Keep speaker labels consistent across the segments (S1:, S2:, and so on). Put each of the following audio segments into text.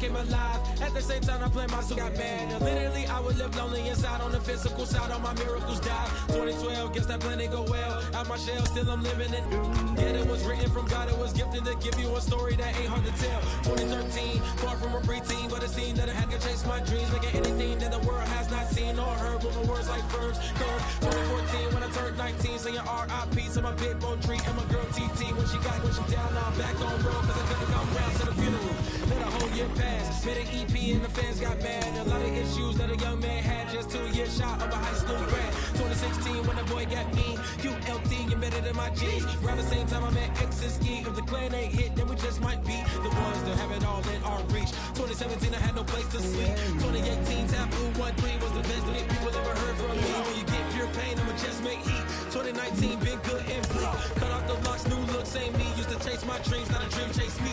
S1: Came alive. At the same time, I play my soul got bad. Literally, I would live lonely inside. On the physical side, all my miracles died. 2012, guess that plan didn't go well. Out my shell, still I'm living it. Yet it was written from God, it was gifted to give you a story that ain't hard to tell. 2013, far from a preteen, but it seemed that I had to chase my dreams, making anything that the world has not seen or heard. With my words like verbs, curves. 2014, when I turned 19, saying R.I.P. to my big bone tree and my girl TT. When she down, now I'm back on road, cause I couldn't come round to the funeral. Let a whole year pass, made an EP and the fans got mad. A lot of issues that a young man had, just 2 years shy of a high school grad. 2016, when the boy got me, QLT embedded in my G's. Around the same time I met X and Ski. If the clan ain't hit, then we just might be the ones that have it all in our reach. 2017, I had no place to sleep. 2018, Taboo 1-3 was the best that people ever heard from me. When you get pure pain, I'ma just make heat. 2019, been good and bleak. Cut off the locks, new look, same me. Used to chase my dreams, not a dream chase me.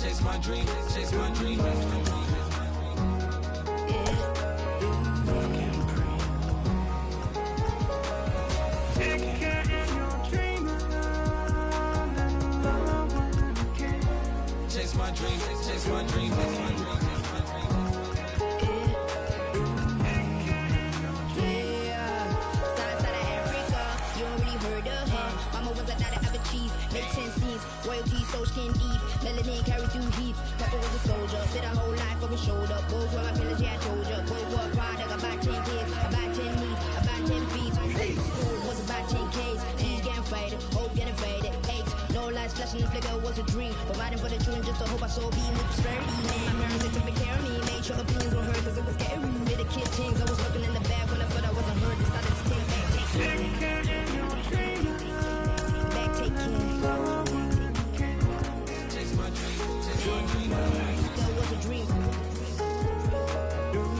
S1: Chase my dream, chase my dream, chase my dream. Chase my dream, chase my dream, chase my dream.
S2: Royalty, so skin deep, melanin carry through heat. Papa was a soldier, spit a whole life over shoulder. Both were my pillars, yeah, I told ya. Both were a product, about 10 kids, about 10 meats, about 10 feet. School was about 10 Ks, T getting faded, hope getting faded. Aches, no lights flashing, this flicker was a dream. Providing for the children just to hope I saw beam with prosperity. My parents, they took care of me, made sure opinions were heard, cause it was scary. Made the kid things, I was looking in the back when I thought I wasn't heard. Decided to take back, take care. Back, take care. That was a dream.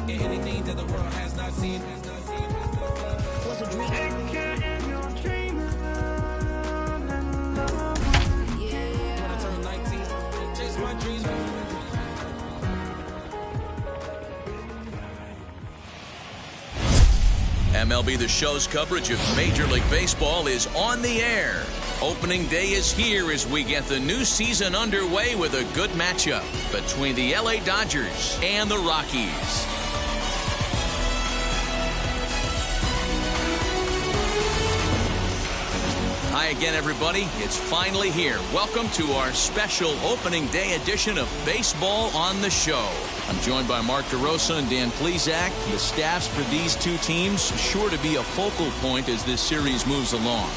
S1: Anything that the world has not seen
S2: was a dream.
S1: When I turned 19, chase my dreams.
S3: MLB The Show's coverage of Major League Baseball is on the air. Opening day is here as we get the new season underway with a good matchup between the LA Dodgers and the Rockies. Hi again, everybody. It's finally here. Welcome to our special opening day edition of Baseball on the Show. I'm joined by Mark DeRosa and Dan Plesac. The staffs for these two teams sure to be a focal point as this series moves along.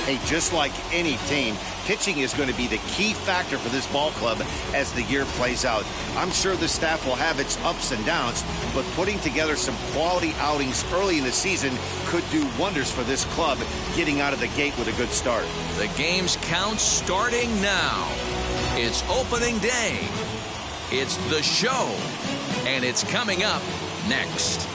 S4: Hey, just like any team, pitching is going to be the key factor for this ball club as the year plays out. I'm sure the staff will have its ups and downs, but putting together some quality outings early in the season could do wonders for this club getting out of the gate with a good start.
S3: The game's count starting now. It's opening day. It's the show. And it's coming up next.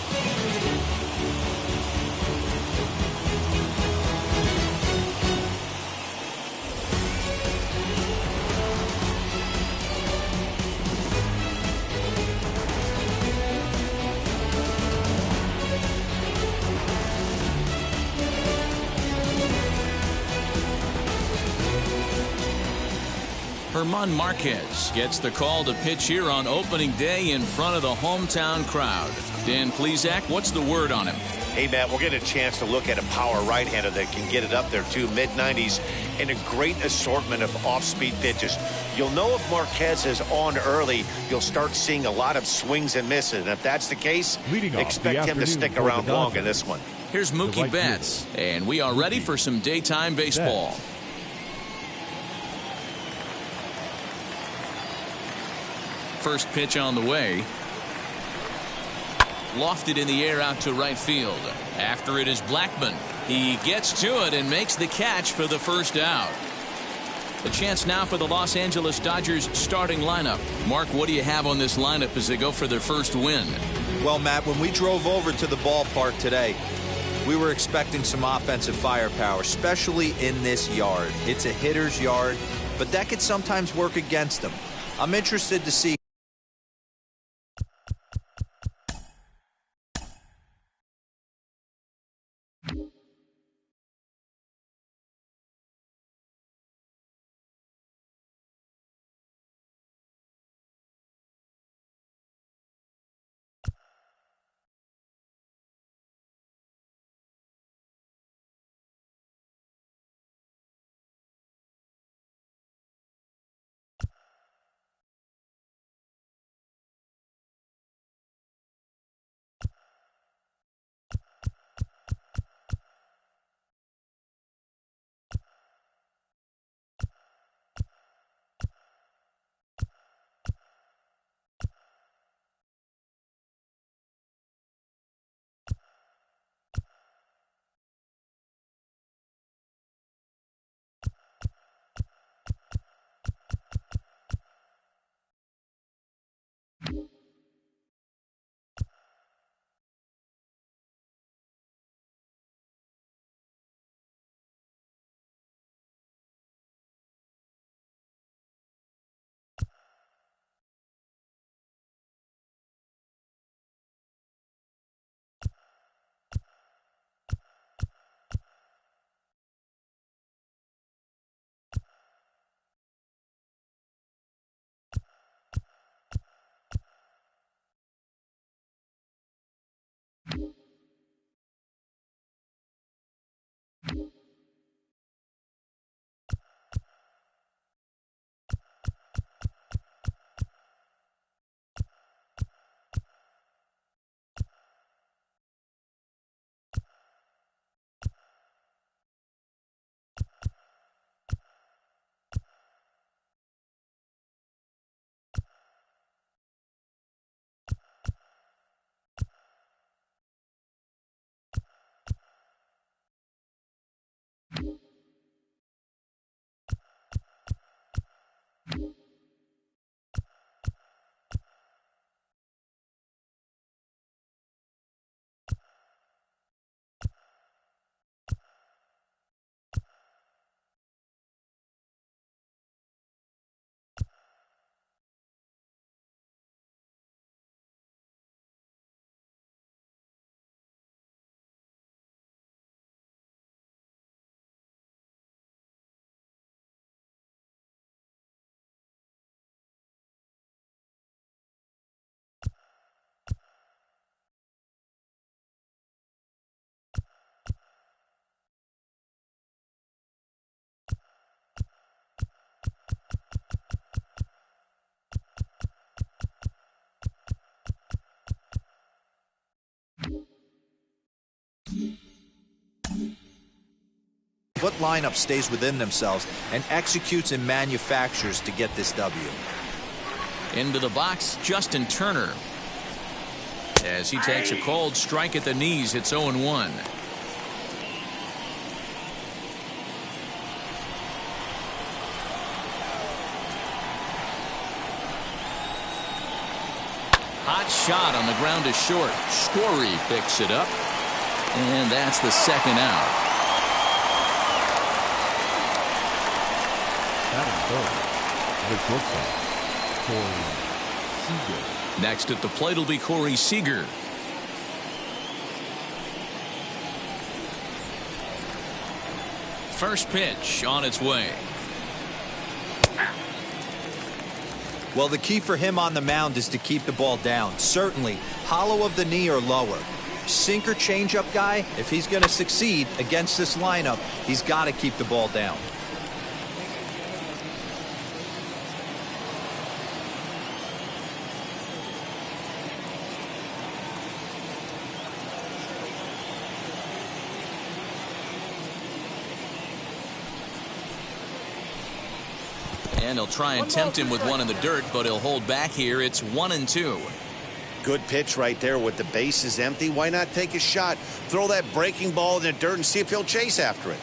S3: German Marquez gets the call to pitch here on opening day in front of the hometown crowd. Dan Plesac, what's the word on him?
S4: Hey, Matt, we'll get a chance to look at a power right-hander that can get it up there, too. Mid-90s and a great assortment of off-speed pitches. You'll know if Marquez is on early, you'll start seeing a lot of swings and misses. And if that's the case, expect him to stick around long in this one.
S3: Here's Mookie Betts, and we are ready for some daytime baseball. First pitch on the way. Lofted in the air out to right field. After it is Blackmon. He gets to it and makes the catch for the first out. The chance now for the Los Angeles Dodgers starting lineup. Mark, what do you have on this lineup as they go for their first win?
S5: Well, Matt, when we drove over to the ballpark today, we were expecting some offensive firepower, especially in this yard. It's a hitter's yard, but that could sometimes work against them. I'm interested to see. What lineup stays within themselves and executes and manufactures to get this W?
S3: Into the box, Justin Turner. As he takes a cold strike at the knees, it's 0-1. Hot shot on the ground is short. Story picks it up. And that's the second out. Next at the plate will be Corey Seager. First pitch on its way.
S5: Well, the key for him on the mound is to keep the ball down. Certainly, hollow of the knee or lower. Sinker changeup guy, if he's going to succeed against this lineup, he's got to keep the ball down.
S3: And he'll try and tempt him with one in the dirt, but he'll hold back here. It's 1-2.
S4: Good pitch right there with the bases empty. Why not take a shot? Throw that breaking ball in the dirt and see if he'll chase after it.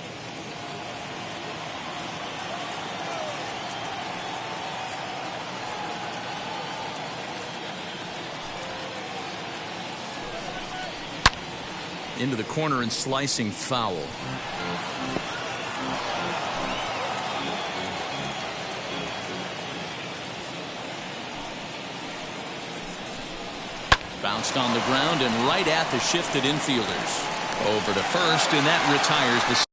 S3: Into the corner and slicing foul. Bounced on the ground and right at the shifted infielders. Over to first, and that retires the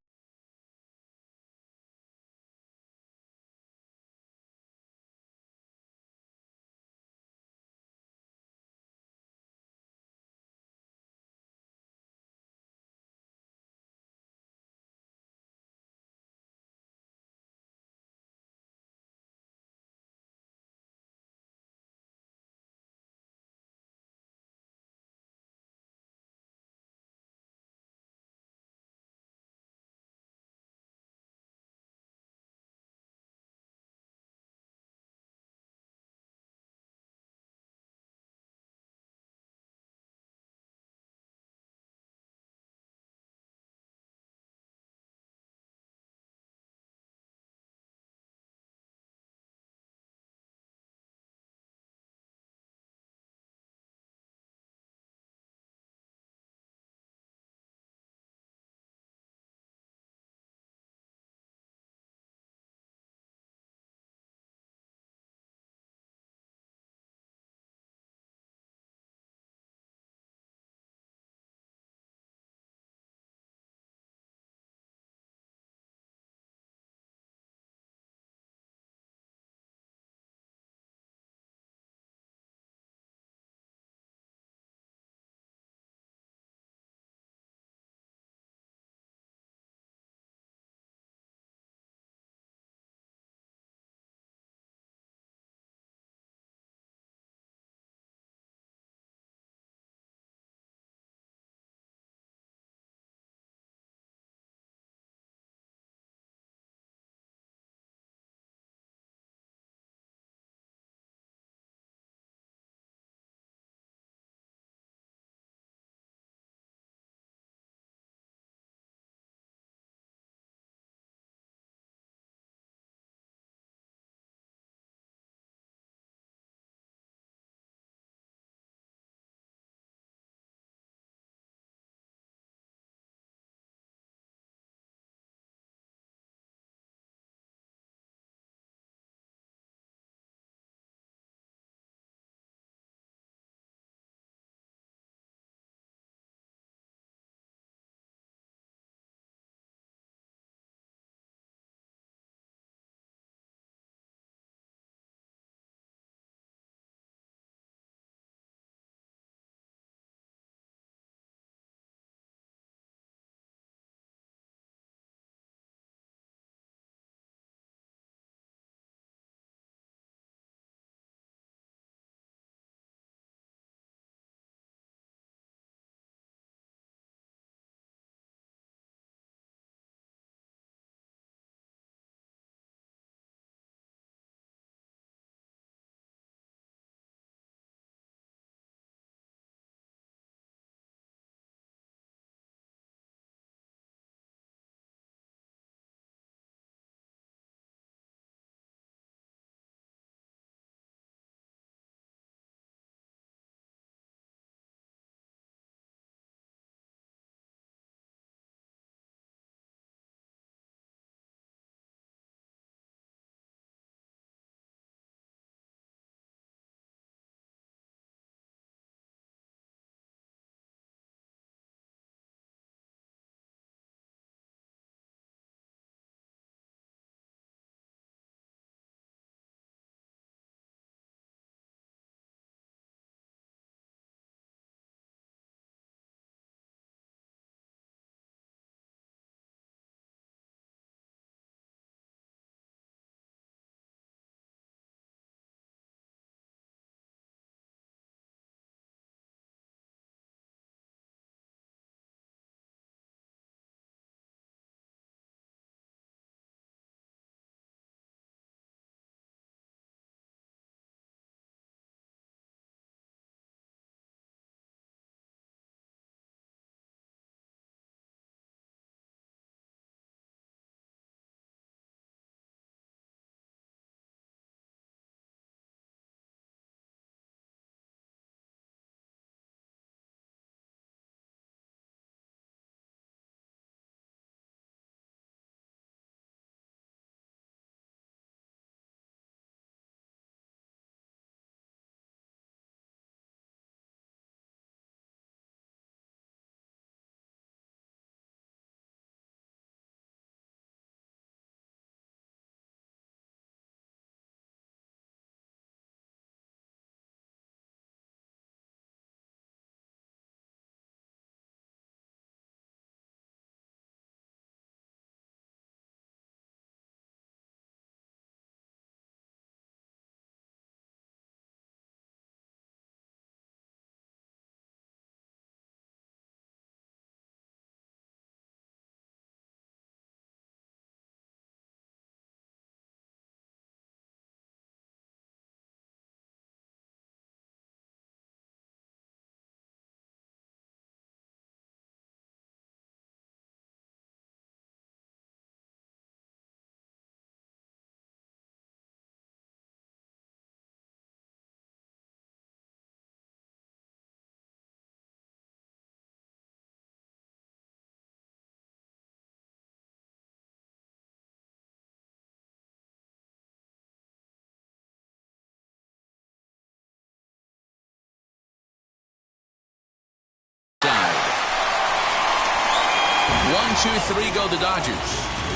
S3: 1-2-3 go the Dodgers.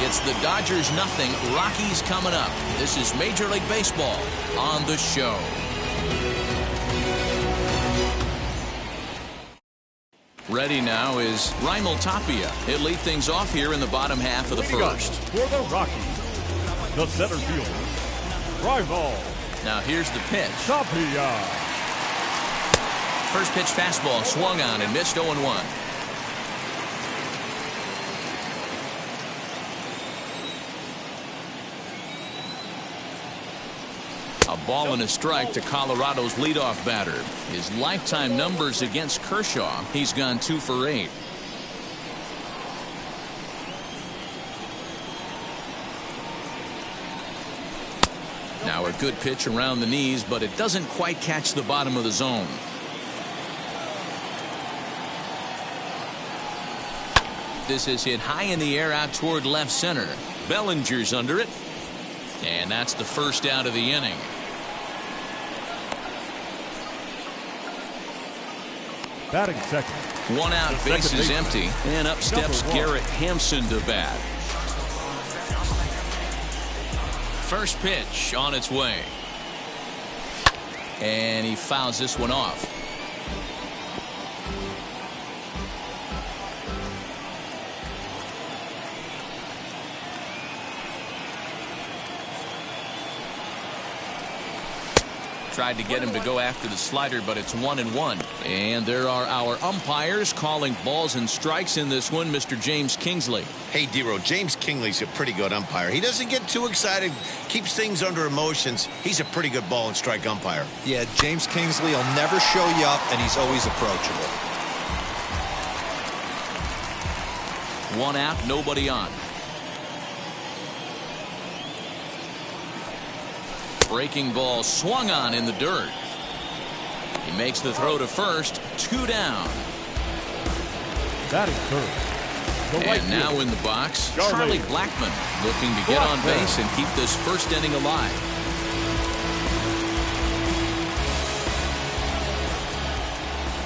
S3: It's the Dodgers nothing, Rockies coming up. This is Major League Baseball on the show. Ready now is Raimel Tapia. He'll lead things off here in the bottom half of the first.
S6: For the Rockies, the center fielder, Raimel.
S3: Now here's the pitch.
S6: Tapia.
S3: First pitch fastball swung on and missed 0-1. A ball and a strike to Colorado's leadoff batter. His lifetime numbers against Kershaw, he's gone 2 for 8. Now a good pitch around the knees, but it doesn't quite catch the bottom of the zone. This is hit high in the air out toward left center. Bellinger's under it. And that's the first out of the inning.
S6: Batting second.
S3: One out, base is empty, and up steps Garrett Hampson to bat. First pitch on its way. And he fouls this one off. Tried to get him to go after the slider, but it's 1-1. And there are our umpires calling balls and strikes in this one. Mr. James Kingsley.
S4: Hey, Dero, James Kingsley's a pretty good umpire. He doesn't get too excited, keeps things under emotions. He's a pretty good ball and strike umpire.
S5: Yeah, James Kingsley will never show you up, and he's always approachable.
S3: One out, nobody on. Breaking ball swung on in the dirt. He makes the throw to first. 2 down.
S6: Batting third.
S3: And now in the box, Charlie Blackmon looking to get on base and keep this first inning alive.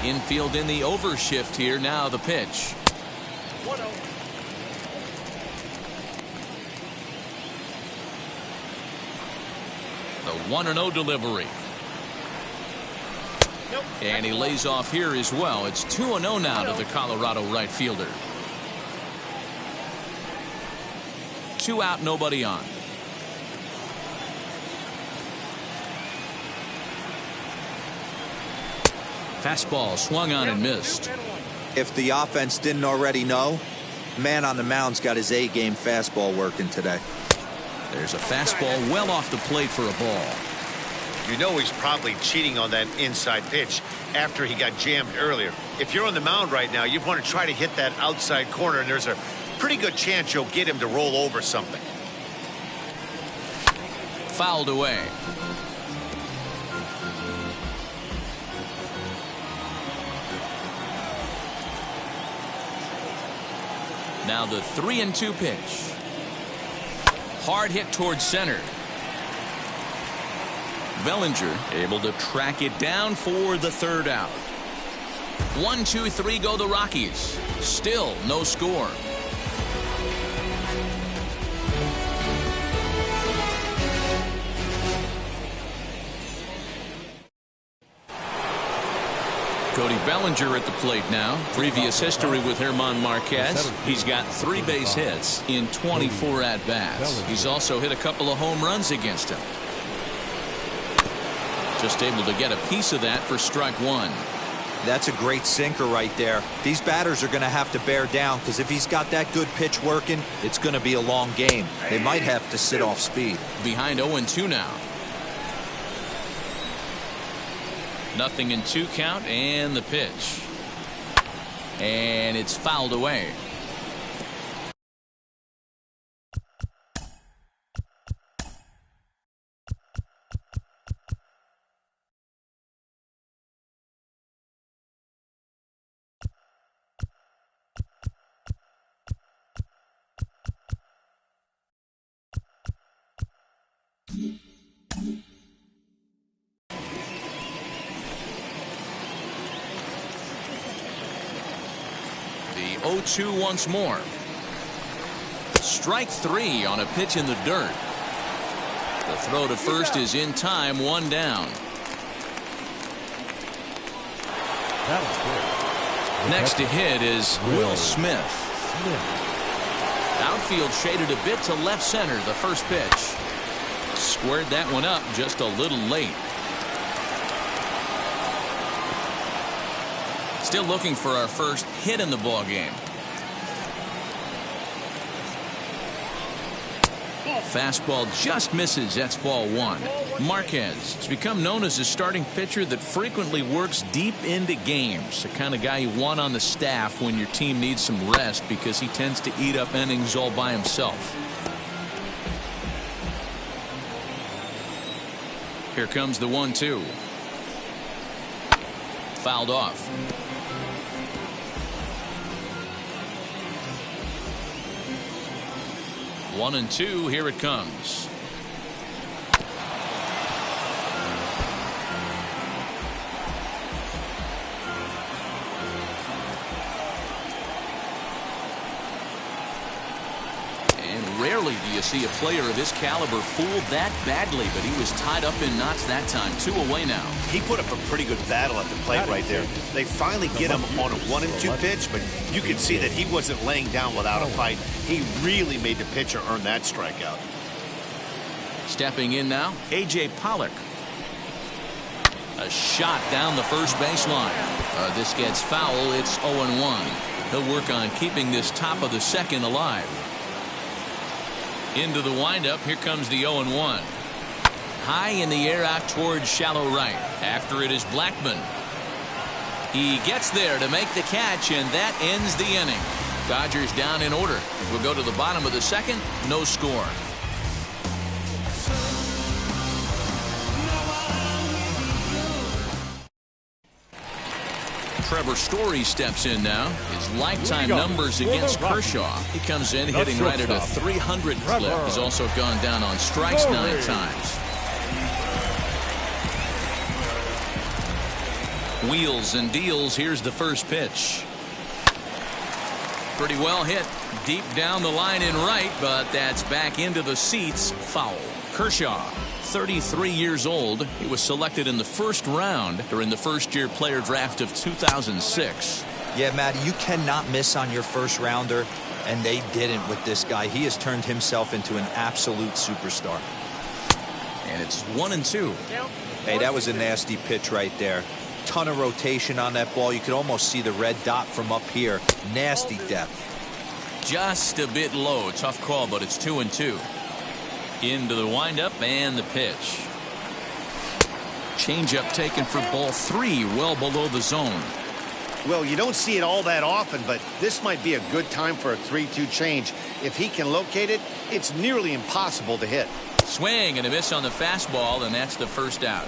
S3: Infield in the overshift here. Now the pitch.
S6: 1-0.
S3: The 1-0 delivery. And he lays off here as well. It's 2-0 now to the Colorado right fielder. 2 out, nobody on. Fastball swung on and missed.
S5: If the offense didn't already know, man on the mound's got his A-game fastball working today.
S3: There's a fastball well off the plate for a ball.
S4: You know he's probably cheating on that inside pitch after he got jammed earlier. If you're on the mound right now, you want to try to hit that outside corner, and there's a pretty good chance you'll get him to roll over something.
S3: Fouled away. Now the 3-2 pitch. Hard hit towards center. Bellinger able to track it down for the third out. 1-2-3 go the Rockies. Still no score. Cody Bellinger at the plate now. Previous history with German Marquez. He's got 3 base hits in 24 at-bats. He's also hit a couple of home runs against him. Just able to get a piece of that for strike 1.
S5: That's a great sinker right there. These batters are going to have to bear down, because if he's got that good pitch working, it's going to be a long game. They might have to sit off speed.
S3: Behind 0-2 now. Nothing in 2 count, and the pitch. And it's fouled away. The 0-2 once more. Strike 3 on a pitch in the dirt. The throw to first is in time, 1 down. Next to hit is Will Smith. Outfield shaded a bit to left center, the first pitch. Squared that one up just a little late. Still looking for our first hit in the ball game. Fastball just misses. That's ball 1. Marquez has become known as a starting pitcher that frequently works deep into games. The kind of guy you want on the staff when your team needs some rest because he tends to eat up innings all by himself. Here comes the 1-2. Fouled off. 1-2. Here it comes. And rarely do you see a player of his caliber fooled that badly, but he was tied up in knots that time. 2 away now.
S4: He put up a pretty good battle at the plate right there. They finally get him on a 1-2 pitch, but you can see that he wasn't laying down without a fight. He really made the pitcher earn that strikeout.
S3: Stepping in now, A.J. Pollock. A shot down the first baseline. This gets foul. It's 0-1. He'll work on keeping this top of the second alive. Into the windup. Here comes the 0-1. High in the air out towards shallow right. After it is Blackmon. He gets there to make the catch, and that ends the inning. Dodgers down in order. We'll go to the bottom of the second. No score. Trevor Story steps in now. His lifetime numbers against Kershaw. He comes in hitting right at a 300 clip. He's also gone down on strikes 9 times. Wheels and deals. Here's the first pitch. Pretty well hit deep down the line in right, but that's back into the seats. Foul. Kershaw, 33 years old. He was selected in the first round during the first-year player draft of 2006.
S5: Yeah, Matty, you cannot miss on your first rounder, and they didn't with this guy. He has turned himself into an absolute superstar.
S3: And it's 1-2.
S5: Hey, that was a nasty pitch right there. Ton of rotation on that ball. You could almost see the red dot from up here. Nasty depth.
S3: Just a bit low. Tough call, but it's 2-2. Into the windup and the pitch. Changeup taken for ball 3, well below the zone.
S4: Well, you don't see it all that often, but this might be a good time for a 3-2 change. If he can locate it, it's nearly impossible to hit.
S3: Swing and a miss on the fastball, and that's the first out.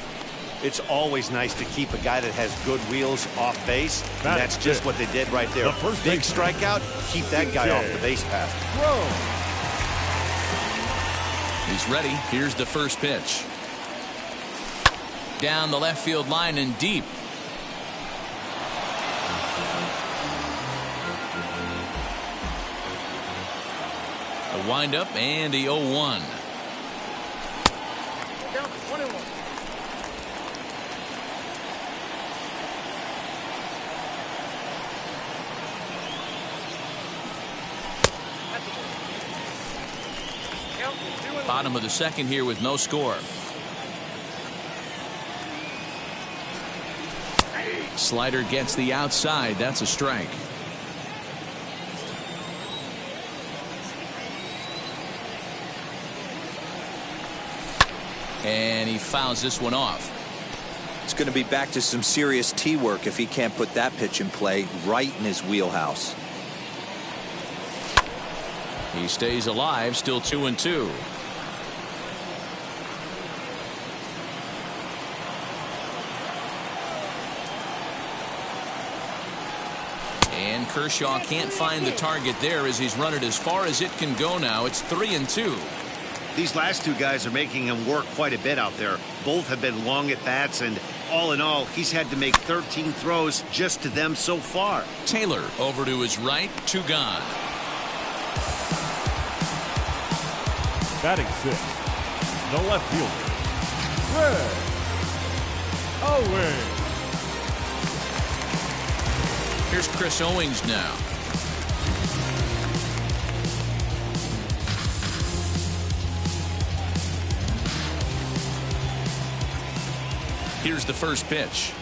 S4: It's always nice to keep a guy that has good wheels off base. And that's just what they did right there. Big strikeout, keep that guy off the base path.
S3: He's ready. Here's the first pitch. Down the left field line and deep. A windup and the 0-1. Bottom of the second here with no score. Slider gets the outside. That's a strike. And he fouls this one off.
S5: It's going to be back to some serious tee work if he can't put that pitch in play right in his wheelhouse.
S3: He stays alive, still 2-2. And Kershaw can't find the target there as he's run it as far as it can go now. It's 3-2.
S4: These last two guys are making him work quite a bit out there. Both have been long at bats, and all in all, he's had to make 13 throws just to them so far.
S3: Taylor over to his right, 2 gone.
S6: Batting 6, the left fielder, Red Owings.
S3: Here's Chris Owings now. Here's the first pitch.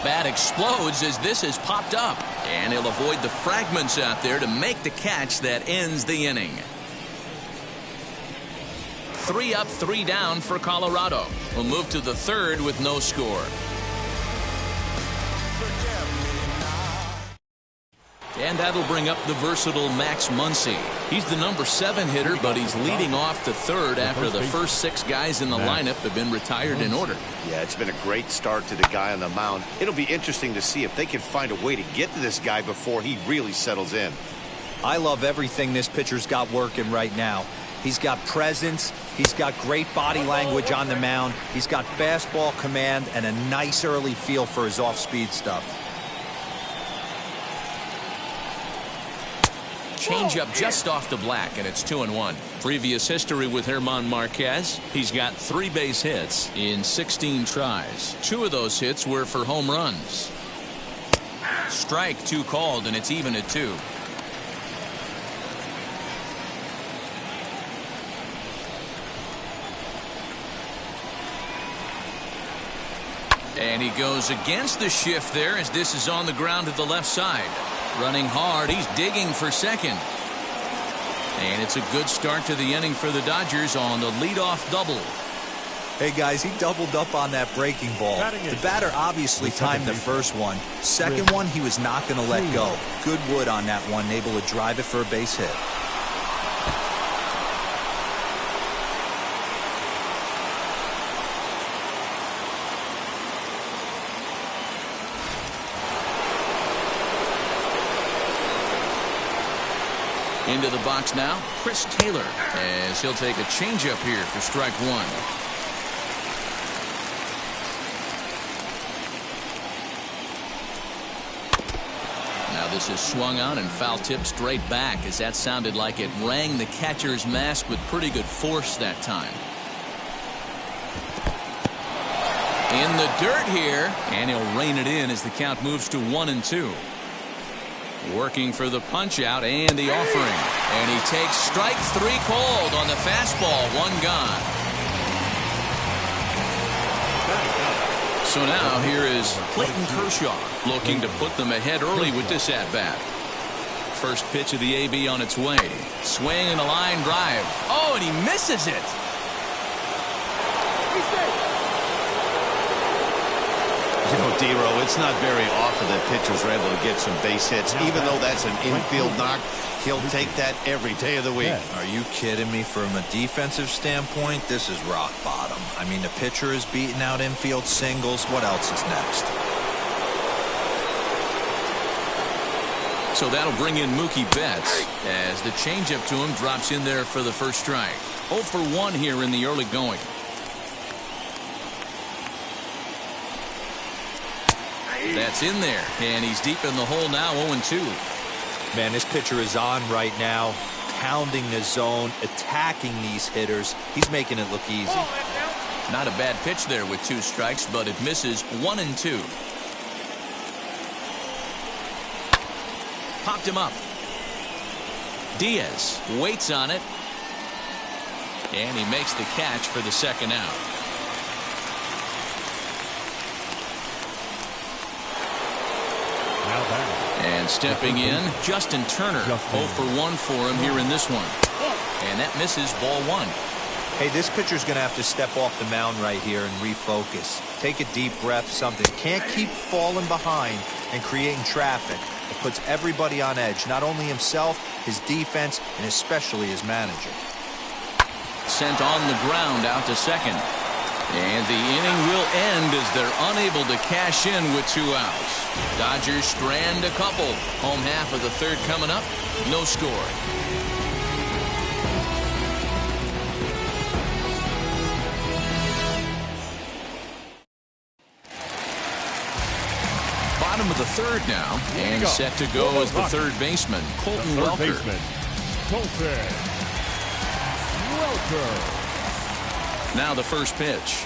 S3: Bat explodes as this is popped up, and he'll avoid the fragments out there to make the catch that ends the inning. 3 up, 3 down for Colorado. We'll move to the third with no score. And that'll bring up the versatile Max Muncy. He's the number 7 hitter, but he's leading off to third after the first 6 guys in the lineup have been retired in order.
S4: Yeah, it's been a great start to the guy on the mound. It'll be interesting to see if they can find a way to get to this guy before he really settles in.
S5: I love everything this pitcher's got working right now. He's got presence, he's got great body language on the mound, he's got fastball command and a nice early feel for his off-speed stuff.
S3: Changeup just off the black, and it's 2-1. Previous history with German Marquez. He's got 3 base hits in 16 tries. 2 of those hits were for home runs. Strike 2 called, and it's even at 2. And he goes against the shift there as this is on the ground to the left side. Running hard, he's digging for second. And it's a good start to the inning for the Dodgers on the leadoff double.
S5: Hey guys, he doubled up on that breaking ball. The batter obviously timed the first one. Second one, he was not going to let go. Good wood on that one, able to drive it for a base hit.
S3: Into the box now, Chris Taylor, as he'll take a changeup here for strike 1. Now this is swung on and foul tipped straight back, as that sounded like it rang the catcher's mask with pretty good force that time. In the dirt here, and he'll rein it in as the count moves to 1-2. Working for the punch out and the offering, and he takes strike 3 called on the fastball. 1 gone. So now here is Clayton Kershaw looking to put them ahead early with this at bat. First pitch of the AB on its way. Swing and a line drive. Oh, and he misses it.
S4: You know, D-Row, it's not very often that pitchers are able to get some base hits. Even though that's an infield knock, he'll take that every day of the week.
S5: Are you kidding me? From a defensive standpoint, this is rock bottom. I mean, the pitcher is beating out infield singles. What else is next?
S3: So that'll bring in Mookie Betts as the changeup to him drops in there for the first strike. 0 for 1 here in the early going. That's in there, and he's deep in the hole now, 0-2.
S5: Man, this pitcher is on right now, pounding the zone, attacking these hitters. He's making it look easy.
S3: Not a bad pitch there with 2 strikes, but it misses 1-2. Popped him up. Diaz waits on it, and he makes the catch for the second out. And stepping in, Justin Turner. 0 for 1 for him here in this one. And that misses, ball 1.
S5: Hey, this pitcher's going to have to step off the mound right here and refocus. Take a deep breath, something. Can't keep falling behind and creating traffic. It puts everybody on edge, not only himself, his defense, and especially his manager.
S3: Sent on the ground out to second. And the inning will end as they're unable to cash in with 2 outs. Dodgers strand a couple. Home half of the third coming up. No score. Bottom of the third now. And set to go as the third baseman, Colton Welker.
S6: Colton Welker.
S3: Now the first pitch.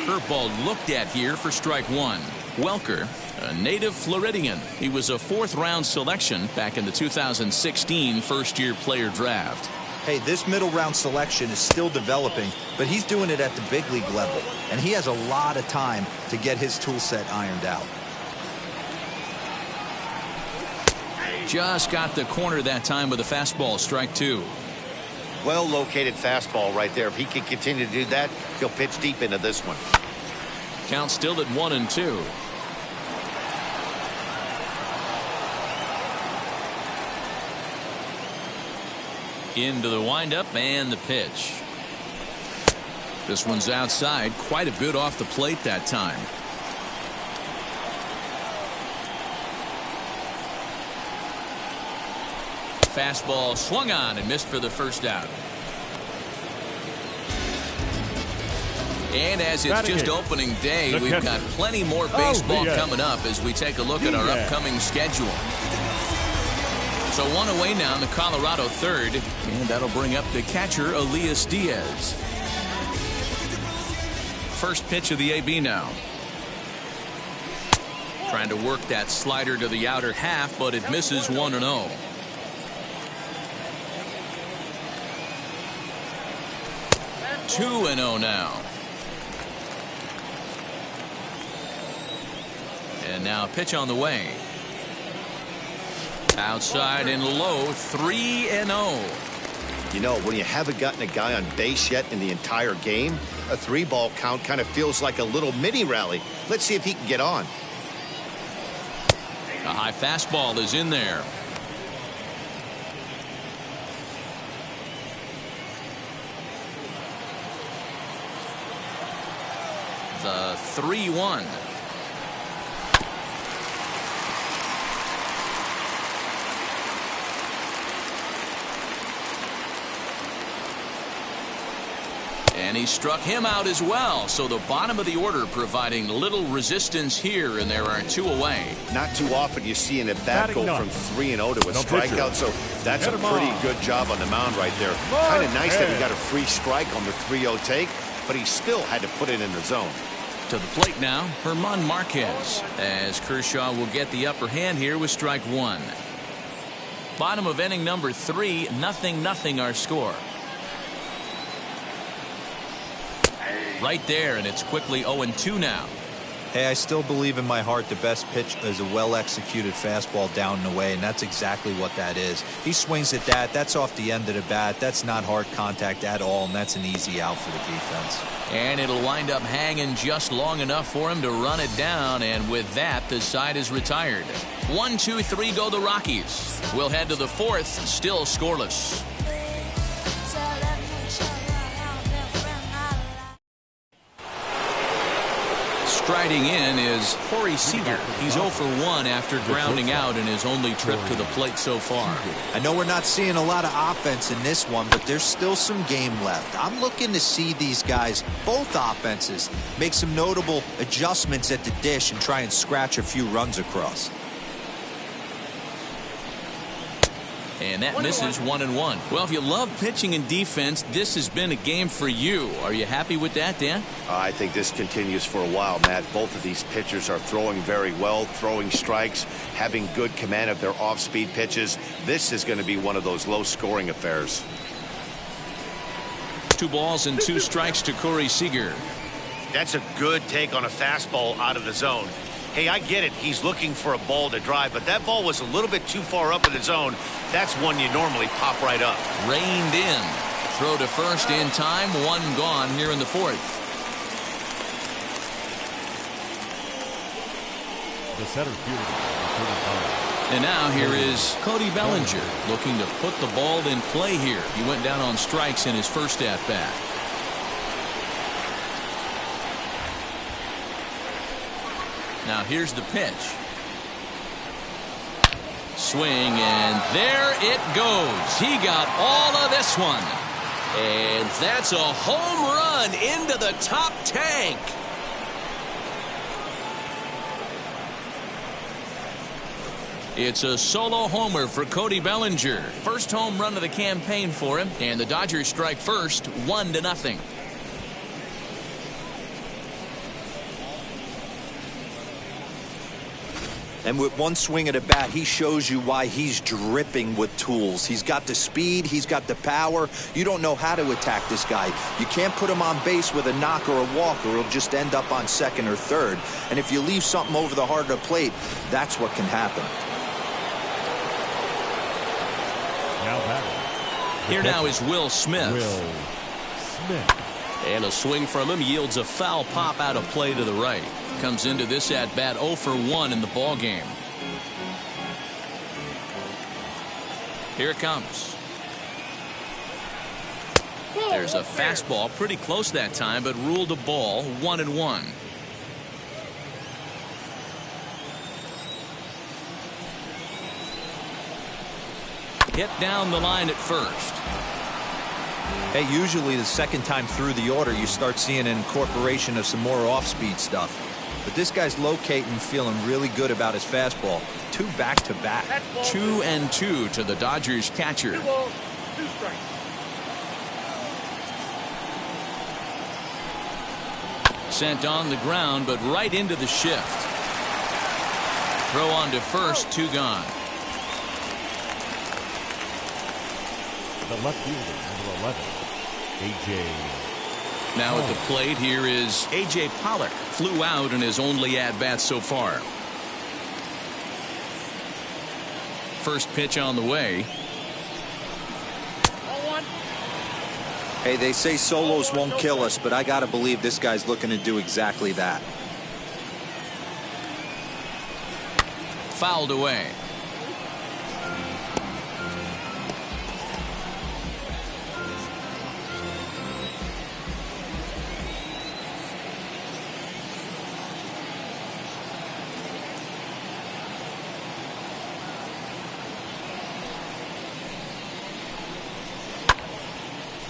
S3: Curveball looked at here for strike one. Welker, a native Floridian. He was a fourth-round selection back in the 2016 first-year player draft.
S5: Hey, this middle round selection is still developing, but he's doing it at the big league level, and he has a lot of time to get his tool set ironed out.
S3: Just got the corner that time with a fastball, strike two.
S4: Well-located fastball right there. If he can continue to do that, he'll pitch deep into this one.
S3: Count still at 1-2. Into the windup and the pitch. This one's outside, quite a bit off the plate that time. Fastball swung on and missed for the first out. And as it's just opening day, we've got plenty more baseball coming up as we take a look at our upcoming schedule. So one away now in the Colorado third, and that'll bring up the catcher, Elias Diaz. First pitch of the AB now. Trying to work that slider to the outer half, but it misses 1-0. Two and 0 now. And now pitch on the way. Outside and low, 3-0.
S4: You know, when you haven't gotten a guy on base yet in the entire game, a 3-ball count kind of feels like a little mini rally. Let's see if he can get on.
S3: A high fastball is in there. The 3-1. And he struck him out as well. So the bottom of the order providing little resistance here, and there are two away.
S4: Not too often you see an at-bat go from 3-0 to a strikeout, so that's a pretty good job on the mound right there. Kind of nice that he got a free strike on the 3-0 take, but he still had to put it in the zone.
S3: To the plate now, German Marquez, as Kershaw will get the upper hand here with strike one. Bottom of inning number 3, 0-0 our score. Right there, and it's quickly 0-2 now.
S5: Hey, I still believe in my heart the best pitch is a well-executed fastball down and away, and that's exactly what that is. He swings at that. That's off the end of the bat. That's not hard contact at all, and that's an easy out for the defense.
S3: And it'll wind up hanging just long enough for him to run it down, and with that, the side is retired. 1-2-3 go the Rockies. We'll head to the fourth, still scoreless. Striding in is Corey Seager. He's 0 for 1 after grounding out in his only trip to the plate so far.
S5: I know we're not seeing a lot of offense in this one, but there's still some game left. I'm looking to see these guys, both offenses, make some notable adjustments at the dish and try and scratch a few runs across.
S3: And that misses 1-1. Well, if you love pitching and defense, this has been a game for you. Are you happy with that, Dan?
S4: I think this continues for a while, Matt. Both of these pitchers are throwing very well, throwing strikes, having good command of their off-speed pitches. This is going to be one of those low-scoring affairs.
S3: 2 balls and 2 strikes to Corey Seager.
S4: That's a good take on a fastball out of the zone. Hey, I get it. He's looking for a ball to drive, but that ball was a little bit too far up in the zone. That's one you normally pop right up.
S3: Reined in. Throw to first in time. 1 gone here in the fourth.
S6: The center fielder.
S3: And now here is Cody Bellinger looking to put the ball in play here. He went down on strikes in his first at-bat. Now here's the pitch. Swing, and there it goes. He got all of this one. And that's a home run into the top tank. It's a solo homer for Cody Bellinger. First home run of the campaign for him, and the Dodgers strike first, 1-0.
S5: And with one swing of the bat, he shows you why he's dripping with tools. He's got the speed, he's got the power. You don't know how to attack this guy. You can't put him on base with a knock or a walk, or he'll just end up on second or third. And if you leave something over the heart of the plate, that's what can happen.
S3: Here now is Will Smith. And a swing from him yields a foul pop out of play to the right. Comes into this at bat 0 for 1 in the ball game. Here it comes. There's a fastball pretty close that time, but ruled a ball, 1-1. Hit down the line at first.
S5: Hey, usually the second time through the order, you start seeing an incorporation of some more off-speed stuff. But this guy's locating, feeling really good about his fastball. 2 back-to-back.
S3: 2-2 to the Dodgers catcher.
S6: 2 strikes.
S3: Sent on the ground, but right into the shift. Throw on to first, 2 gone.
S6: The left fielder, number 11, A.J.
S3: Now at the plate here is A.J. Pollock. Flew out in his only at-bat so far. First pitch on the way.
S5: Hey, they say solos won't kill us, but I got to believe this guy's looking to do exactly that.
S3: Fouled away.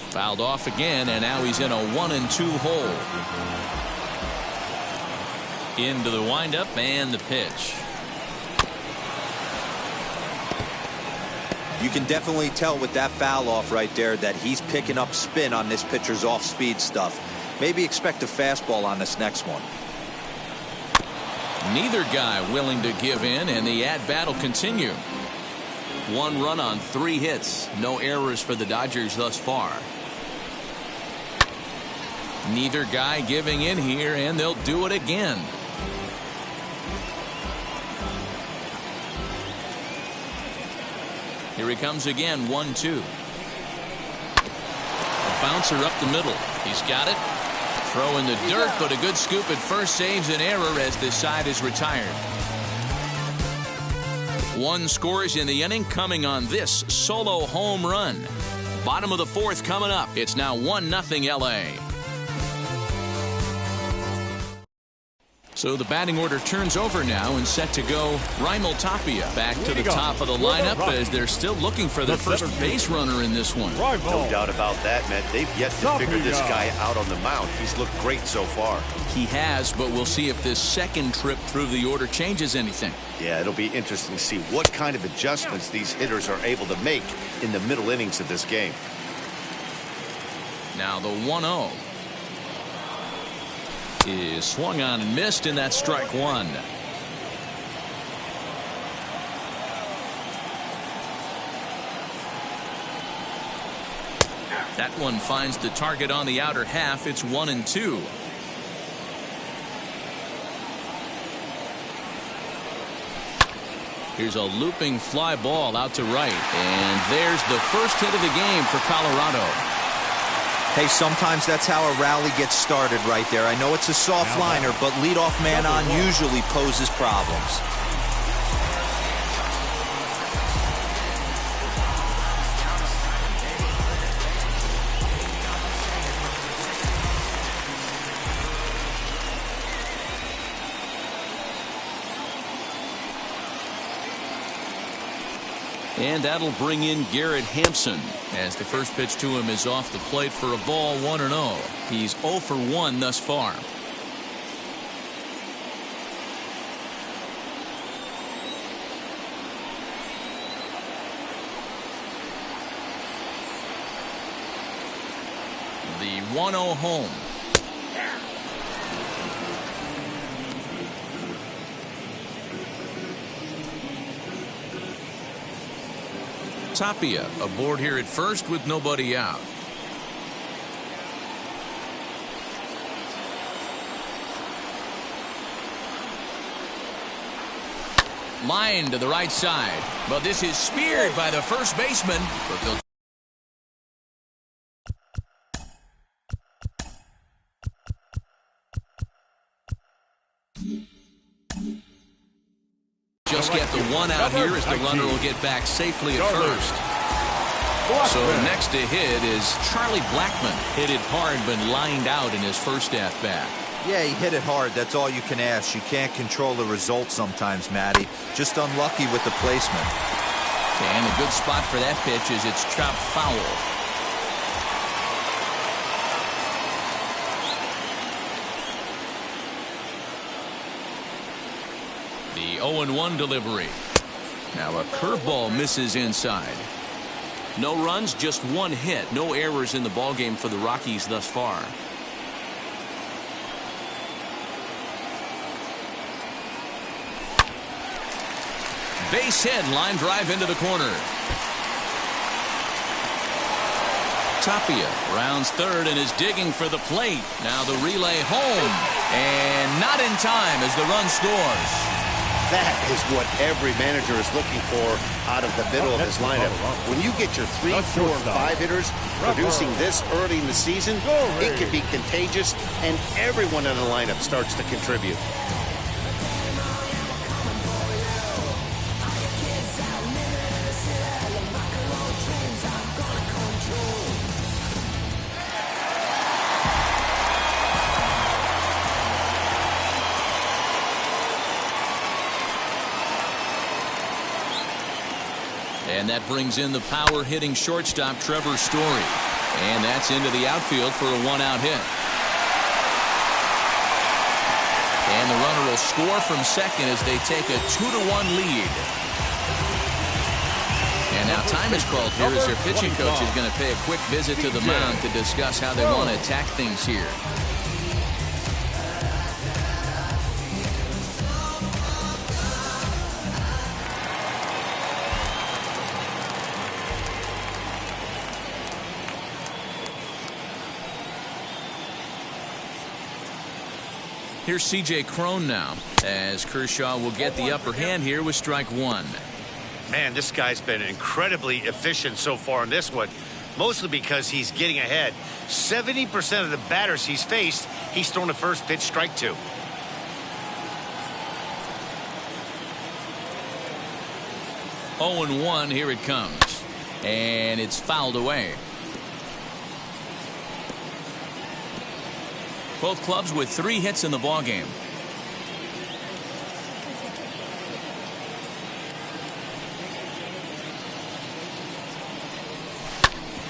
S3: Fouled off again, and now he's in a 1-2 hole. Into the windup and the pitch.
S5: You can definitely tell with that foul off right there that he's picking up spin on this pitcher's off-speed stuff. Maybe expect a fastball on this next one.
S3: Neither guy willing to give in, and the at-bat will continue. 1 run on 3 hits. No errors for the Dodgers thus far. Neither guy giving in here, and they'll do it again. Here he comes again, 1-2. A bouncer up the middle. He's got it. Throw in the dirt, but a good scoop at first saves an error as this side is retired. 1 scores in the inning, coming on this solo home run. Bottom of the 4th coming up. It's now 1-0 LA. So the batting order turns over now and set to go. Raimel Tapia back to the top of the lineup as they're still looking for their first base runner in this one.
S4: No doubt about that, man. They've yet to figure this guy out on the mound. He's looked great so far.
S3: He has, but we'll see if this second trip through the order changes anything.
S4: Yeah, it'll be interesting to see what kind of adjustments these hitters are able to make in the middle innings of this game.
S3: Now the 1-0 is swung on and missed, and that's strike 1. That one finds the target on the outer half. It's 1-2. Here's a looping fly ball out to right, and there's the first hit of the game for Colorado.
S5: Hey, sometimes that's how a rally gets started right there. I know it's a soft liner, but leadoff man on usually poses problems.
S3: And that'll bring in Garrett Hampson as the first pitch to him is off the plate for a ball, 1-0. He's 0 for 1 thus far. the 1-0 home. Tapia aboard here at first with nobody out. Line to the right side, but this is speared by the first baseman. But they'll just get the one out here as the runner will get back safely at first. So next to hit is Charlie Blackmon. Hit it hard but lined out in his first at-bat.
S5: Yeah, he hit it hard. That's all you can ask. You can't control the result sometimes, Matty. Just unlucky with the placement.
S3: And a good spot for that pitch is it's chopped foul. The 0-1 delivery. Now a curveball misses inside. No runs, just one hit. No errors in the ballgame for the Rockies thus far. Base hit, line drive into the corner. Tapia rounds third and is digging for the plate. Now the relay home. And not in time as the run scores.
S4: That is what every manager is looking for out of the middle of his lineup. When you get your 3, 4, 5 hitters producing this early in the season, it can be contagious, and everyone in the lineup starts to contribute.
S3: And that brings in the power-hitting shortstop, Trevor Story. And that's into the outfield for a one-out hit. And the runner will score from second as they take a 2-1 lead. And now time is called here as their pitching coach is going to pay a quick visit to the mound to discuss how they want to attack things here. Here's C.J. Cron now, as Kershaw will get the upper hand here with strike one.
S4: Man, this guy's been incredibly efficient so far in this one, mostly because he's getting ahead. 70% of the batters he's faced, he's thrown a first pitch strike to.
S3: Oh, 0-1, here it comes. And it's fouled away. Both clubs with 3 hits in the ballgame.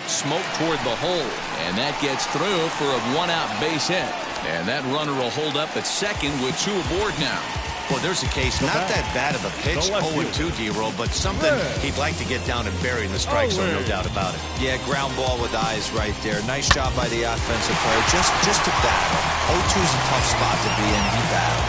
S3: Smoke toward the hole, and that gets through for a one-out base hit. And that runner will hold up at second with 2 aboard now.
S4: Well, there's a case, not that bad of a pitch, 0-2 D-roll, but something he'd like to get down and bury in the strike zone, no doubt about it. Yeah, ground ball with eyes right there. Nice job by the offensive player, just to battle. 0-2's a tough spot to be in. He battled.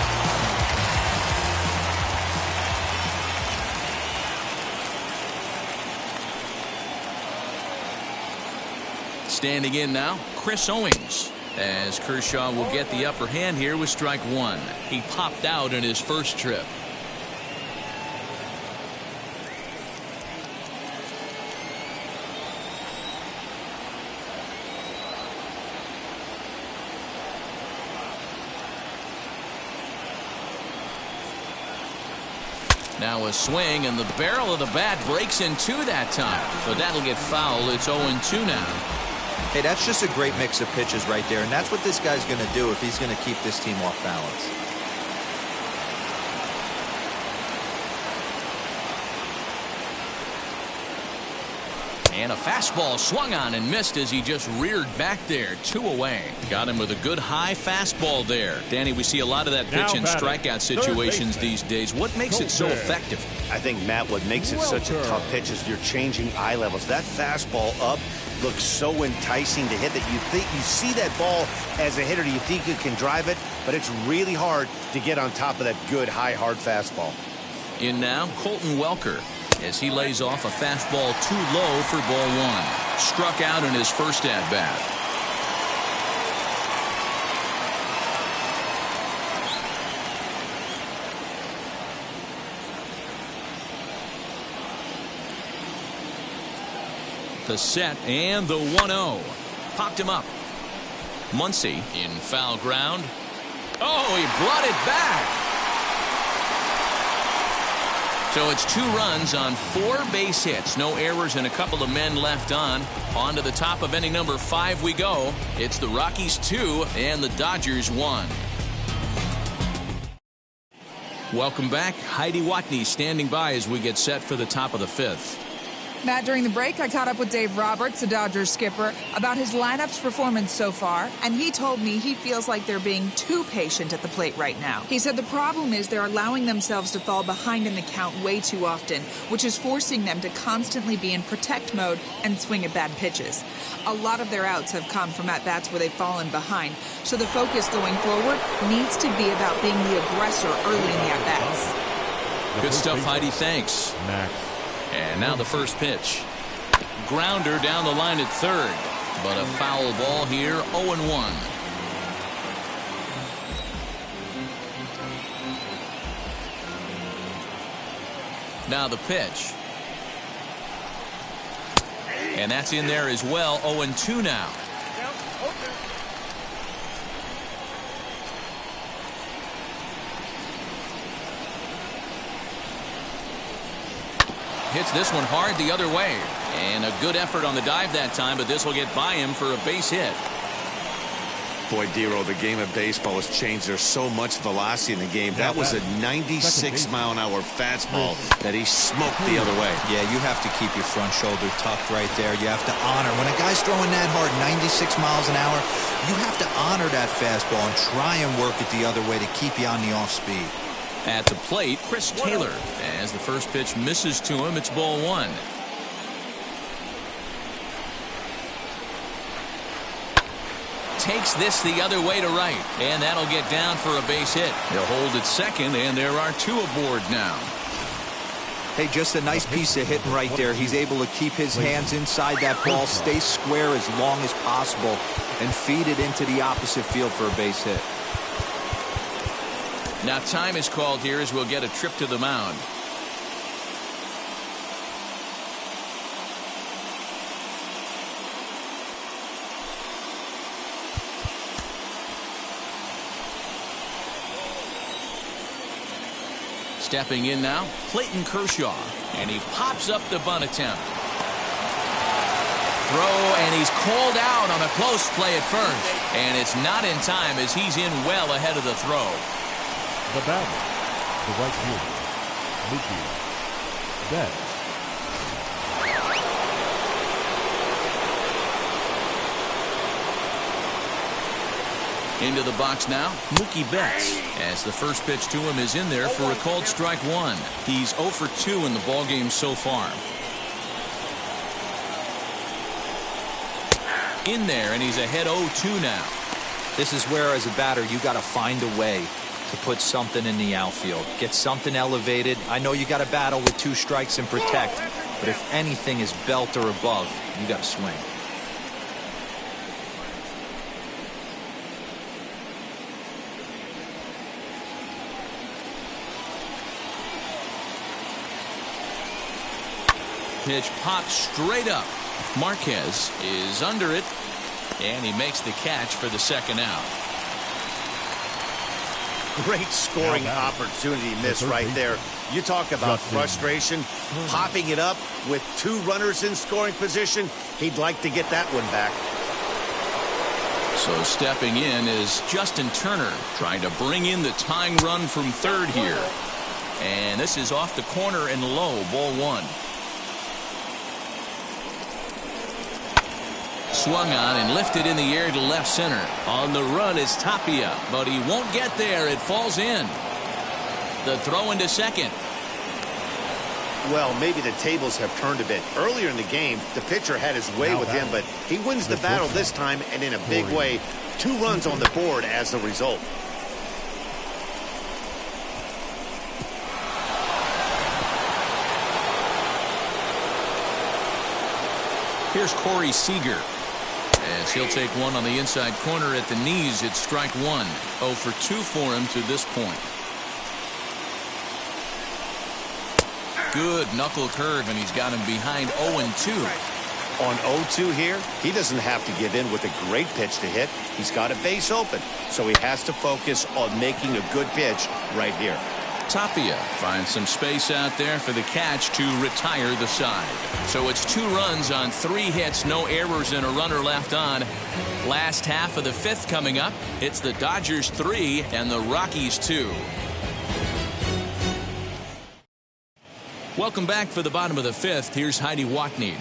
S3: Standing in now, Chris Owings, as Kershaw will get the upper hand here with strike one. He popped out in his first trip. Now a swing, and the barrel of the bat breaks in 2 that time. But that'll get foul. It's 0-2 now.
S5: Hey, that's just a great mix of pitches right there, and that's what this guy's going to do if he's going to keep this team off balance.
S3: And a fastball swung on and missed as he just reared back there. 2 away. Got him with a good high fastball there. Danny, we see a lot of that pitch in strikeout situations these days. What makes it so effective?
S4: I think, Matt, what makes it such a tough pitch is you're changing eye levels. That fastball up looks so enticing to hit that you see that ball as a hitter, you think you can drive it, but it's really hard to get on top of that good, high, hard fastball.
S3: In now, Colton Welker, as he lays off a fastball too low for ball one. Struck out in his first at-bat. The set and the 1-0. Popped him up. Muncy in foul ground. Oh, he brought it back. So it's 2 runs on 4 base hits. No errors and a couple of men left on. On to the top of inning number 5 we go. It's the Rockies 2 and the Dodgers 1. Welcome back. Heidi Watney standing by as we get set for the top of the 5th.
S7: Matt, during the break, I caught up with Dave Roberts, the Dodgers skipper, about his lineup's performance so far, and he told me he feels like they're being too patient at the plate right now. He said the problem is they're allowing themselves to fall behind in the count way too often, which is forcing them to constantly be in protect mode and swing at bad pitches. A lot of their outs have come from at-bats where they've fallen behind, so the focus going forward needs to be about being the aggressor early in the at-bats.
S3: Good stuff, Heidi. Thanks.
S6: Max.
S3: And now the first pitch. Grounder down the line at third. But a foul ball here, 0-1. Now the pitch. And that's in there as well, 0-2 now. Hits this one hard the other way. And a good effort on the dive that time, but this will get by him for a base hit.
S4: Boy, Dero, the game of baseball has changed. There's so much velocity in the game. That was a 96-mile-an-hour fastball that he smoked the other way.
S5: Yeah, you have to keep your front shoulder tucked right there. You have to honor. When a guy's throwing that hard, 96 miles an hour, you have to honor that fastball and try and work it the other way to keep you on the off speed.
S3: At the plate, Chris Taylor. As the first pitch misses to him, it's ball 1. Takes this the other way to right, and that'll get down for a base hit. He'll hold at second, and there are 2 aboard now.
S5: Hey, just a nice piece of hitting right there. He's able to keep his hands inside that ball, stay square as long as possible, and feed it into the opposite field for a base hit.
S3: Now time is called here as we'll get a trip to the mound. Stepping in now, Clayton Kershaw, and he pops up the bunt attempt. Throw, and he's called out on a close play at first, and it's not in time as he's in well ahead of the throw.
S6: The batter, the right fielder, Mookie Betts.
S3: Into the box now, Mookie Betts, as the first pitch to him is in there for a called strike 1. He's 0 for 2 in the ballgame so far. In there, and he's ahead 0-2 now.
S5: This is where, as a batter, you got to find a way to put something in the outfield. Get something elevated. I know you got to battle with 2 strikes and protect, but if anything is belt or above, you got to swing.
S3: Pitch popped straight up. Marquez is under it, and he makes the catch for the second out.
S4: Great scoring opportunity miss right there. You talk about frustration, popping it up with 2 runners in scoring position. He'd like to get that one back.
S3: So stepping in is Justin Turner, trying to bring in the tying run from third here. And this is off the corner and low, ball 1. Swung on and lifted in the air to left center. On the run is Tapia, but he won't get there. It falls in. The throw into second.
S4: Well, maybe the tables have turned a bit. Earlier in the game, the pitcher had his way with him, but he wins the battle this time, and in a big way. 2 runs on the board as the result.
S3: Here's Corey Seager. As he'll take one on the inside corner at the knees, it's strike 1. 0 for 2 for him to this point. Good knuckle curve, and he's got him behind 0-2.
S4: On 0-2 here, he doesn't have to give in with a great pitch to hit. He's got a base open, so he has to focus on making a good pitch right here.
S3: Tapia finds some space out there for the catch to retire the side. So it's 2 runs on 3 hits, no errors, and a runner left on. Last half of the 5th coming up. It's the Dodgers 3 and the Rockies 2. Welcome back for the bottom of the 5th. Here's Heidi Watney.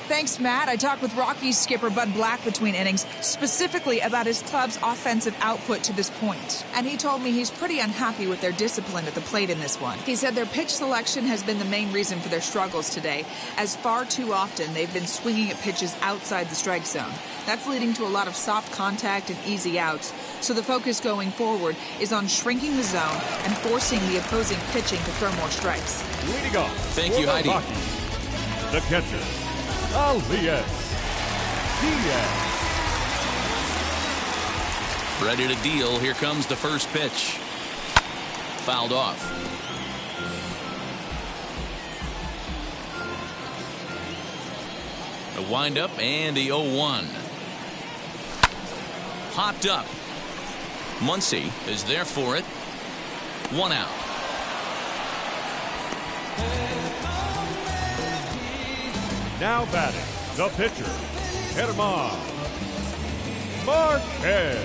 S7: Thanks, Matt. I talked with Rockies skipper Bud Black between innings, specifically about his club's offensive output to this point. And he told me he's pretty unhappy with their discipline at the plate in this one. He said their pitch selection has been the main reason for their struggles today, as far too often they've been swinging at pitches outside the strike zone. That's leading to a lot of soft contact and easy outs. So the focus going forward is on shrinking the zone and forcing the opposing pitching to throw more strikes.
S6: Leading off.
S3: Thank you, Heidi.
S6: Rockies, the catcher, Elias Diaz.
S3: Ready to deal. Here comes the first pitch. Fouled off. A windup and the 0-1. Popped up. Muncy is there for it. 1 out.
S6: Now batting, the pitcher, Germán Marquez.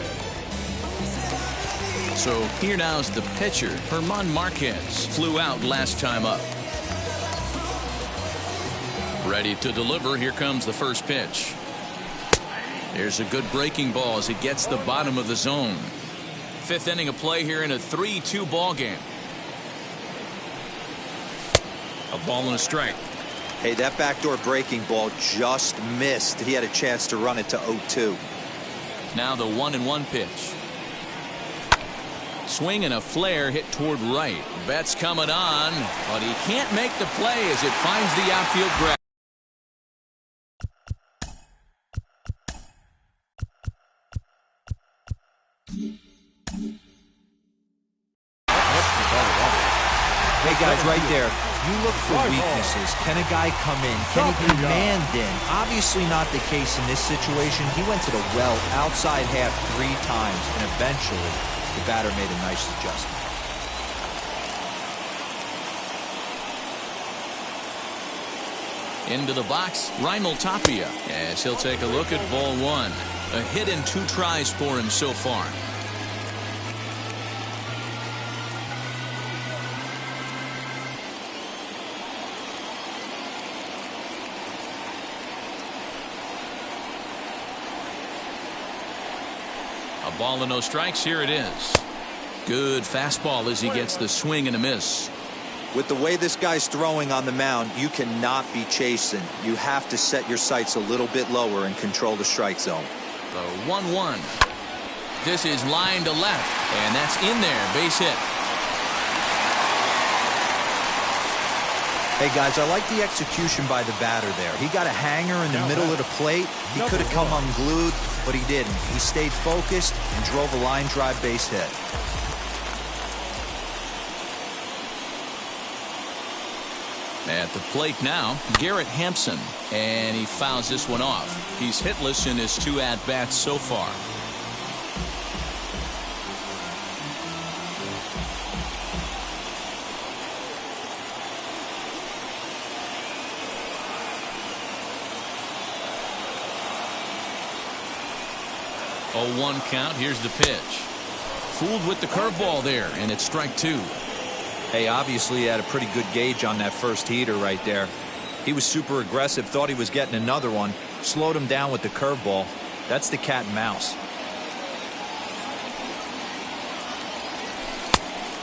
S3: So here now's the pitcher. Germán Marquez flew out last time up. Ready to deliver. Here comes the first pitch. There's a good breaking ball as it gets the bottom of the zone. 5th inning of play here in a 3-2 ball game. A ball and a strike.
S5: Hey, that backdoor breaking ball just missed. He had a chance to run it to 0-2.
S3: Now the 1-1 pitch. Swing and a flare hit toward right. Betts coming on, but he can't make the play as it finds the outfield grab.
S5: Hey guys, right there, you look for weaknesses. Can a guy come in? Can he be manned in? Obviously not the case in this situation. He went to the well outside half 3 times, and eventually the batter made a nice adjustment.
S3: Into the box, Raimel Tapia, as he'll take a look at ball 1. A hit in 2 tries for him so far. A ball and no strikes. Here it is. Good fastball as he gets the swing and a miss.
S5: With the way this guy's throwing on the mound, you cannot be chasing. You have to set your sights a little bit lower and control the strike zone.
S3: The 1-1. This is line to left, and that's in there. Base hit.
S5: Hey guys, I like the execution by the batter there. He got a hanger in the middle of the plate. He could have come unglued, but he didn't. He stayed focused and drove a line drive base hit.
S3: At the plate now, Garrett Hampson, and he fouls this one off. He's hitless in his 2 at-bats so far. Oh, 1 count. Here's the pitch. Fooled with the curveball there, and it's strike 2.
S5: Hey, obviously he had a pretty good gauge on that first heater right there. He was super aggressive, thought he was getting another one, slowed him down with the curveball. That's the cat and mouse.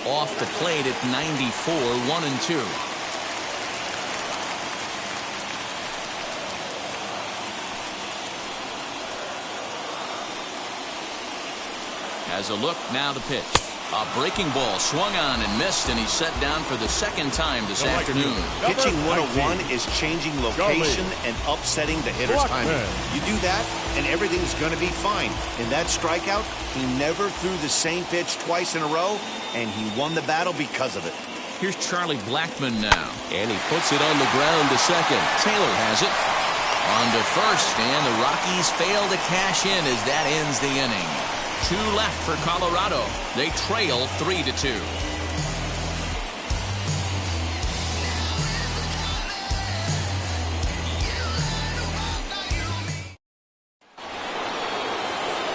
S3: Off the plate at 94, 1-2. Has a look, now the pitch. A breaking ball swung on and missed, and he's set down for the second time this afternoon.
S4: Pitching 101 is changing location and upsetting the hitter's timing. You do that, and everything's going to be fine. In that strikeout, he never threw the same pitch twice in a row, and he won the battle because of it.
S3: Here's Charlie Blackmon now, and he puts it on the ground to second. Taylor has it on to first, and the Rockies fail to cash in as that ends the inning. 2 left for Colorado. They trail 3-2.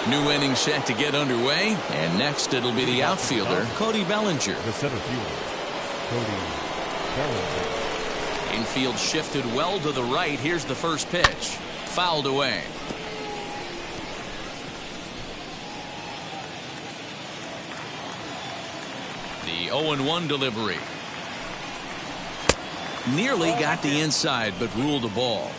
S3: New inning set to get underway, and next it'll be the outfielder, Cody Bellinger.
S6: The center fielder, Cody Bellinger.
S3: Infield shifted well to the right. Here's the first pitch. Fouled away. The 0-1 delivery. Nearly got the inside, but ruled a ball.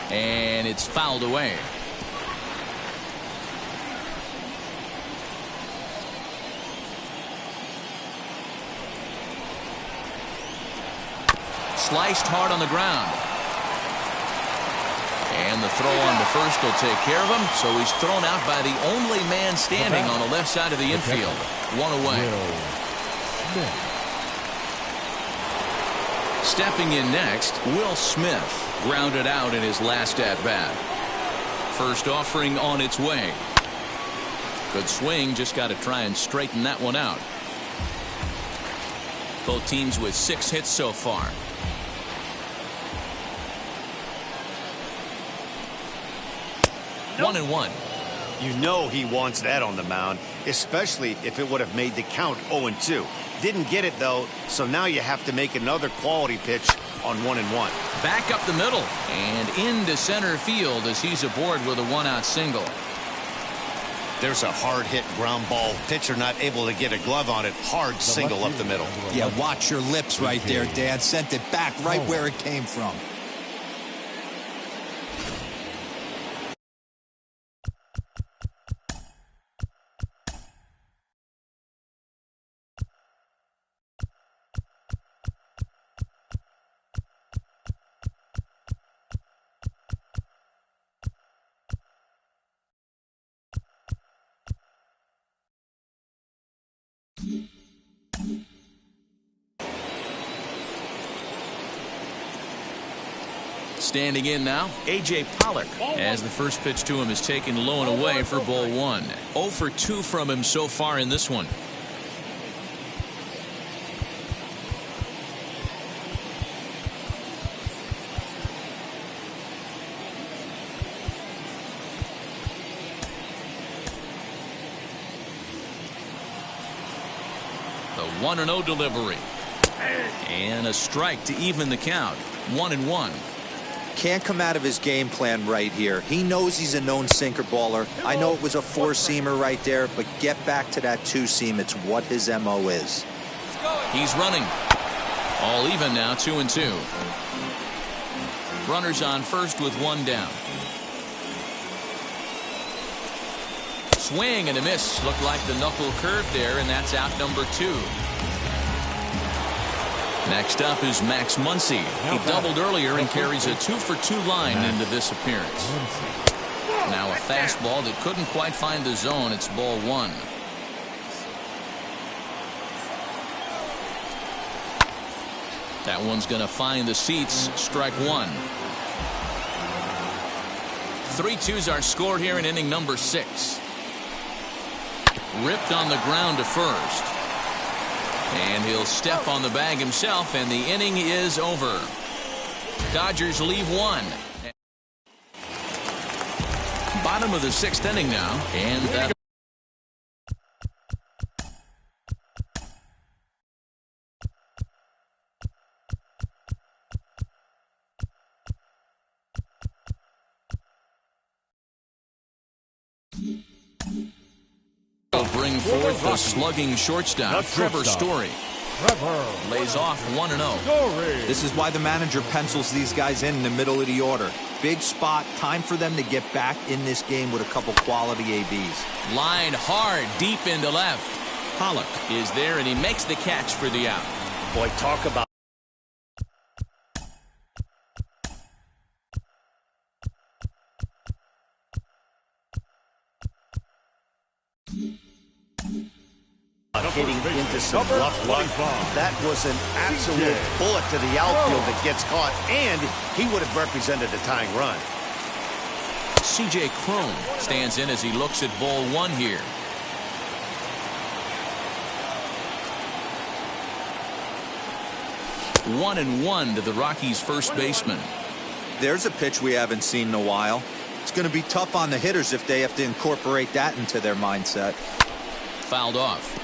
S3: And it's fouled away. Sliced hard on the ground. And the throw on to first will take care of him, so he's thrown out by the only man standing on the left side of the infield. 1 away. Stepping in next, Will Smith. Grounded out in his last at-bat. First offering on its way. Good swing, just got to try and straighten that one out. Both teams with 6 hits so far. Nope. 1-1.
S4: You know he wants that on the mound, especially if it would have made the count 0-2. Didn't get it, though, so now you have to make another quality pitch on 1-1.
S3: Back up the middle and into center field as he's aboard with a 1-out single.
S4: There's a hard hit ground ball. Pitcher not able to get a glove on it. Hard single up the middle.
S5: Yeah, watch your lips right there, Dad. Sent it back right where it came from.
S3: Standing in now, A.J. Pollock, as the first pitch to him is taken low and away for ball 1. 0 for 2 from him so far in this one. The 1-0 delivery. And a strike to even the count. 1-1.
S5: Can't come out of his game plan right here. He knows he's a known sinker baller. I know it was a 4-seamer right there, but get back to that 2-seam. It's what his MO is.
S3: He's running. All even now, 2-2. Runners on first with 1 down. Swing and a miss. Looked like the knuckle curve there, and that's out number 2. Next up is Max Muncy. He doubled earlier and carries a 2 for 2 line into this appearance. Now a fastball that couldn't quite find the zone. It's ball 1. That one's going to find the seats. Strike 1. 3-2s are scored here in inning number 6. Ripped on the ground to first. And he'll step on the bag himself, and the inning is over. Dodgers leave 1. Bottom of the 6th inning now, and that. Bring forth the slugging shortstop, Trevor Story.
S6: Trevor.
S3: Lays off 1-0.
S6: Story.
S5: This is why the manager pencils these guys in the middle of the order. Big spot, time for them to get back in this game with a couple quality ABs.
S3: Line hard, deep into left. Pollock is there, and he makes the catch for the out.
S4: Boy, talk about hitting into some rough luck. That was an absolute bullet to the outfield that gets caught, and he would have represented a tying run.
S3: C.J. Cron stands in as he looks at ball one here. One and one to the Rockies' first baseman.
S5: There's a pitch we haven't seen in a while. It's going to be tough on the hitters if they have to incorporate that into their mindset.
S3: Fouled off.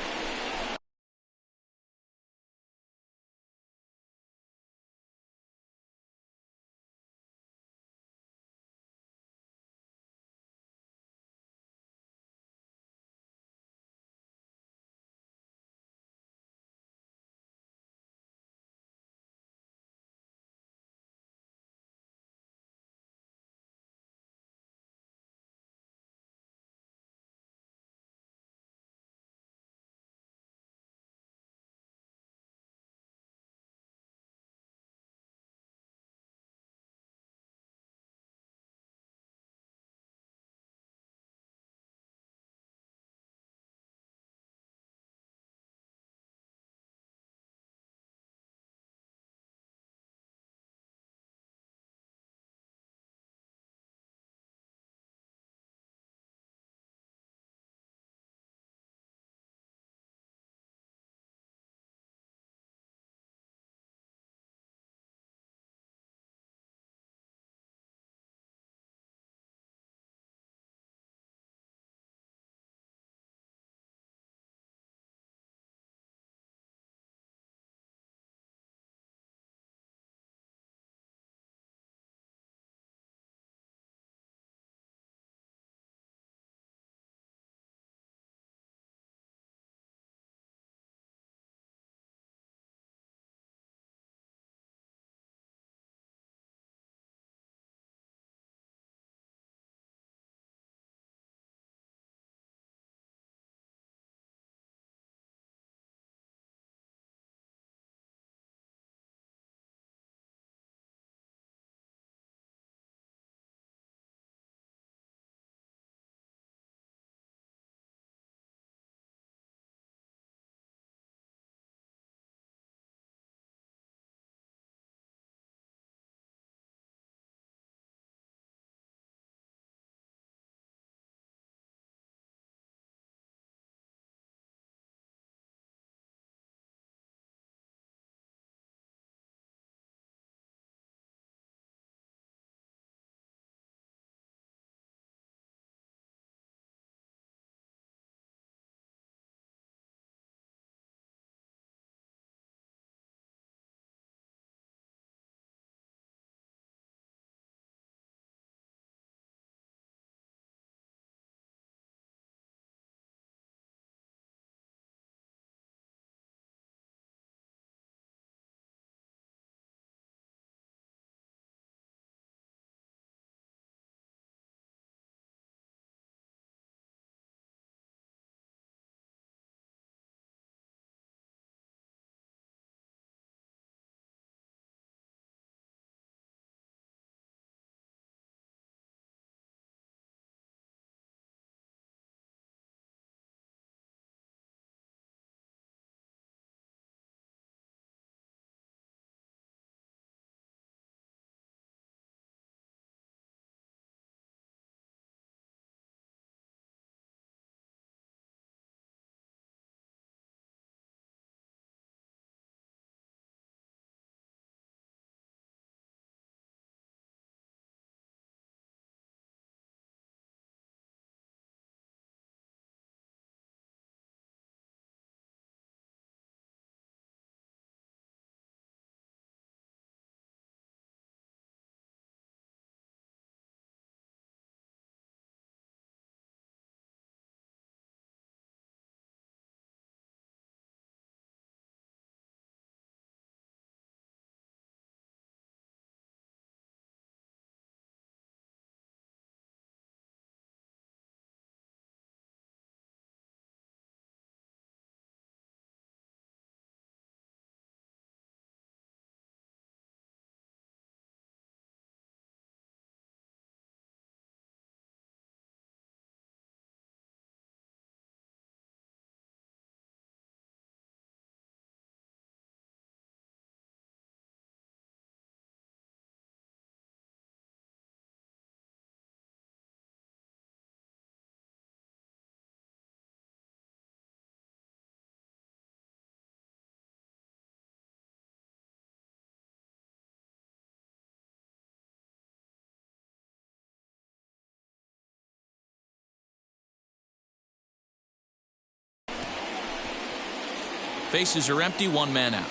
S3: Bases are empty, one man out.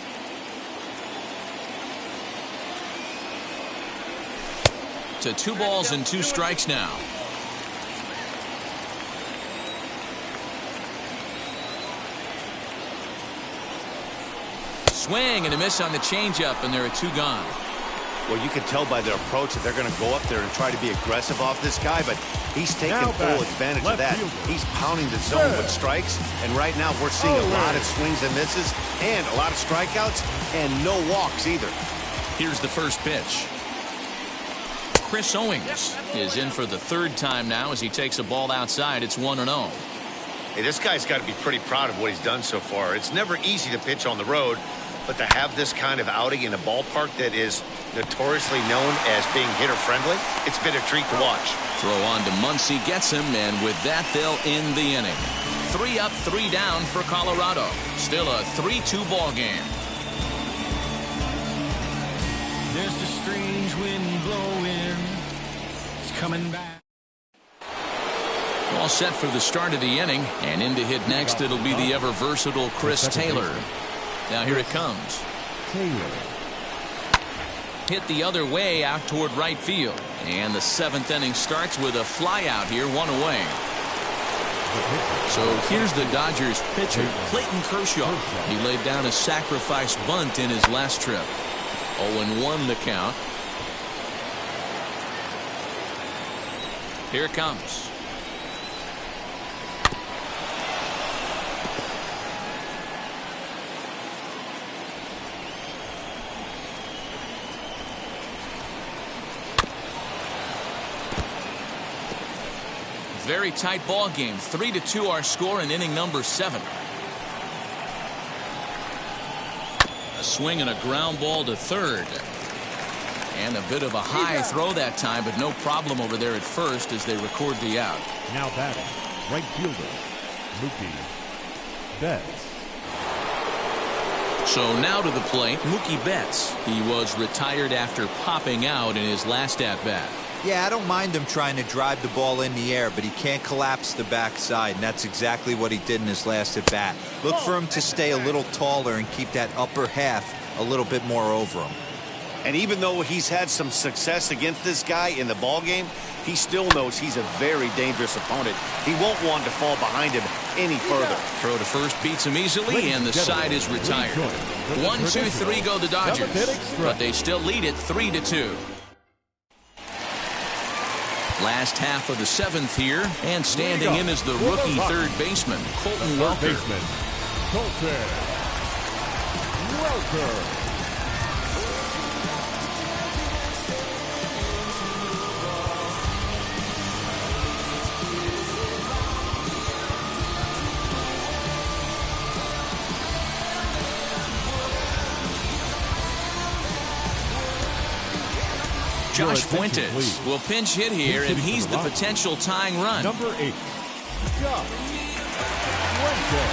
S3: To 2 balls and 2 strikes now. Swing and a miss on the changeup, and there are 2 gone.
S4: Well, you can tell by their approach that they're going to go up there and try to be aggressive off this guy, but he's taking full advantage of that. He's pounding the zone with strikes, and right now we're seeing a lot of swings and misses and a lot of strikeouts and no walks either.
S3: Here's the first pitch. Chris Owings is in for the 3rd time now as he takes a ball outside. It's 1-0.
S4: Hey, this guy's got to be pretty proud of what he's done so far. It's never easy to pitch on the road, but to have this kind of outing in a ballpark that is notoriously known as being hitter-friendly, it's been a treat to watch.
S3: Throw on to Muncy, gets him, and with that, they'll end the inning. 3 up, 3 down for Colorado. Still a 3-2 ball game.
S1: There's a strange wind blowing. It's coming back.
S3: All set for the start of the inning, and in to hit next, it'll be the ever-versatile Chris Taylor. Now here it comes. Hit the other way out toward right field. And the 7th inning starts with a fly out here, 1 away. So here's the Dodgers pitcher, Clayton Kershaw. He laid down a sacrifice bunt in his last trip. 0-1 the count. Here it comes. Very tight ball game. 3-2 our score in inning number 7. A swing and a ground ball to 3rd. And a bit of a high throw that time, but no problem over there at first as they record the out.
S6: Now batting, right fielder, Mookie Betts.
S3: So now to the plate, Mookie Betts. He was retired after popping out in his last at-bat.
S5: Yeah, I don't mind him trying to drive the ball in the air, but he can't collapse the backside, and that's exactly what he did in his last at-bat. Look for him to stay a little taller and keep that upper half a little bit more over him.
S4: And even though he's had some success against this guy in the ball game, he still knows he's a very dangerous opponent. He won't want to fall behind him any further.
S3: Throw to first beats him easily, and the side is retired. 1-2-3 go the Dodgers, but they still lead it 3-2. Last half of the 7th here, and standing in is the rookie 3rd baseman, Colton Welker.
S6: Colton Welker.
S3: Josh Fuentes will pinch hit here, and he's the potential tying run.
S6: Number 8, Josh Fuentes.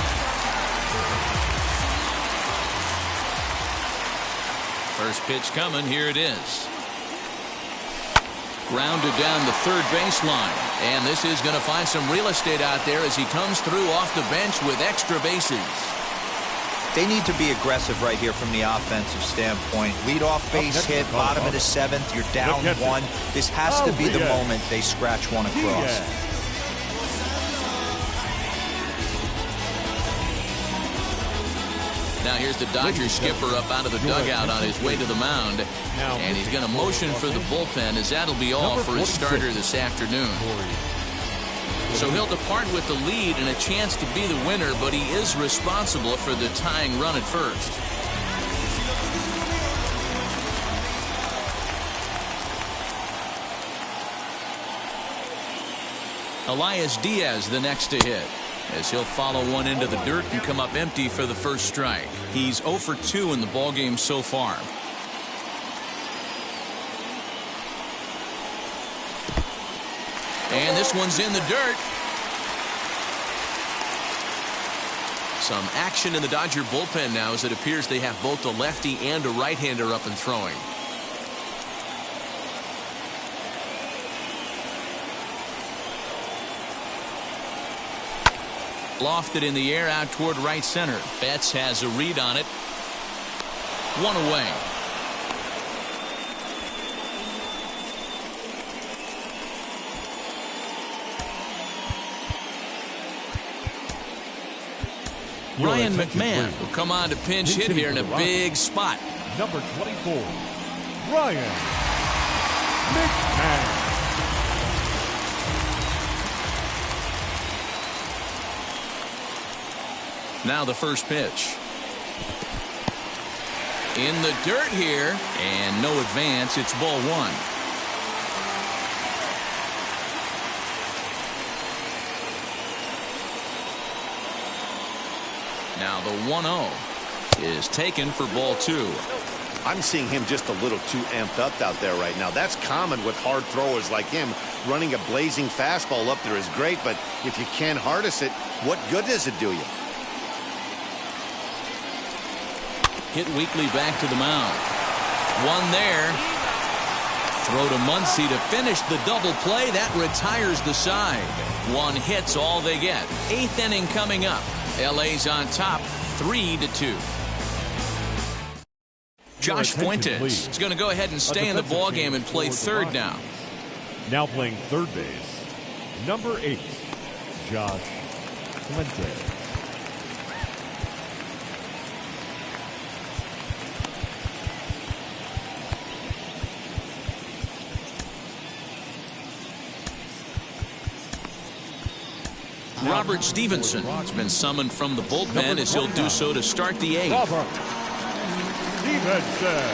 S3: First pitch coming. Here it is. Grounded down the 3rd baseline, and this is going to find some real estate out there as he comes through off the bench with extra bases.
S5: They need to be aggressive right here from the offensive standpoint. Lead-off base hit, bottom of the 7th. You're down 1. This has to be the moment they scratch one across.
S3: Now here's the Dodgers skipper up out of the dugout on his way to the mound. And he's going to motion for the bullpen, as that'll be all for his starter this afternoon. So he'll depart with the lead and a chance to be the winner, but he is responsible for the tying run at first. Elias Diaz the next to hit, as he'll follow one into the dirt and come up empty for the first strike. He's 0 for 2 in the ballgame so far. And this one's in the dirt. Some action in the Dodger bullpen now, as it appears they have both a lefty and a right-hander up and throwing. Lofted in the air out toward right center. Betts has a read on it. One away. Ryan McMahon will come on to pinch hit here in a big spot.
S6: Number 24, Ryan McMahon.
S3: Now the first pitch. In the dirt here, and no advance. It's ball one. Now the 1-0 is taken for ball two.
S4: I'm seeing him just a little too amped up out there right now. That's common with hard throwers like him. Running a blazing fastball up there is great, but if you can't harness it, what good does it do you?
S3: Hit weakly back to the mound. One there. Throw to Muncy to finish the double play. That retires the side. One hit's all they get. Eighth inning coming up. LA's on top, 3-2. Josh Fuentes is going to go ahead and stay in the ballgame and play third now.
S6: Now playing third base, number 8, Josh Fuentes.
S3: Robert Stevenson has been summoned from the bullpen as he'll do so to start the eighth.
S6: Robert Stevenson.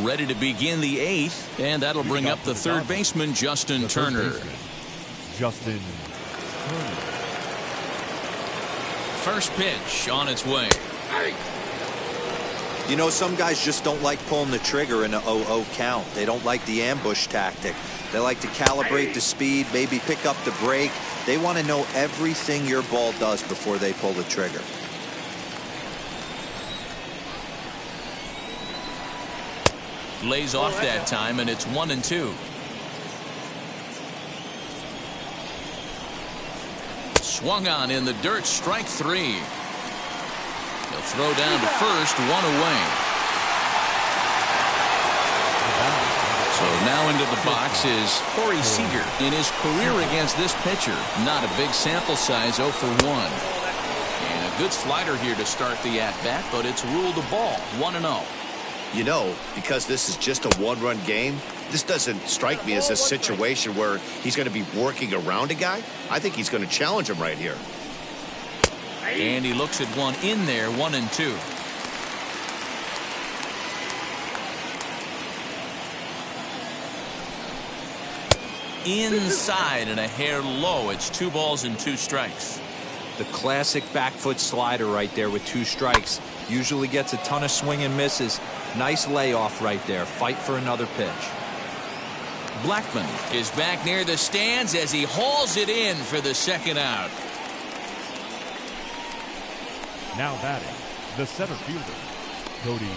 S3: Ready to begin the eighth, and that'll bring up the third baseman, Justin Turner.
S6: Justin Turner.
S3: First pitch on its way.
S5: You know, some guys just don't like pulling the trigger in a 0-0 count. They don't like the ambush tactic. They like to calibrate the speed, maybe pick up the brake. They want to know everything your ball does before they pull the trigger.
S3: Lays off that time, and it's 1-2. Swung on in the dirt, strike three. He'll throw down to first, one away. So now into the box is Corey Seager. In his career against this pitcher, not a big sample size, 0 for 1. And a good slider here to start the at-bat, but it's ruled a ball, 1-0.
S4: You know, because this is just a one-run game, this doesn't strike me as a situation where he's going to be working around a guy. I think he's going to challenge him right here.
S3: And he looks at one in there, 1-2. Inside and a hair low. It's 2 balls and 2 strikes.
S5: The classic back foot slider right there with 2 strikes. Usually gets a ton of swing and misses. Nice layoff right there. Fight for another pitch.
S3: Blackman is back near the stands as he hauls it in for the second out.
S6: Now batting, the center fielder, Cody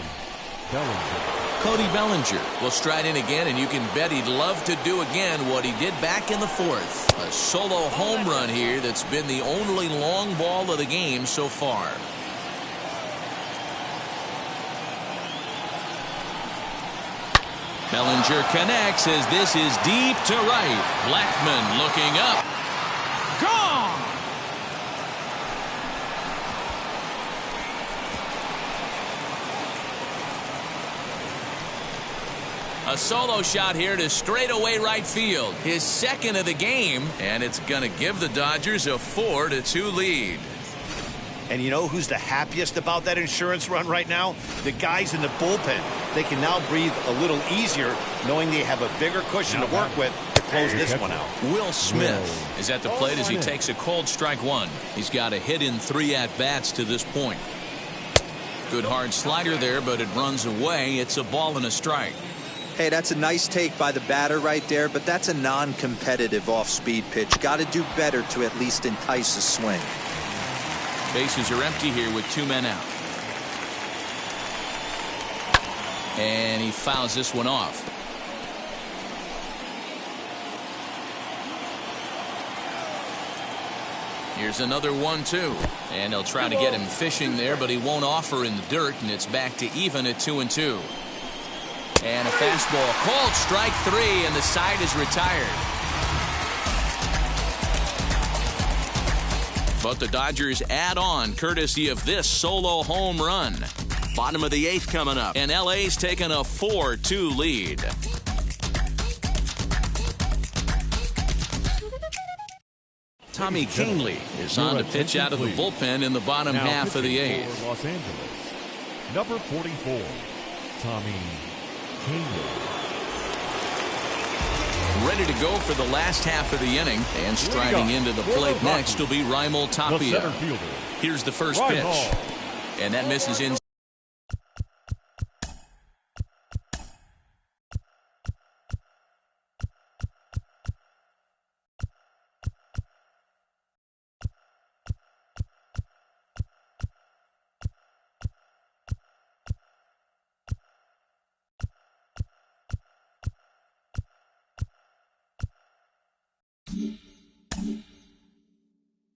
S6: Bellinger.
S3: Cody Bellinger will stride in again, and you can bet he'd love to do again what he did back in the 4th. A solo home run here that's been the only long ball of the game so far. Bellinger connects as this is deep to right. Blackman looking up. Gone! A solo shot here to straightaway right field. His second of the game, and it's going to give the Dodgers a 4-2 lead.
S4: And you know who's the happiest about that insurance run right now? The guys in the bullpen. They can now breathe a little easier knowing they have a bigger cushion to work with to close this one out.
S3: Will Smith is at the plate as he takes a cold strike one. He's got a hit in 3 at-bats to this point. Good hard slider there, but it runs away. It's a ball and a strike.
S5: Hey, that's a nice take by the batter right there, but that's a non-competitive off-speed pitch. Got to do better to at least entice a swing.
S3: Bases are empty here with 2 men out. And he fouls this one off. Here's another 1-2. And they'll try to get him fishing there, but he won't offer in the dirt, and it's back to even at 2-2. And a fastball called strike 3, and the side is retired. But the Dodgers add on courtesy of this solo home run. Bottom of the 8th coming up, and LA's taking a 4-2 lead. Tommy Kahnle is on to pitch out of the bullpen in the bottom half of the 8th.
S6: Los Angeles, number 44, Tommy Kahnle.
S3: Ready to go for the last half of the inning, and striding into the plate next will be Raimel Tapia. Here's the first pitch, and that misses in.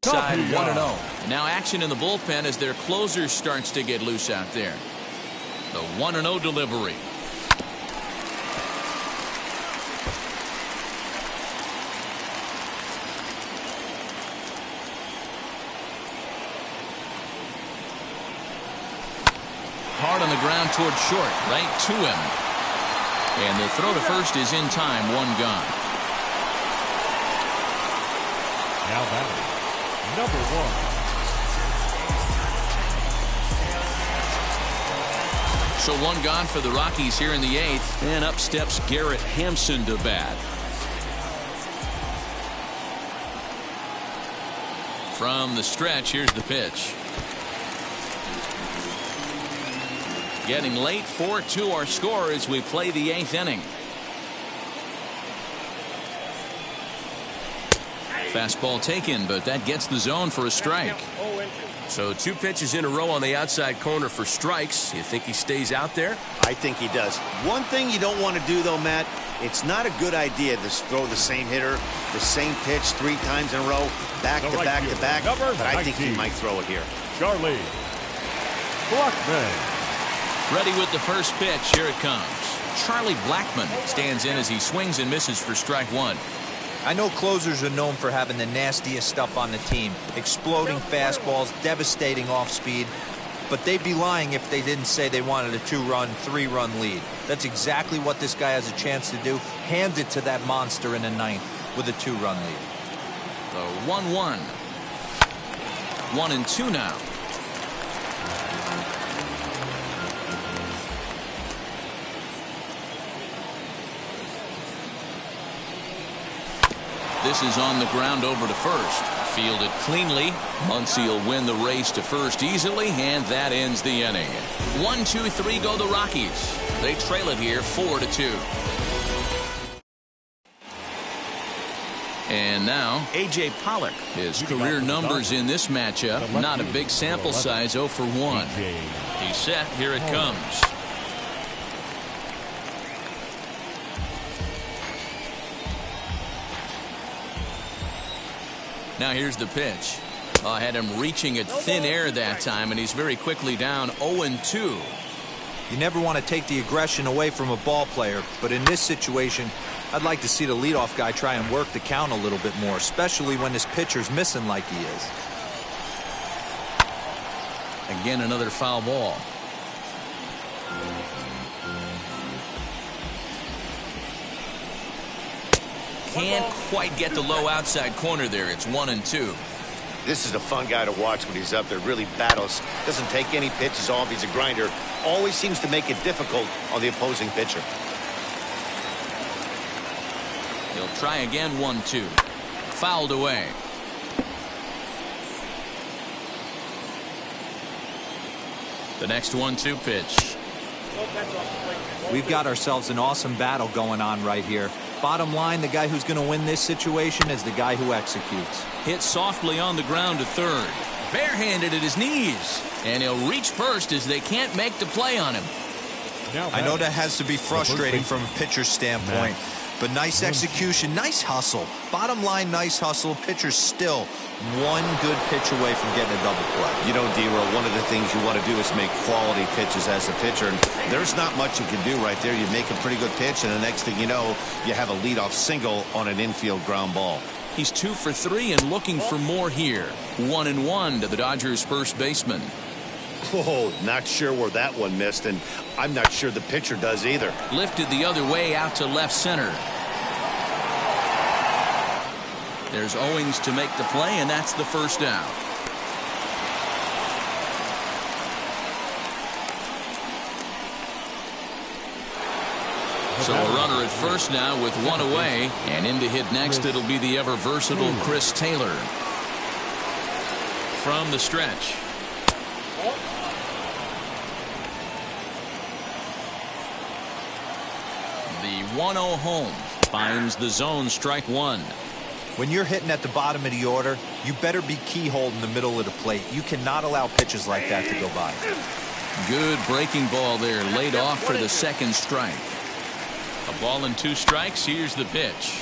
S3: Side 1-0. Now action in the bullpen as their closer starts to get loose out there. The 1-0 delivery. Hard on the ground toward short, right to him. And the throw to first is in time, 1 gone.
S6: Now batting, number 1.
S3: So 1 gone for the Rockies here in the 8th. And up steps Garrett Hampson to bat. From the stretch, here's the pitch. Getting late, 4-2 our score as we play the 8th inning. Fastball taken, but that gets the zone for a strike.
S8: So 2 pitches in a row on the outside corner for strikes. You think he stays out there?
S4: I think he does. One thing you don't want to do, though, Matt, it's not a good idea to throw the same hitter, the same pitch 3 times in a row, back to back to back. But I think he might throw it here.
S6: Charlie Blackmon.
S3: Ready with the first pitch. Here it comes. Charlie Blackmon stands in as he swings and misses for strike 1.
S5: I know closers are known for having the nastiest stuff on the team. Exploding fastballs, devastating off speed. But they'd be lying if they didn't say they wanted a 2-run, 3-run lead. That's exactly what this guy has a chance to do. Hand it to that monster in the 9th with a 2-run lead.
S3: The 1-1. 1-2 now. This is on the ground over to first. Fielded cleanly. Muncy will win the race to first easily, and that ends the inning. 1-2-3 go the Rockies. They trail it here 4-2. And now A.J. Pollock. His career numbers in this matchup, not a big sample size, 0 for 1. He's set. Here it comes. Now here's the pitch. I had him reaching at thin air that time, and he's very quickly down 0-2.
S5: You never want to take the aggression away from a ball player, but in this situation, I'd like to see the leadoff guy try and work the count a little bit more, especially when this pitcher's missing like he is.
S3: Again, another foul ball. Can't quite get the low outside corner there. It's 1-2.
S4: This is a fun guy to watch when he's up there. Really battles. Doesn't take any pitches off. He's a grinder. Always seems to make it difficult on the opposing pitcher.
S3: He'll try again. 1-2. Fouled away. The next 1-2 pitch.
S5: We've got ourselves an awesome battle going on right here. Bottom line, the guy who's going to win this situation is the guy who executes.
S3: Hit softly on the ground to third. Barehanded at his knees. And he'll reach first as they can't make the play on him.
S5: I know that has to be frustrating from a pitcher's standpoint, but nice execution, nice hustle. Bottom line, nice hustle. Pitcher's still one good pitch away from getting a double play.
S4: You know, D-Roll, one of the things you want to do is make quality pitches as a pitcher, and there's not much you can do right there. You make a pretty good pitch, and the next thing you know, you have a leadoff single on an infield ground ball.
S3: He's 2 for 3 and looking for more here. 1-1 to the Dodgers' first baseman.
S4: Oh, not sure where that one missed, and I'm not sure the pitcher does either.
S3: Lifted the other way out to left center. There's Owings to make the play, and that's the first out. So a runner at first now with one away, and in to hit next it'll be the ever versatile Chris Taylor. From the stretch. The 1-0 home finds the zone, strike one.
S5: When you're hitting at the bottom of the order, you better be keyhole in the middle of the plate. You cannot allow pitches like that to go by.
S3: Good breaking ball there, laid off for the second strike. A ball and 2 strikes. Here's the pitch.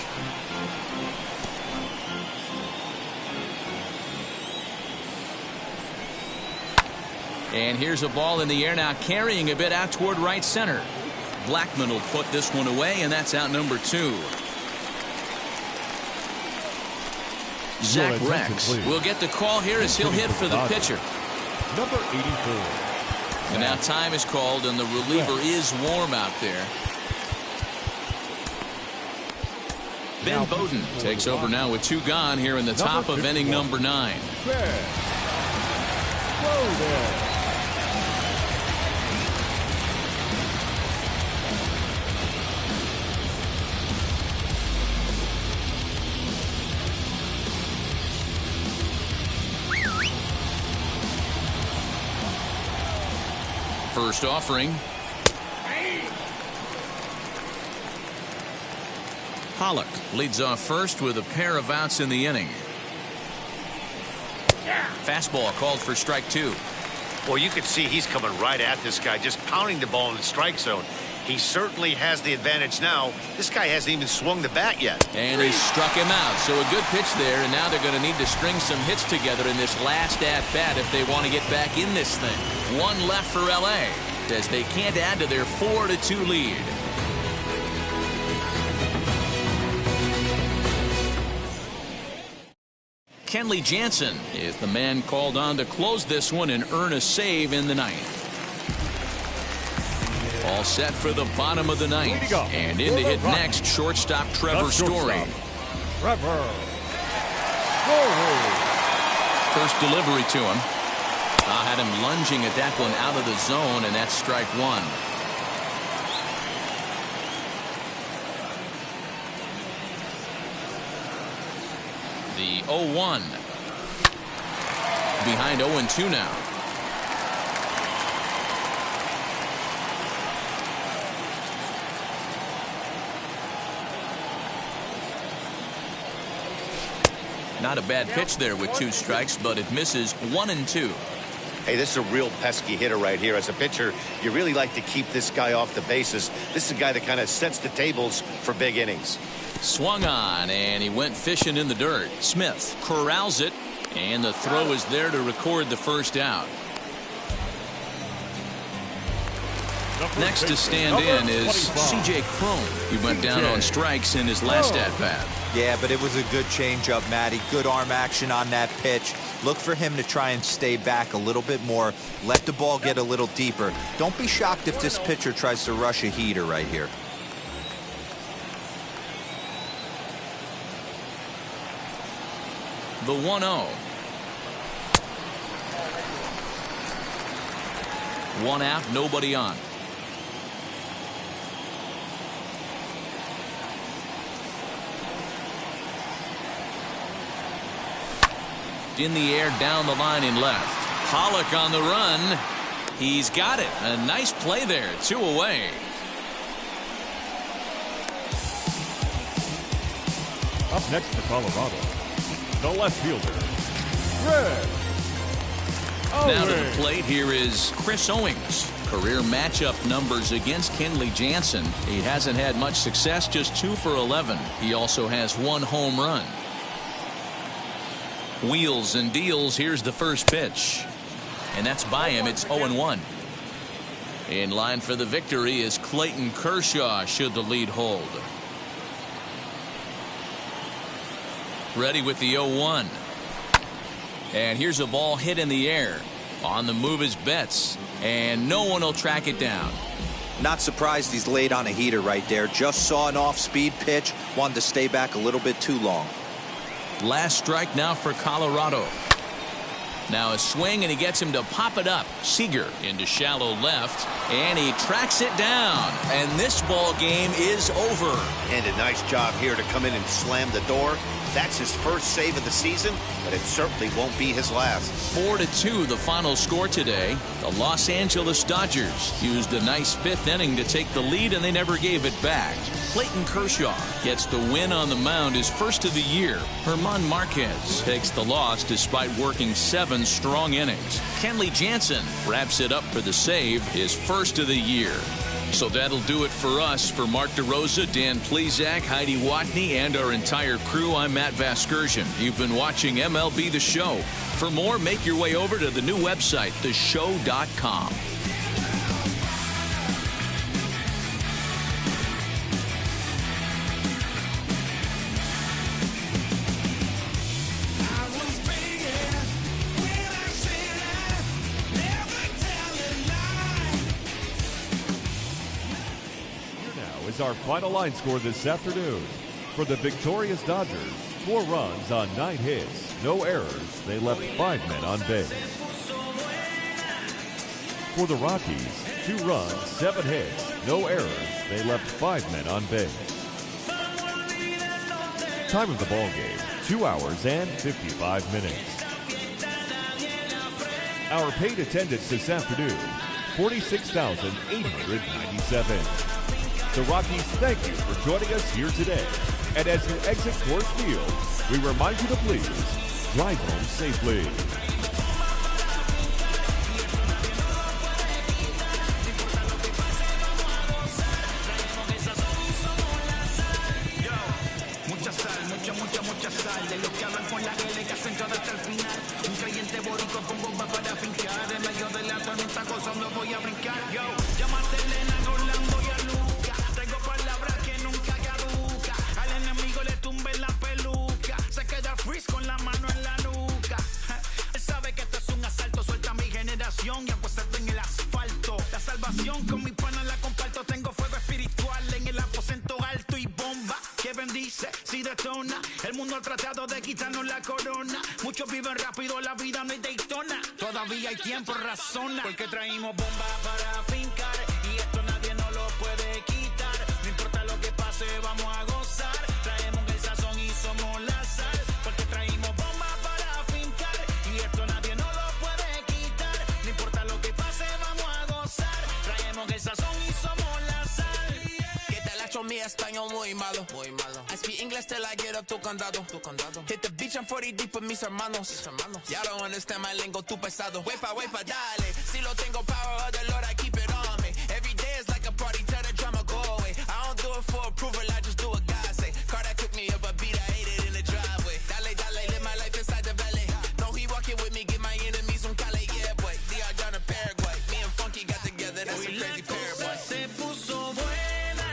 S3: And here's a ball in the air now, carrying a bit out toward right center. Blackman will put this one away, and that's out number 2. Zach Rex will get the call here as he'll hit for the pitcher.
S6: Number 84.
S3: And now time is called, and the reliever is warm out there. Ben Bowden takes over now with 2 gone here in the top of inning number 9. First offering. Pollock leads off first with a pair of outs in the inning. Fastball called for strike 2.
S4: Well, you can see he's coming right at this guy, just pounding the ball in the strike zone. He certainly has the advantage now. This guy hasn't even swung the bat yet.
S3: And he struck him out. So a good pitch there, and now they're going to need to string some hits together in this last at-bat if they want to get back in this thing. 1 left for L.A. as they can't add to their 4-2 lead. Kenley Jansen is the man called on to close this one and earn a save in the 9th. All set for the bottom of the 9th. And in to hit next, shortstop Trevor Story. First delivery to him. Had him lunging at that one out of the zone, and that's strike 1. The 0-1. Behind 0-2 now. Not a bad pitch there with 2 strikes, but it misses 1-2.
S4: Hey, this is a real pesky hitter right here. As a pitcher, you really like to keep this guy off the bases. This is a guy that kind of sets the tables for big innings.
S3: Swung on, and he went fishing in the dirt. Smith corrals it, and the throw is there to record the first out. Next to stand in is C.J. Cron. He went down on strikes in his last at-bat.
S5: Yeah, but it was a good changeup, Matty. Good arm action on that pitch. Look for him to try and stay back a little bit more. Let the ball get a little deeper. Don't be shocked if this pitcher tries to rush a heater right here.
S3: The 1-0. 1 out, nobody on. In the air, down the line in left. Pollock on the run. He's got it. A nice play there. 2 away.
S6: Up next for Colorado, the left fielder, Red.
S3: Now to the plate, here is Chris Owings. Career matchup numbers against Kenley Jansen. He hasn't had much success, just 2 for 11. He also has 1 home run. Wheels and deals. Here's the first pitch. And that's by him. It's 0-1. In line for the victory is Clayton Kershaw should the lead hold. Ready with the 0-1. And here's a ball hit in the air. On the move is Betts. And no one will track it down.
S5: Not surprised he's laid on a heater right there. Just saw an off-speed pitch. Wanted to stay back a little bit too long.
S3: Last strike now for Colorado. Now a swing, and he gets him to pop it up. Seager into shallow left, and he tracks it down. And this ball game is over.
S4: And a nice job here to come in and slam the door. That's his first save of the season, but it certainly won't be his last.
S3: 4-2 the final score today. The Los Angeles Dodgers used a nice 5th inning to take the lead, and they never gave it back. Clayton Kershaw gets the win on the mound, his first of the year. German Marquez takes the loss despite working 7 strong innings. Kenley Jansen wraps it up for the save, his first of the year. So that'll do it for us. For Mark DeRosa, Dan Plesac, Heidi Watney, and our entire crew, I'm Matt Vasgersian. You've been watching MLB The Show. For more, make your way over to the new website, theshow.com.
S6: Our final line score this afternoon. For the victorious Dodgers, 4 runs on 9 hits, no errors. They left 5 men on base. For the Rockies, 2 runs, 7 hits, no errors. They left 5 men on base. Time of the ball game, 2 hours and 55 minutes. Our paid attendance this afternoon, 46,897. The Rockies thank you for joining us here today. And as you exit Coors Field, we remind you to please drive home safely.
S1: Si detona, el mundo ha tratado de quitarnos la corona. Muchos viven rápido, la vida no es Daytona. Todavía hay tiempo, razona. Porque traímos bombas para fincar. Y esto nadie nos lo puede quitar. No importa lo que pase, vamos a gozar. Traemos el sazón y somos la sal. Porque traímos bombas para fincar. Y esto nadie nos lo puede quitar. No importa lo que pase, vamos a gozar. Traemos el sazón y somos la sal.
S9: Que te la echo mi español muy malo. Muy malo. I speak English till I get up tu condado. Hit the beach, I'm 40 deep with mis hermanos. Y'all don't understand my lingo, tu pesado. Wepa, dale. Si lo tengo power of the Lord, I keep it on me. Every day is like a party, tell the drama go away. I don't do it for approval, I just do what God say. Car that cooked me up a beat, I ate it in the driveway. Dale, live my life inside the valley. No, he walking with me, get my enemies on Cali, yeah, boy. DR down to Paraguay. Me and Funky got together, that's a crazy pair, boy.
S1: Se puso buena.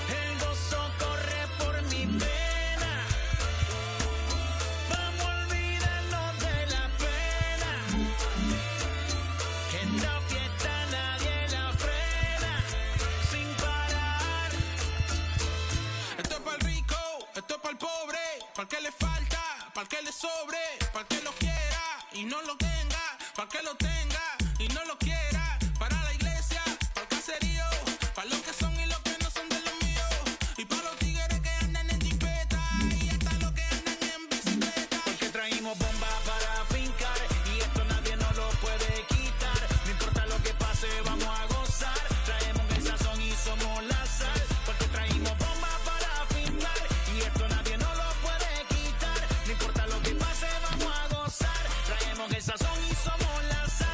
S1: El gozo corre por mi pena. Vamos a olvidarnos de la pena. Que esta fiesta nadie la frena. Sin parar.
S10: Esto es para el rico, esto es para el pobre. Para el que le falta, para el que le sobre. Para el que lo quiera y no lo tenga. Para el que lo tenga y no lo quiera. Para la iglesia, para el caserío. Para los que son y los que no son de los míos. Y para los tigres que andan en jipeta. Y hasta los que andan en bicicleta.
S1: Porque traímos bombas para fincar. Y esto nadie nos lo puede quitar. No importa lo que pase, vamos a gozar. Traemos el sazón y somos la sal. Porque traímos bombas para fincar. Y esto nadie nos lo puede quitar. No importa lo que pase, vamos a gozar. Traemos el sazón y somos la sal.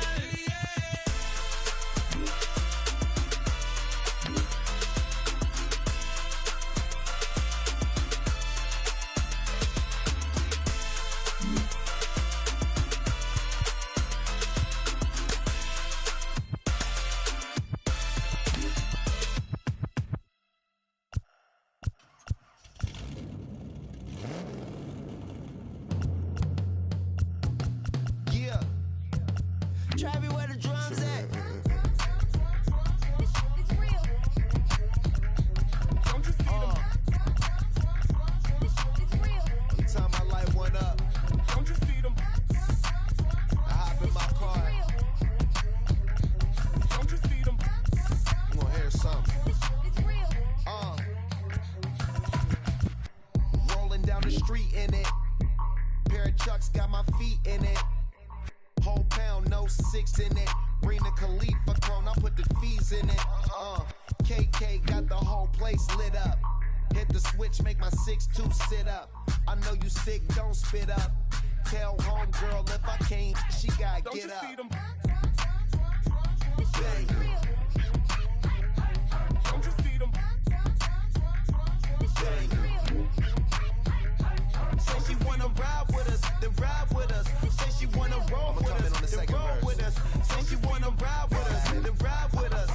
S11: switch, make my 6'2" sit up. I know you sick, don't spit up. Tell homegirl if I can't, she gotta
S6: Don't
S11: get
S6: you
S11: up.
S6: see them?
S11: Bang.
S6: Don't you see them?
S11: Bang. Say she wanna ride with us, then ride with us. Say she wanna roll with us, then roll with us. Say she wanna ride with us, then ride with us.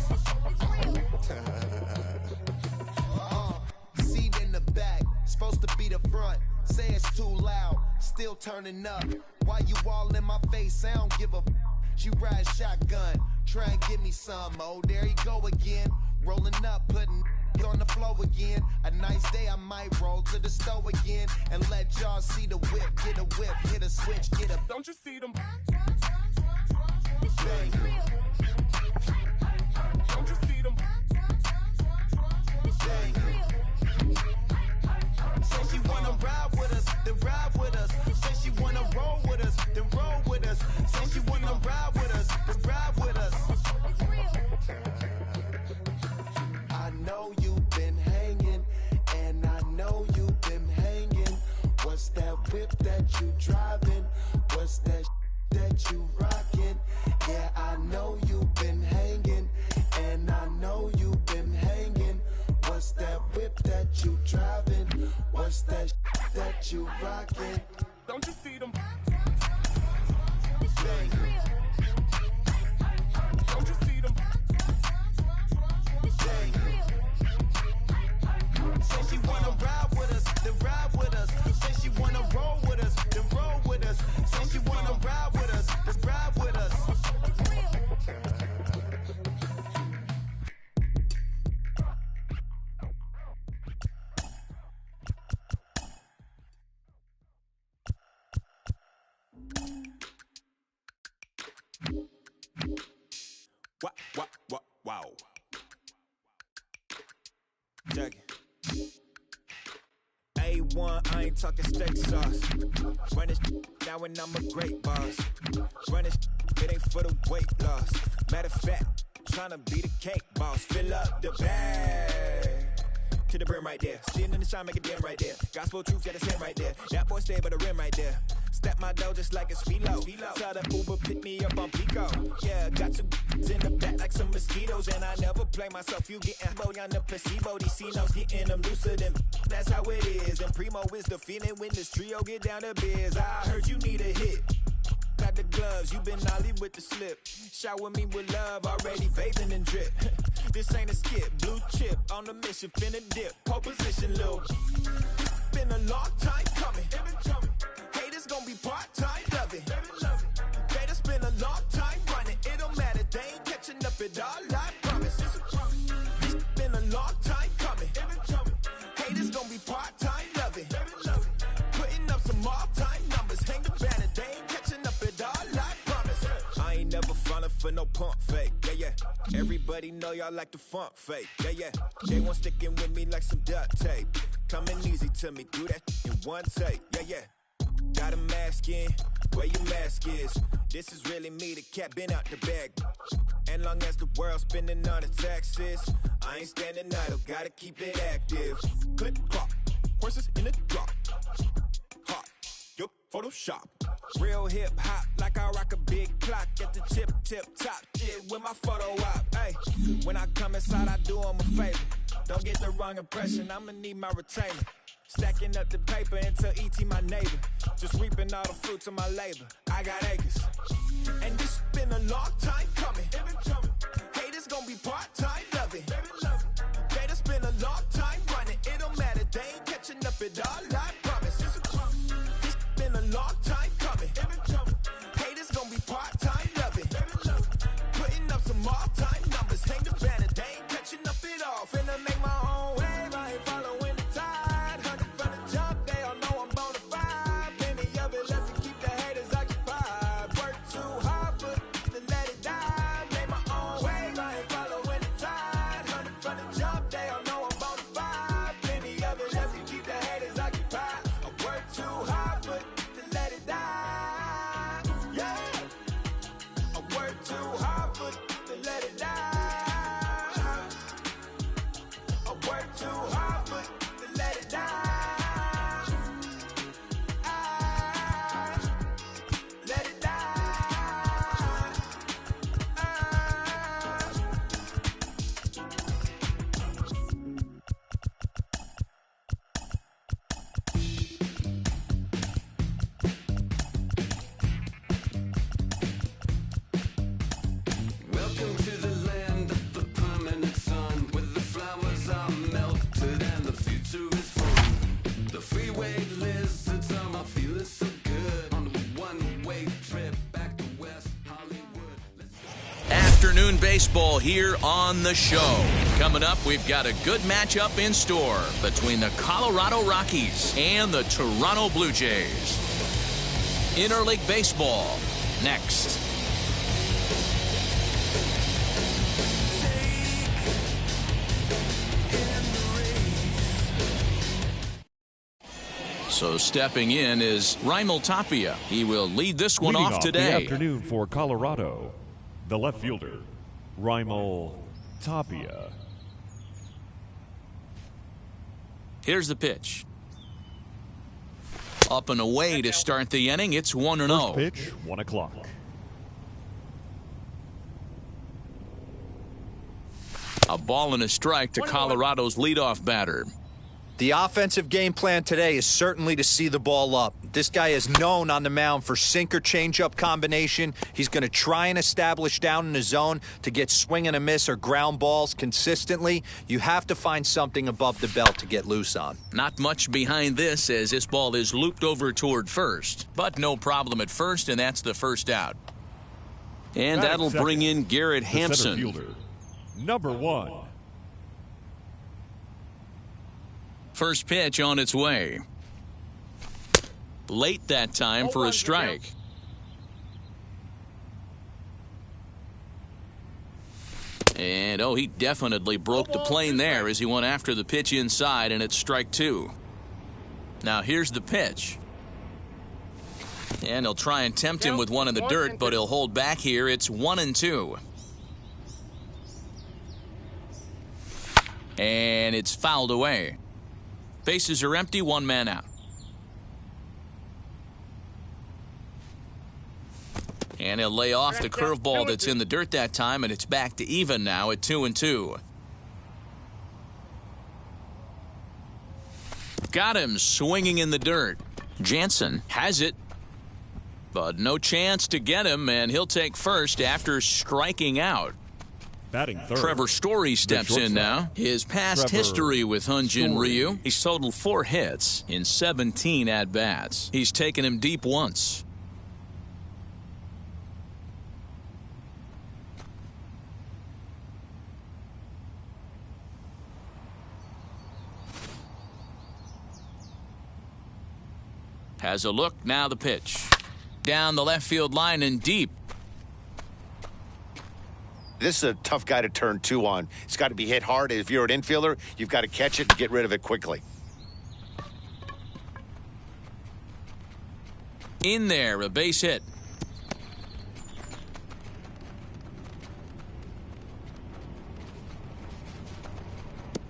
S11: Seat in the back, supposed to be the front. Say it's too loud, still turning up. Why you all in my face? I don't give a f. She ride shotgun, try and give me some. Oh, there you go again. Rolling up, putting on the floor again. A nice day, I might roll to the store again and let y'all see the whip. Get a whip, hit a switch, get a.
S6: Don't you see them?
S11: Bang.
S6: Don't you see them?
S11: Bang. Say she wanna ride with us, then ride with us. Say she wanna roll with us, then roll with us. Say she wanna ride with us, then ride with us. I know you've been hanging, and I know you've been hanging. What's that whip that you driving? What's that that you rocking? Yeah, I know you've been hanging, and I know you've been hanging. What's that whip that you driving? What's that that you rocking?
S6: Don't you see them?
S11: Bang.
S6: Don't you see them?
S11: Bang. Say she wanna ride with us, then ride with us. Say she wanna roll with us, then roll with us. Say she wanna ride with us, then ride with us.
S12: Wow. Check it. A1, I ain't talking steak sauce. Run this now and I'm a great boss. Run this, it ain't for the weight loss. Matter of fact, tryna be the cake boss. Fill up the bag to the brim right there. Sitting in the shine, make it dim right there. Gospel truth, got his hand right there. That boy stay by the rim right there. Step my dough just like it's philo. Tell the Uber pick me up on Pico. Yeah, got two in the back like some mosquitoes. And I never play myself. You getting boy on the placebo. These C-notes getting them looser than. That's how it is. And Primo is the feeling when this trio get down to biz. I heard you need a hit. Got the gloves, you been ollie with the slip. Shower me with love, already bathing in drip. This ain't a skip, blue chip on the mission, finna dip. Pole position, little. Been a long time coming. Haters gon' be part-time, love it. Haters been a long time running. It don't matter, they ain't catching up at all, I promise. It's been a long time coming. Haters gon' be part-time, love it. Putting up some all-time numbers. Hang the banner, they ain't catching up at all, I promise. I ain't never falling for no pump fake, yeah. Everybody know y'all like the funk fake, yeah. They want sticking with me like some duct tape. Coming easy to me, do that in one take, yeah. Got a mask in, where your mask is. This is really me, the cat been out the bag. And long as the world's spending on the taxes, I ain't standing idle, gotta keep it active. Click clock, horses in the drop. Hot, yup, Photoshop. Real hip hop, like I rock a big clock at the tip top. Shit with my photo op. Hey, when I come inside, I do them a favor. Don't get the wrong impression, I'ma need my retainer. Stacking up the paper until E.T. my neighbor. Just reaping all the fruits of my labor. I got acres. And this been a long time coming. Haters gon' be part-time, love it. Haters been a long time running. It don't matter, they ain't catching up at all, I promise. This been a long time coming. Haters gon' be part-time, love it. Putting up some all-time numbers. Hang the banner, they ain't catching up at all. Finna make my own wave, I ain't following the tide. Jump, they all know I'm bonafide. Plenty of it left to keep the haters occupied. Work too hard, but to let it die. Made my own way, I ain't following the
S3: baseball here on the show. Coming up, we've got a good matchup in store between the Colorado Rockies and the Toronto Blue Jays. Interleague Baseball, next. So stepping in is Raimel Tapia. He will lead this one off today.
S6: The afternoon for Colorado, the left fielder, Raimel Tapia.
S3: Here's the pitch. Up and away to start the inning. It's 1-0.
S6: First pitch, 1 o'clock.
S3: A ball and a strike to Colorado's leadoff batter.
S5: The offensive game plan today is certainly to see the ball up. This guy is known on the mound for sinker changeup combination. He's going to try and establish down in the zone to get swing and a miss or ground balls consistently. You have to find something above the belt to get loose on.
S3: Not much behind this as this ball is looped over toward first. But no problem at first, and that's the first out. And that'll bring in Garrett Hampson.
S6: Fielder, number 1.
S3: First pitch on its way. Late that time for a strike. And, he definitely broke the plane there as he went after the pitch inside, and it's strike 2. Now here's the pitch. And he'll try and tempt him with one in the dirt, but he'll hold back here. It's 1-2. And it's fouled away. Bases are empty, 1 man out. And he'll lay off the curveball that's in the dirt that time, and it's back to even now at 2-2. Got him swinging in the dirt. Jansen has it, but no chance to get him, and he'll take first after striking out.
S6: Batting third,
S3: Trevor Story steps in now. His past history with Hyun-Jin Ryu. He's totaled 4 hits in 17 at-bats. He's taken him deep once. Has a look, now the pitch. Down the left field line and deep.
S4: This is a tough guy to turn 2 on. It's got to be hit hard. If you're an infielder, you've got to catch it and get rid of it quickly.
S3: In there, a base hit.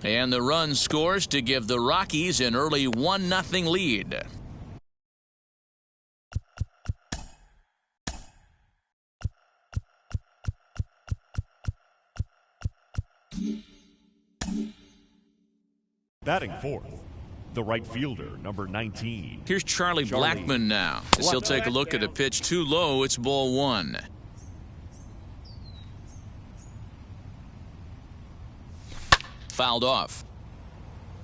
S3: And the run scores to give the Rockies an early 1-0 lead.
S6: Batting fourth, the right fielder, number 19.
S3: Here's Charlie Blackmon now. As he'll take a look at a pitch too low. It's ball 1. Fouled off.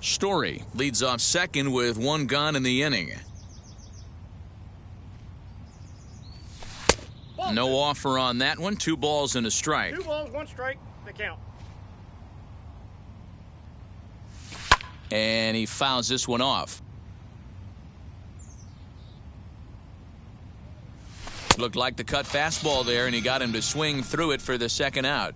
S3: Story leads off second with 1 gone in the inning. No offer on that one. 2 balls and a strike.
S13: 2 balls, 1 strike. They count.
S3: And he fouls this one off. Looked like the cut fastball there, and he got him to swing through it for the second out.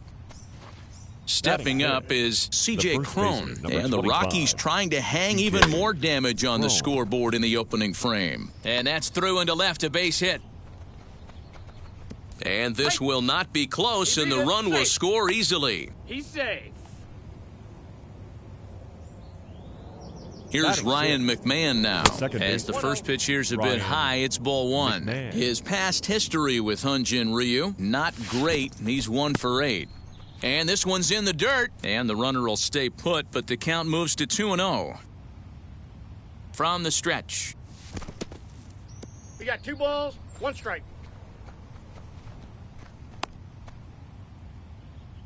S3: Stepping up is C.J. Cron, and the Rockies trying to hang even more damage on the scoreboard in the opening frame. And that's through into left, a base hit. And this will not be close, and the run will score easily.
S13: He's safe.
S3: Here's Ryan McMahon now. As the first pitch here's a bit high, it's ball 1. His past history with Hyun-Jin Ryu, not great. He's 1 for 8. And this one's in the dirt. And the runner will stay put, but the count moves to 2-0. From the stretch.
S13: We got 2 balls, 1 strike.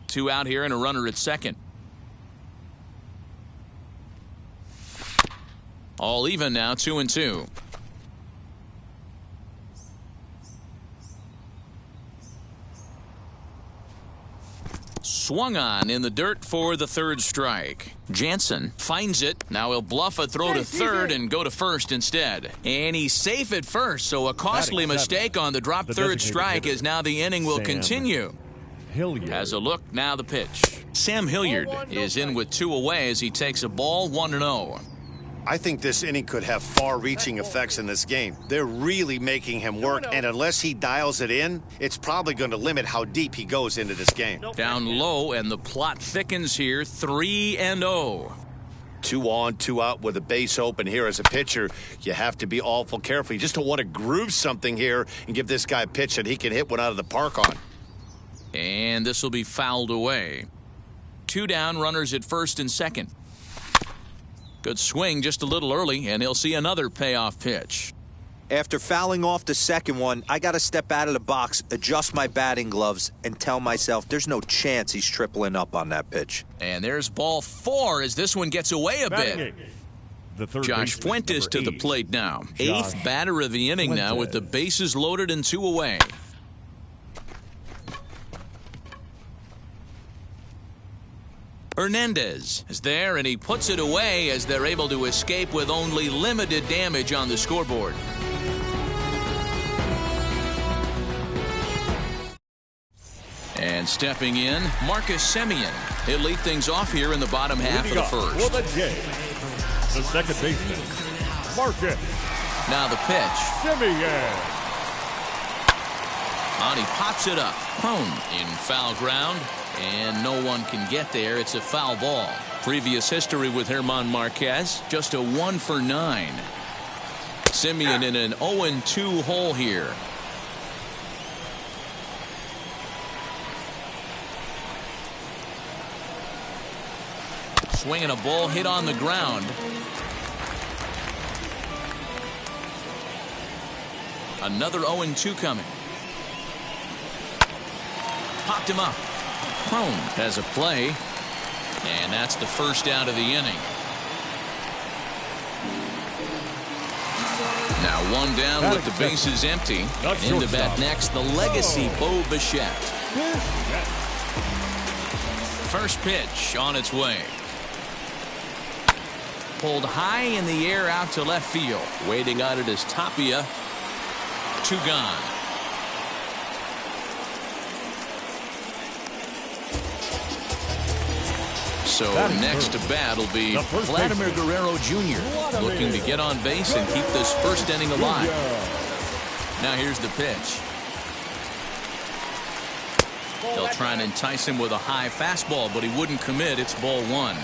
S3: 2 out here and a runner at second. All even now, 2-2. swung on in the dirt for the third strike. Jansen finds it. Now he'll bluff a throw to third and go to first instead. And he's safe at first, so a costly mistake on the drop third strike as now the inning will continue.
S6: Hilliard
S3: has a look, now the pitch. Sam Hilliard is in with 2 away as he takes a ball 1-0.
S4: I think this inning could have far-reaching effects in this game. They're really making him work, and unless he dials it in, it's probably going to limit how deep he goes into this game.
S3: Down low, and the plot thickens here, 3-0.
S4: 2 on, 2 out with a base open here as a pitcher. You have to be awful careful. You just don't want to groove something here and give this guy a pitch that he can hit one out of the park on.
S3: And this will be fouled away. 2 down, runners at first and second. Good swing just a little early, and he'll see another payoff pitch.
S5: After fouling off the second one, I got to step out of the box, adjust my batting gloves, and tell myself there's no chance he's tripling up on that pitch.
S3: And there's ball 4 as this one gets away a bit. Josh Fuentes to the plate now. 8th batter of the inning now with the bases loaded and 2 away. Hernandez is there, and he puts it away as they're able to escape with only limited damage on the scoreboard. And stepping in, Marcus Semien. He'll lead things off here in the bottom half of the first.
S6: For the Jays, the second baseman, Marcus.
S3: Now the pitch.
S6: Semien.
S3: And he pops it up. Prone in foul ground. And no one can get there. It's a foul ball. Previous history with German Marquez, just a 1 for 9. Semien in an 0-2 hole here. Swinging a ball hit on the ground. Another 0-2 coming. Popped him up. Prone has a play, and that's the first out of the inning. Now 1 down with the bases empty. And into bat next, the legacy Bo Bichette. First pitch on its way. Pulled high in the air out to left field. Waiting on it is Tapia. 2 gone. So next to bat will be Vladimir Guerrero Jr. looking to get on base and keep this first inning alive. Now here's the pitch. They'll try and entice him with a high fastball, but he wouldn't commit. It's ball 1.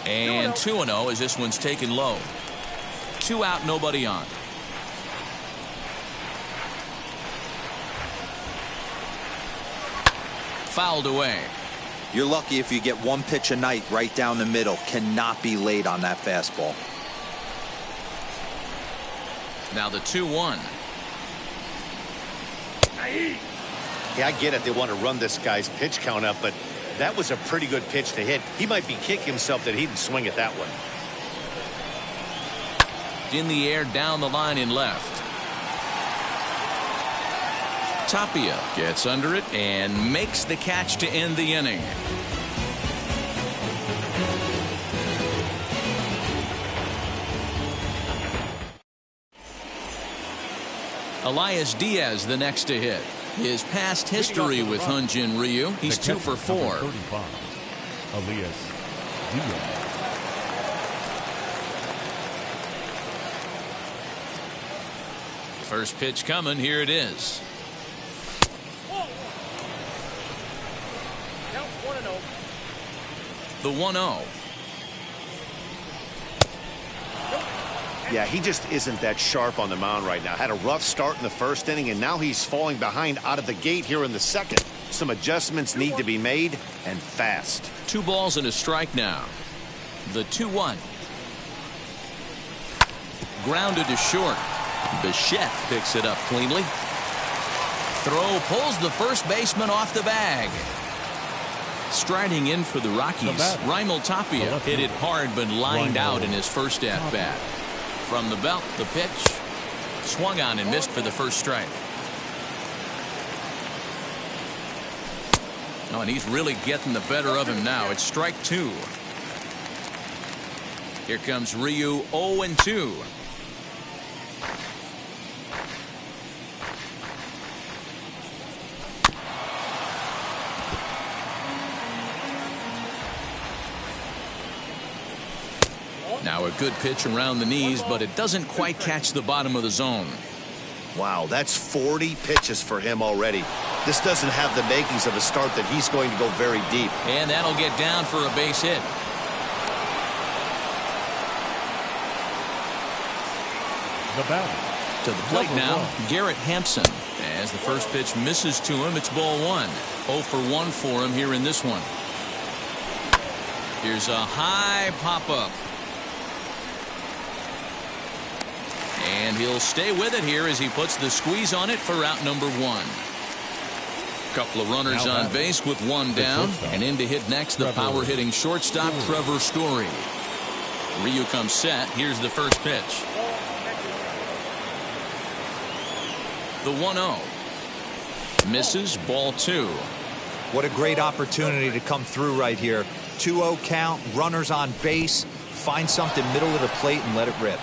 S3: And 2-0 as this one's taken low. 2 out, nobody on. Fouled away.
S5: You're lucky if you get 1 pitch a night right down the middle. Cannot be late on that fastball.
S3: Now the 2-1.
S4: Yeah, I get it. They want to run this guy's pitch count up, but that was a pretty good pitch to hit. He might be kicking himself that he didn't swing at that one.
S3: In the air, down the line in left. Tapia gets under it and makes the catch to end the inning. Elias Diaz the next to hit. His past history with Hyunjin Ryu, he's 2 for 4.
S6: Elias Diaz.
S3: First pitch coming, here it is. The 1-0.
S4: Yeah, he just isn't that sharp on the mound right now. Had a rough start in the first inning, and now he's falling behind out of the gate here in the second. Some adjustments need to be made, and fast.
S3: 2 balls and a strike now. The 2-1. Grounded to short. Bichette picks it up cleanly. Throw pulls the first baseman off the bag. Striding in for the Rockies, Raimel Tapia hit it hard but lined out in his first at-bat. From the belt, the pitch. Swung on and missed for the first strike. Oh, and he's really getting the better of him now. It's strike 2. Here comes Ryu, 0-2. Now a good pitch around the knees, but it doesn't quite catch the bottom of the zone.
S4: Wow, that's 40 pitches for him already. This doesn't have the makings of a start that he's going to go very deep.
S3: And that'll get down for a base hit.
S6: The batter.
S3: To the plate now, Garrett Hampson. As the first pitch misses to him, it's ball 1. 0 for 1 for him here in this one. Here's a high pop-up. And he'll stay with it here as he puts the squeeze on it for out number 1. Couple of runners on base with 1 down. And in to hit next, the power-hitting shortstop, Trevor Story. Ryu comes set. Here's the first pitch. The 1-0. Misses, ball 2.
S5: What a great opportunity to come through right here. 2-0 count, runners on base. Find something middle of the plate and let it rip.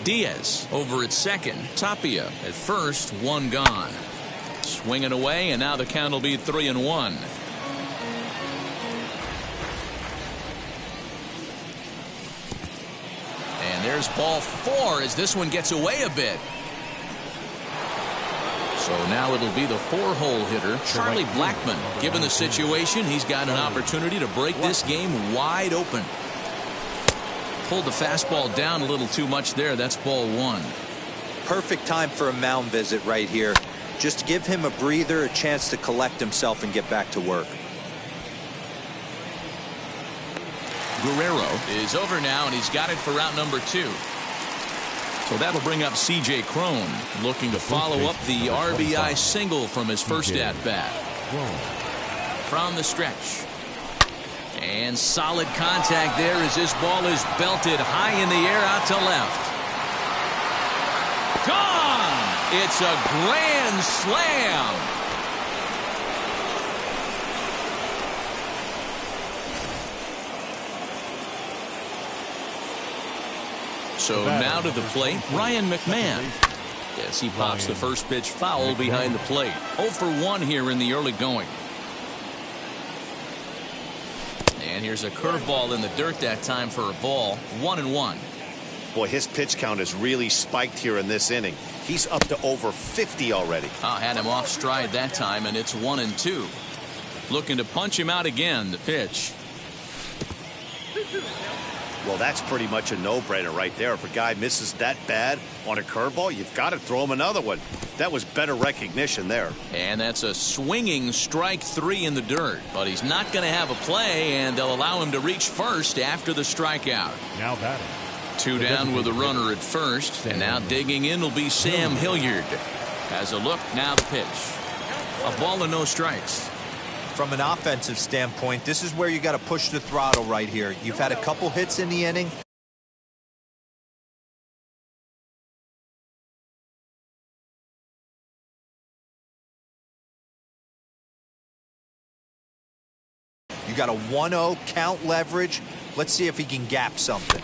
S3: Diaz over at second. Tapia at first, 1 gone. Swinging away, and now the count will be 3-1. And there's ball 4 as this one gets away a bit. So now it'll be the 4-hole hitter, Charlie Blackmon. Given the situation, he's got an opportunity to break this game wide open. Pulled the fastball down a little too much there. That's ball 1.
S5: Perfect time for a mound visit right here. Just give him a breather, a chance to collect himself and get back to work.
S3: Guerrero is over now, and he's got it for route number 2. So that'll bring up C.J. Cron, looking to follow up the RBI single from his first at-bat. From the stretch. And solid contact there as this ball is belted high in the air out to left. Gone! It's a grand slam! So now to the plate, Ryan McMahon. Yes, he pops the first pitch foul behind the plate. 0 for 1 here in the early going. And here's a curveball in the dirt that time for a ball. 1-1.
S4: Boy, his pitch count has really spiked here in this inning. He's up to over 50 already.
S3: Had him off stride that time, and it's 1-2. Looking to punch him out again. The pitch.
S4: Well, that's pretty much a no-brainer right there. If a guy misses that bad on a curveball, you've got to throw him another one. That was better recognition there.
S3: And that's a swinging strike 3 in the dirt. But he's not going to have a play, and they'll allow him to reach first after the strikeout.
S6: Now batting.
S3: 2 down with a runner at first. And now digging in will be Sam Hilliard. Has a look, now the pitch. A ball and no strikes.
S5: From an offensive standpoint, this is where you got to push the throttle right here. You've had a couple hits in the inning. You got a 1-0 count leverage. Let's see if he can gap something.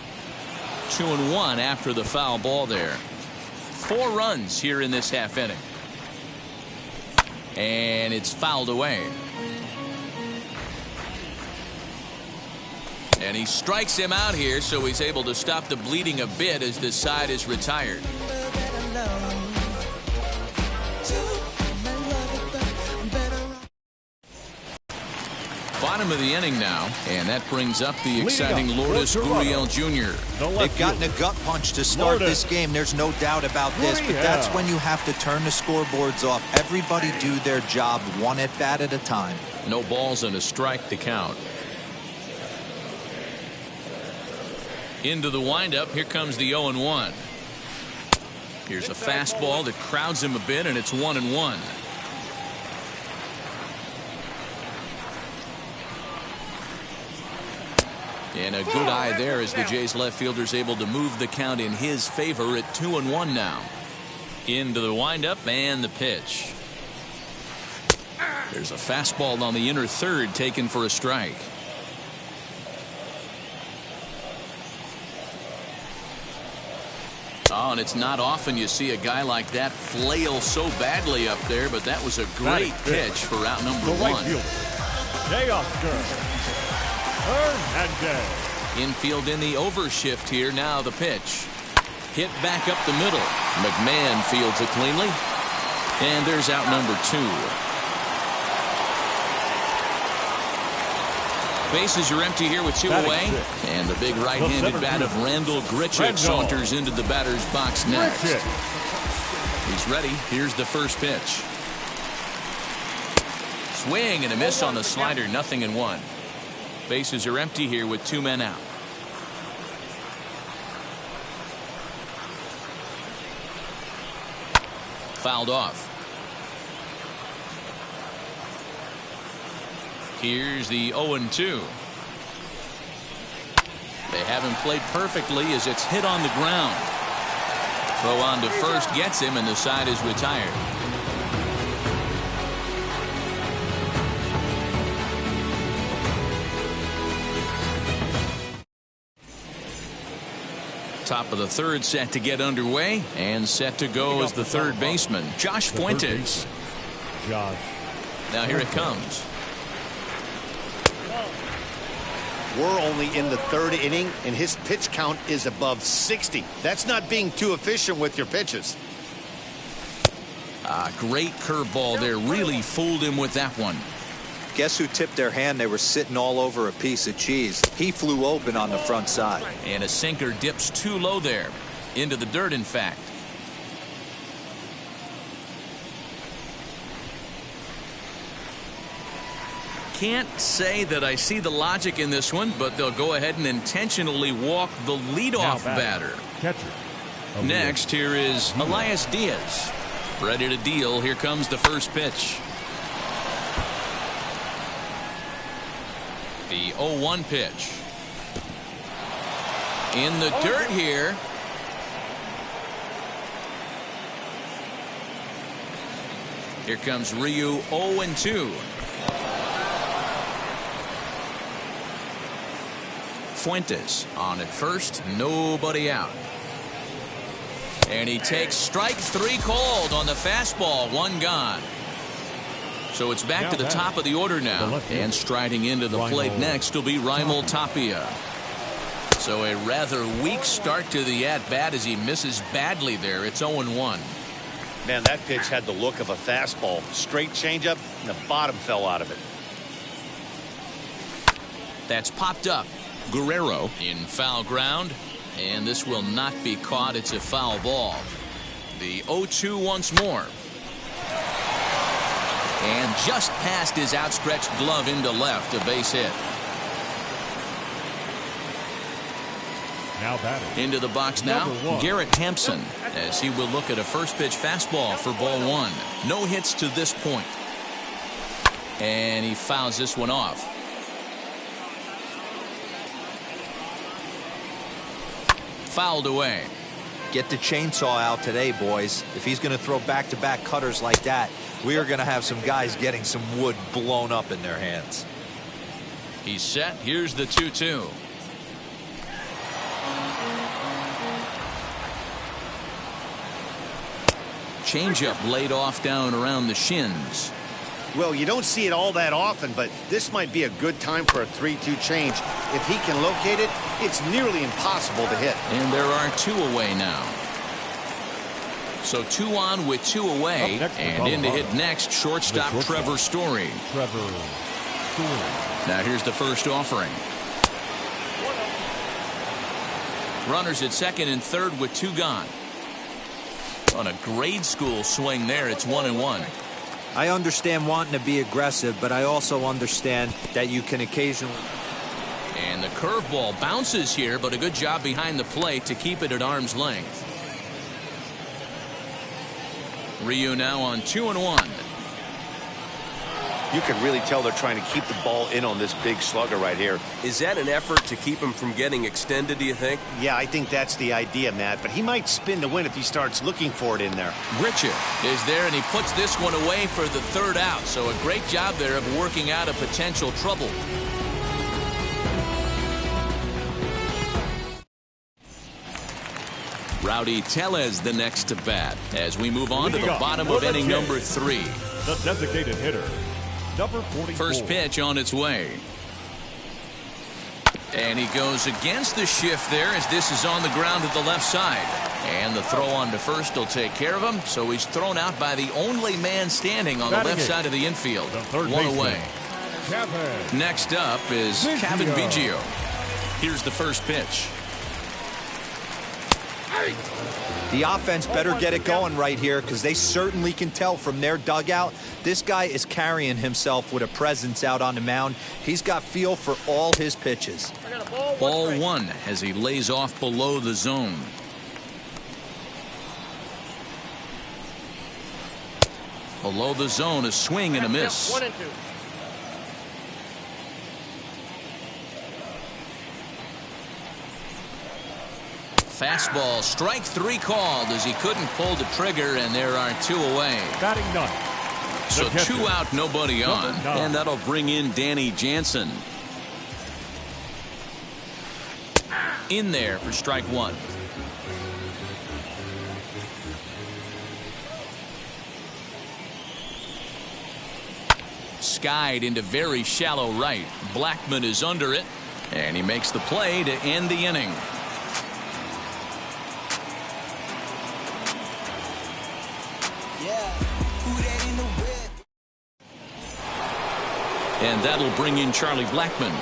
S3: 2-1 after the foul ball there. 4 runs here in this half inning. And it's fouled away. And he strikes him out here, so he's able to stop the bleeding a bit as this side is retired. Bottom of the inning now, and that brings up the exciting Lourdes Gurriel Jr.
S5: They've gotten a gut punch to start this game. There's no doubt about this, but that's when you have to turn the scoreboards off. Everybody do their job one at bat at a time.
S3: No balls and a strike to count. Into the windup, here comes the 0-1. Here's a fastball that crowds him a bit, and it's 1-1. And a good eye there as the Jays left fielder's able to move the count in his favor at 2-1 now. Into the windup and the pitch. There's a fastball on the inner third taken for a strike. Oh, and it's not often you see a guy like that flail so badly up there, but that was a great pitch for out number
S6: the right
S3: one.
S6: fielder, Teoscar Hernandez.
S3: Infield in the overshift here. Now the pitch. Hit back up the middle. McMahon fields it cleanly. And there's out number two. Bases are empty here with two away. And the big right-handed bat of Randall Grichuk saunters into the batter's box next. He's ready. Here's the first pitch. Swing and a miss on the slider. 0-1. Bases are empty here with two men out. Fouled off. Here's the 0-2. They haven't played perfectly as it's hit on the ground. Throw on to first gets him, and the side is retired. Top of the third set to get underway, and set to go as the third baseman, Josh Fuentes. Now here it comes.
S4: We're only in the third inning, and his pitch count is above 60. That's not being too efficient with your pitches.
S3: Great curveball there. Really fooled him with that one.
S5: Guess who tipped their hand? They were sitting all over a piece of cheese. He flew open on the front side.
S3: And a sinker dips too low there. Into the dirt, in fact. Can't say that I see the logic in this one, but they'll go ahead and intentionally walk the leadoff batter. Next, here is Elias Diaz. Ready to deal. Here comes the first pitch. The 0-1 pitch. In the dirt here. Here comes Ryu. 0-2. Fuentes on at first, nobody out. And he takes strike three called on the fastball, one gone. So it's back to the top of the order now, and striding into the plate next will be Raimel Tapia. So a rather weak start to the at-bat as he misses badly there. It's 0-1.
S4: Man, that pitch had the look of a fastball. Straight changeup, and the bottom fell out of it.
S3: That's popped up. Guerrero in foul ground, and this will not be caught. It's a foul ball. The 0-2 once more. And just past his outstretched glove into left, a base hit.
S6: Now batting.
S3: Into the box now, Garrett Hampson, as he will look at a first pitch fastball for ball one. No hits to this point. And he fouls this one off. Fouled away.
S5: Get the chainsaw out today, boys. If he's going to throw back-to-back cutters like that, we are going to have some guys getting some wood blown up in their hands.
S3: He's set. Here's the 2-2. Changeup laid off down around the shins.
S4: Well, you don't see it all that often, but this might be a good time for a 3-2 change. If he can locate it, it's nearly impossible to hit.
S3: And there are two away now. So two on with two away, and in to hit next, shortstop Trevor Story. Now here's the first offering. Runners at second and third with two gone. On a grade school swing there, it's 1-1.
S5: I understand wanting to be aggressive, but I also understand that you can occasionally.
S3: And the curveball bounces here, but a good job behind the plate to keep it at arm's length. Ryu now on 2-1.
S4: You can really tell they're trying to keep the ball in on this big slugger right here.
S8: Is that an effort to keep him from getting extended, do you think?
S4: Yeah, I think that's the idea, Matt, but he might spin to win if he starts looking for it in there.
S3: Richard is there, and he puts this one away for the third out. So a great job there of working out a potential trouble. Rowdy Tellez the next to bat as we move on to the bottom of inning number 3.
S6: The designated hitter, number 44.
S3: First pitch on its way. And he goes against the shift there as this is on the ground at the left side. And the throw on to first will take care of him. So he's thrown out by the only man standing on the left side of the infield. One away. Next up is Cavan Biggio. Here's the first pitch.
S5: The offense better get it going right here because they certainly can tell from their dugout this guy is carrying himself with a presence out on the mound. He's got feel for all his pitches.
S3: Ball 1 as he lays off below the zone. Below the zone, a swing and a miss.
S13: 1 and 2.
S3: Fastball, strike 3 called as he couldn't pull the trigger, and there are 2 away.
S6: Batting 9.
S3: So 2 out, nobody on. And that'll bring in Danny Jansen. In there for strike 1. Skied into very shallow right. Blackman is under it, and he makes the play to end the inning. And that'll bring in Charlie Blackman.
S6: The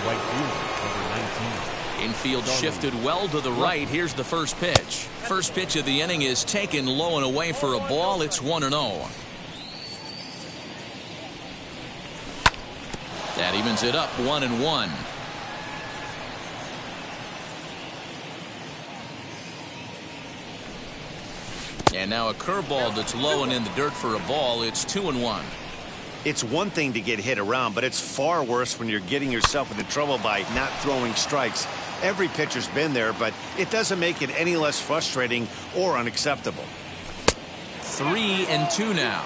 S6: right fielder, number 19.
S3: Infield shifted well to the right. Here's the first pitch. First pitch of the inning is taken low and away for a ball. It's 1-0. That evens it up 1-1. And now a curveball that's low and in the dirt for a ball. It's 2-1.
S4: It's one thing to get hit around, but it's far worse when you're getting yourself into trouble by not throwing strikes. Every pitcher's been there, but it doesn't make it any less frustrating or unacceptable.
S3: 3-2 now.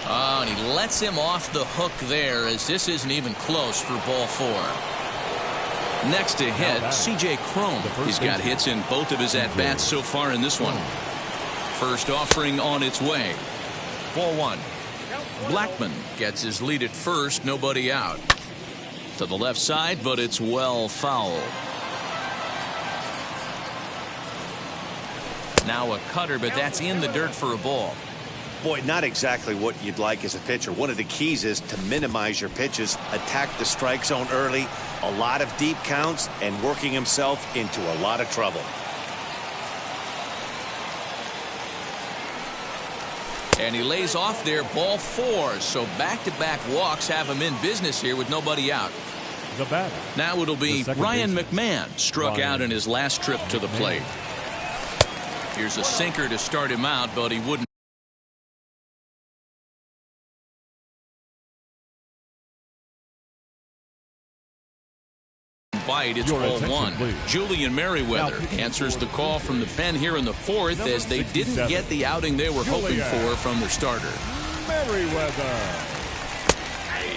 S3: Oh, and he lets him off the hook there as this isn't even close for ball 4. Next to hit, C.J. Cron. He's got hits in both of his at-bats so far in this one. First offering on its way. Ball 1. Blackman gets his lead at first, nobody out. To the left side, but it's well foul. Now a cutter, but that's in the dirt for a ball.
S4: Boy, not exactly what you'd like as a pitcher. One of the keys is to minimize your pitches, attack the strike zone early, a lot of deep counts, and working himself into a lot of trouble.
S3: And he lays off there, ball 4. So back-to-back walks have him in business here with nobody out.
S6: The batter.
S3: Now it'll be Ryan McMahon, struck out in his last trip to the plate. Here's a sinker to start him out, but he wouldn't bite. It's ball 1.
S6: Please.
S3: Julian Merriweather answers the call from the pen here in the 4th as they didn't get the outing they were hoping for from their starter.
S6: Merriweather.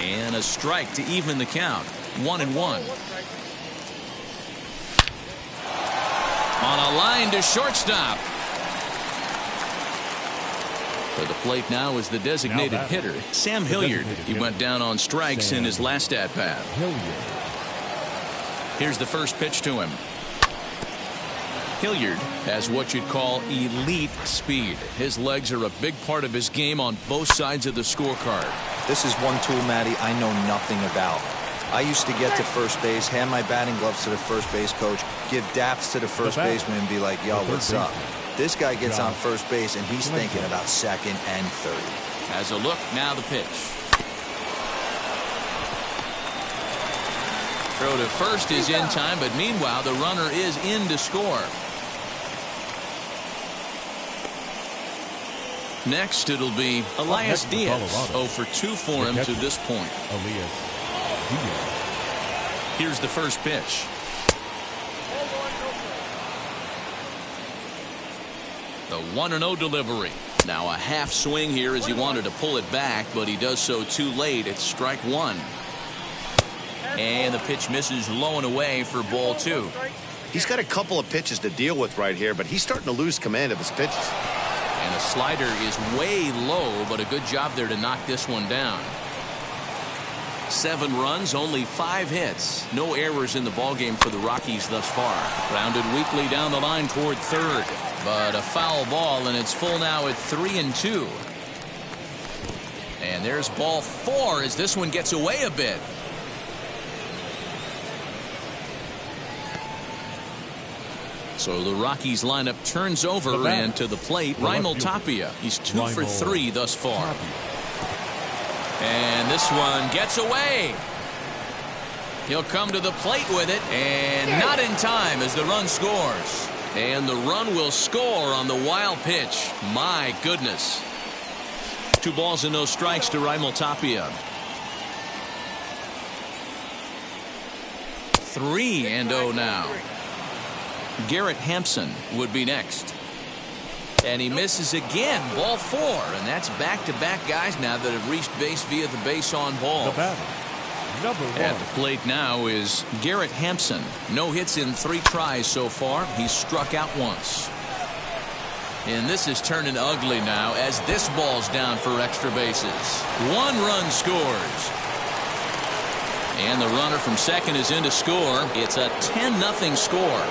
S3: And a strike to even the count. 1-1. On a line to shortstop. To the plate now is the designated hitter, Sam Hilliard. He went down on strikes in his last at-bat. Here's the first pitch to him. Hilliard has what you'd call elite speed. His legs are a big part of his game on both sides of the scorecard.
S5: This is one tool, Matty, I know nothing about. I used to get to first base, hand my batting gloves to the first base coach, give daps to the first baseman and be like, yo, what's up? This guy gets on first base and he's thinking about second and third.
S3: Has a look, now the pitch. Throw to first is in time, but meanwhile the runner is in to score. Next, it'll be Elias Diaz. 0 for 2 for him to this point.
S6: Elias Diaz.
S3: Here's the first pitch. The 1-0 delivery. Now a half swing here as he wanted to pull it back, but he does so too late. It's strike 1. And the pitch misses low and away for ball 2.
S4: He's got a couple of pitches to deal with right here, but he's starting to lose command of his pitches.
S3: And a slider is way low, but a good job there to knock this one down. 7 runs, only 5 hits. No errors in the ballgame for the Rockies thus far. Grounded weakly down the line toward third. But a foul ball, and it's full now at 3-2. And there's ball 4 as this one gets away a bit. So the Rockies lineup turns over, and to the plate, Raimel Tapia. He's 2 for 3 thus far. And this one gets away. He'll come to the plate with it, and not in time as the run scores. And the run will score on the wild pitch. My goodness. 2 balls and no strikes to Raimel Tapia. 3-0 now. Garrett Hampson would be next. And he misses again. Ball 4. And that's back-to-back guys now that have reached base via the base on ball.
S6: The batter, number 1.
S3: At the plate now is Garrett Hampson. No hits in 3 tries so far. He's struck out once. And this is turning ugly now as this ball's down for extra bases. 1 run scores. And the runner from second is in to score. It's a 10-0 score.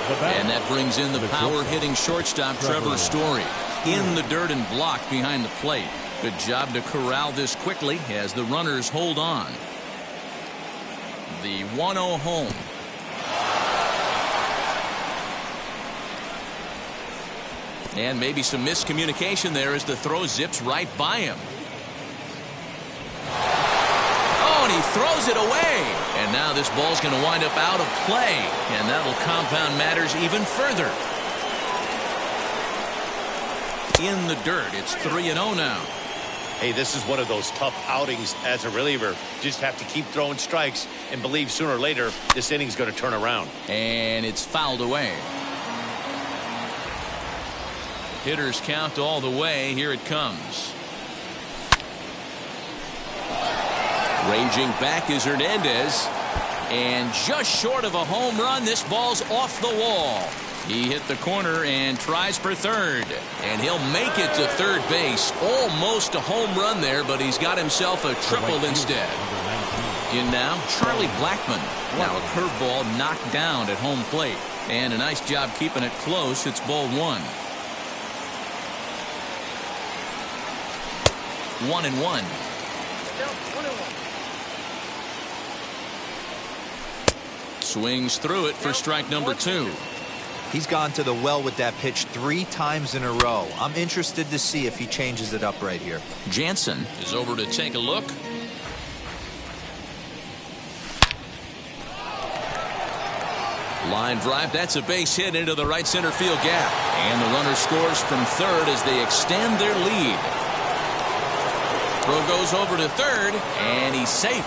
S3: And that brings in the power-hitting shortstop Trevor Story. In the dirt and blocked behind the plate. Good job to corral this quickly as the runners hold on. The 1-0 home. And maybe some miscommunication there as the throw zips right by him. Oh, and he throws it away. And now this ball's going to wind up out of play. And that will compound matters even further. In the dirt, it's 3-0 now.
S4: Hey, this is one of those tough outings as a reliever. Just have to keep throwing strikes and believe sooner or later this inning's going to turn around.
S3: And it's fouled away. Hitters count all the way. Here it comes. Ranging back is Hernandez. And just short of a home run, this ball's off the wall. He hit the corner and tries for third. And he'll make it to third base. Almost a home run there, but he's got himself a triple instead. In now, Charlie Blackmon. Now a curveball knocked down at home plate. And a nice job keeping it close. It's ball 1. 1-1. Swings through it for strike number 2.
S5: He's gone to the well with that pitch 3 times in a row. I'm interested to see if he changes it up right here.
S3: Jansen is over to take a look. Line drive. That's a base hit into the right center field gap. And the runner scores from third as they extend their lead. Throw goes over to third, and he's safe.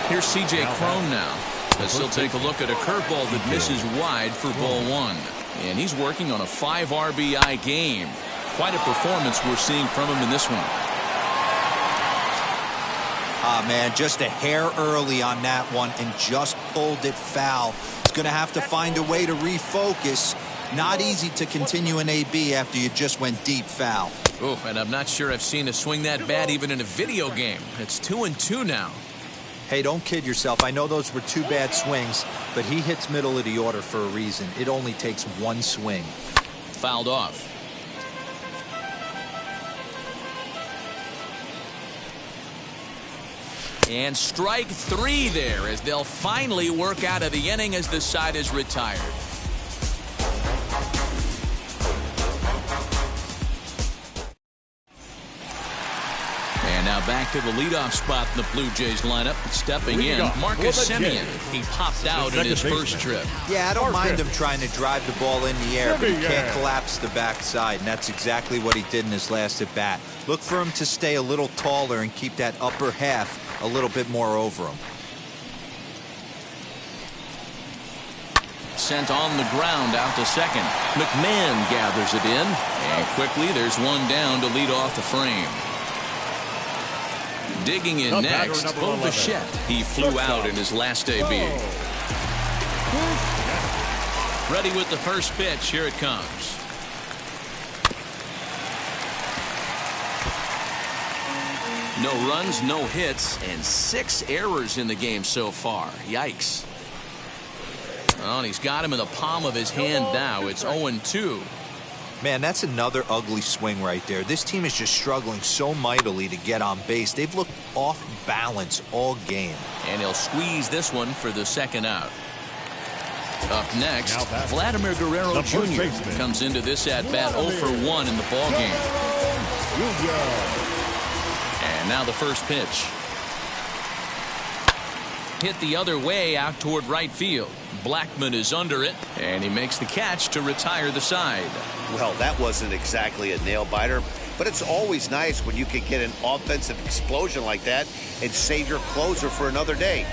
S3: Here's C.J. Cron now, as he'll take a look at a curveball that misses wide for ball 1. And he's working on a 5 RBI game. Quite a performance we're seeing from him in this one.
S5: Ah, man, just a hair early on that one and just pulled it foul. He's going to have to find a way to refocus. Not easy to continue an AB after you just went deep foul.
S3: Oh, and I'm not sure I've seen a swing that bad even in a video game. It's 2-2 now.
S5: Hey, don't kid yourself. I know those were 2 bad swings, but he hits middle of the order for a reason. It only takes 1 swing.
S3: Fouled off. And strike 3 there as they'll finally work out of the inning as the side is retired. now back to the leadoff spot in the Blue Jays lineup. Stepping in, Marcus Semien. He popped out in his first trip.
S5: Yeah, I don't mind him trying to drive the ball in the air, but he can't collapse the backside, and that's exactly what he did in his last at-bat. Look for him to stay a little taller and keep that upper half a little bit more over him.
S3: Sent on the ground out to second. McMahon gathers it in, and quickly there's one down to lead off the frame. Digging in next, Bo Bichette. He flew out in his last AB. Ready with the first pitch. Here it comes. No runs, no hits, and 6 errors in the game so far. Yikes. Oh, and he's got him in the palm of his hand now. It's 0-2.
S5: Man, that's another ugly swing right there. This team is just struggling so mightily to get on base. They've looked off balance all game.
S3: And he'll squeeze this one for the second out. Up next, Vladimir Guerrero Jr. comes into this at-bat 0 for 1 in the ballgame. And now the first pitch. Hit the other way out toward right field. Blackmon is under it, and he makes the catch to retire the side.
S4: Well, that wasn't exactly a nail-biter, but it's always nice when you can get an offensive explosion like that and save your closer for another day.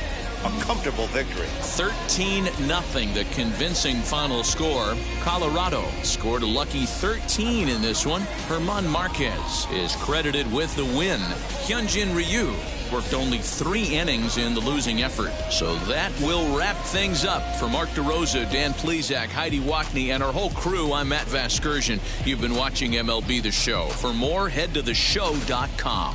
S4: A comfortable victory.
S3: 13-0, the convincing final score. Colorado scored a lucky 13 in this one. German Marquez is credited with the win. Hyunjin Ryu worked only 3 innings in the losing effort. So that will wrap things up. For Mark DeRosa, Dan Plesac, Heidi Wackney, and our whole crew, I'm Matt Vasgersian. You've been watching MLB The Show. For more, head to theshow.com.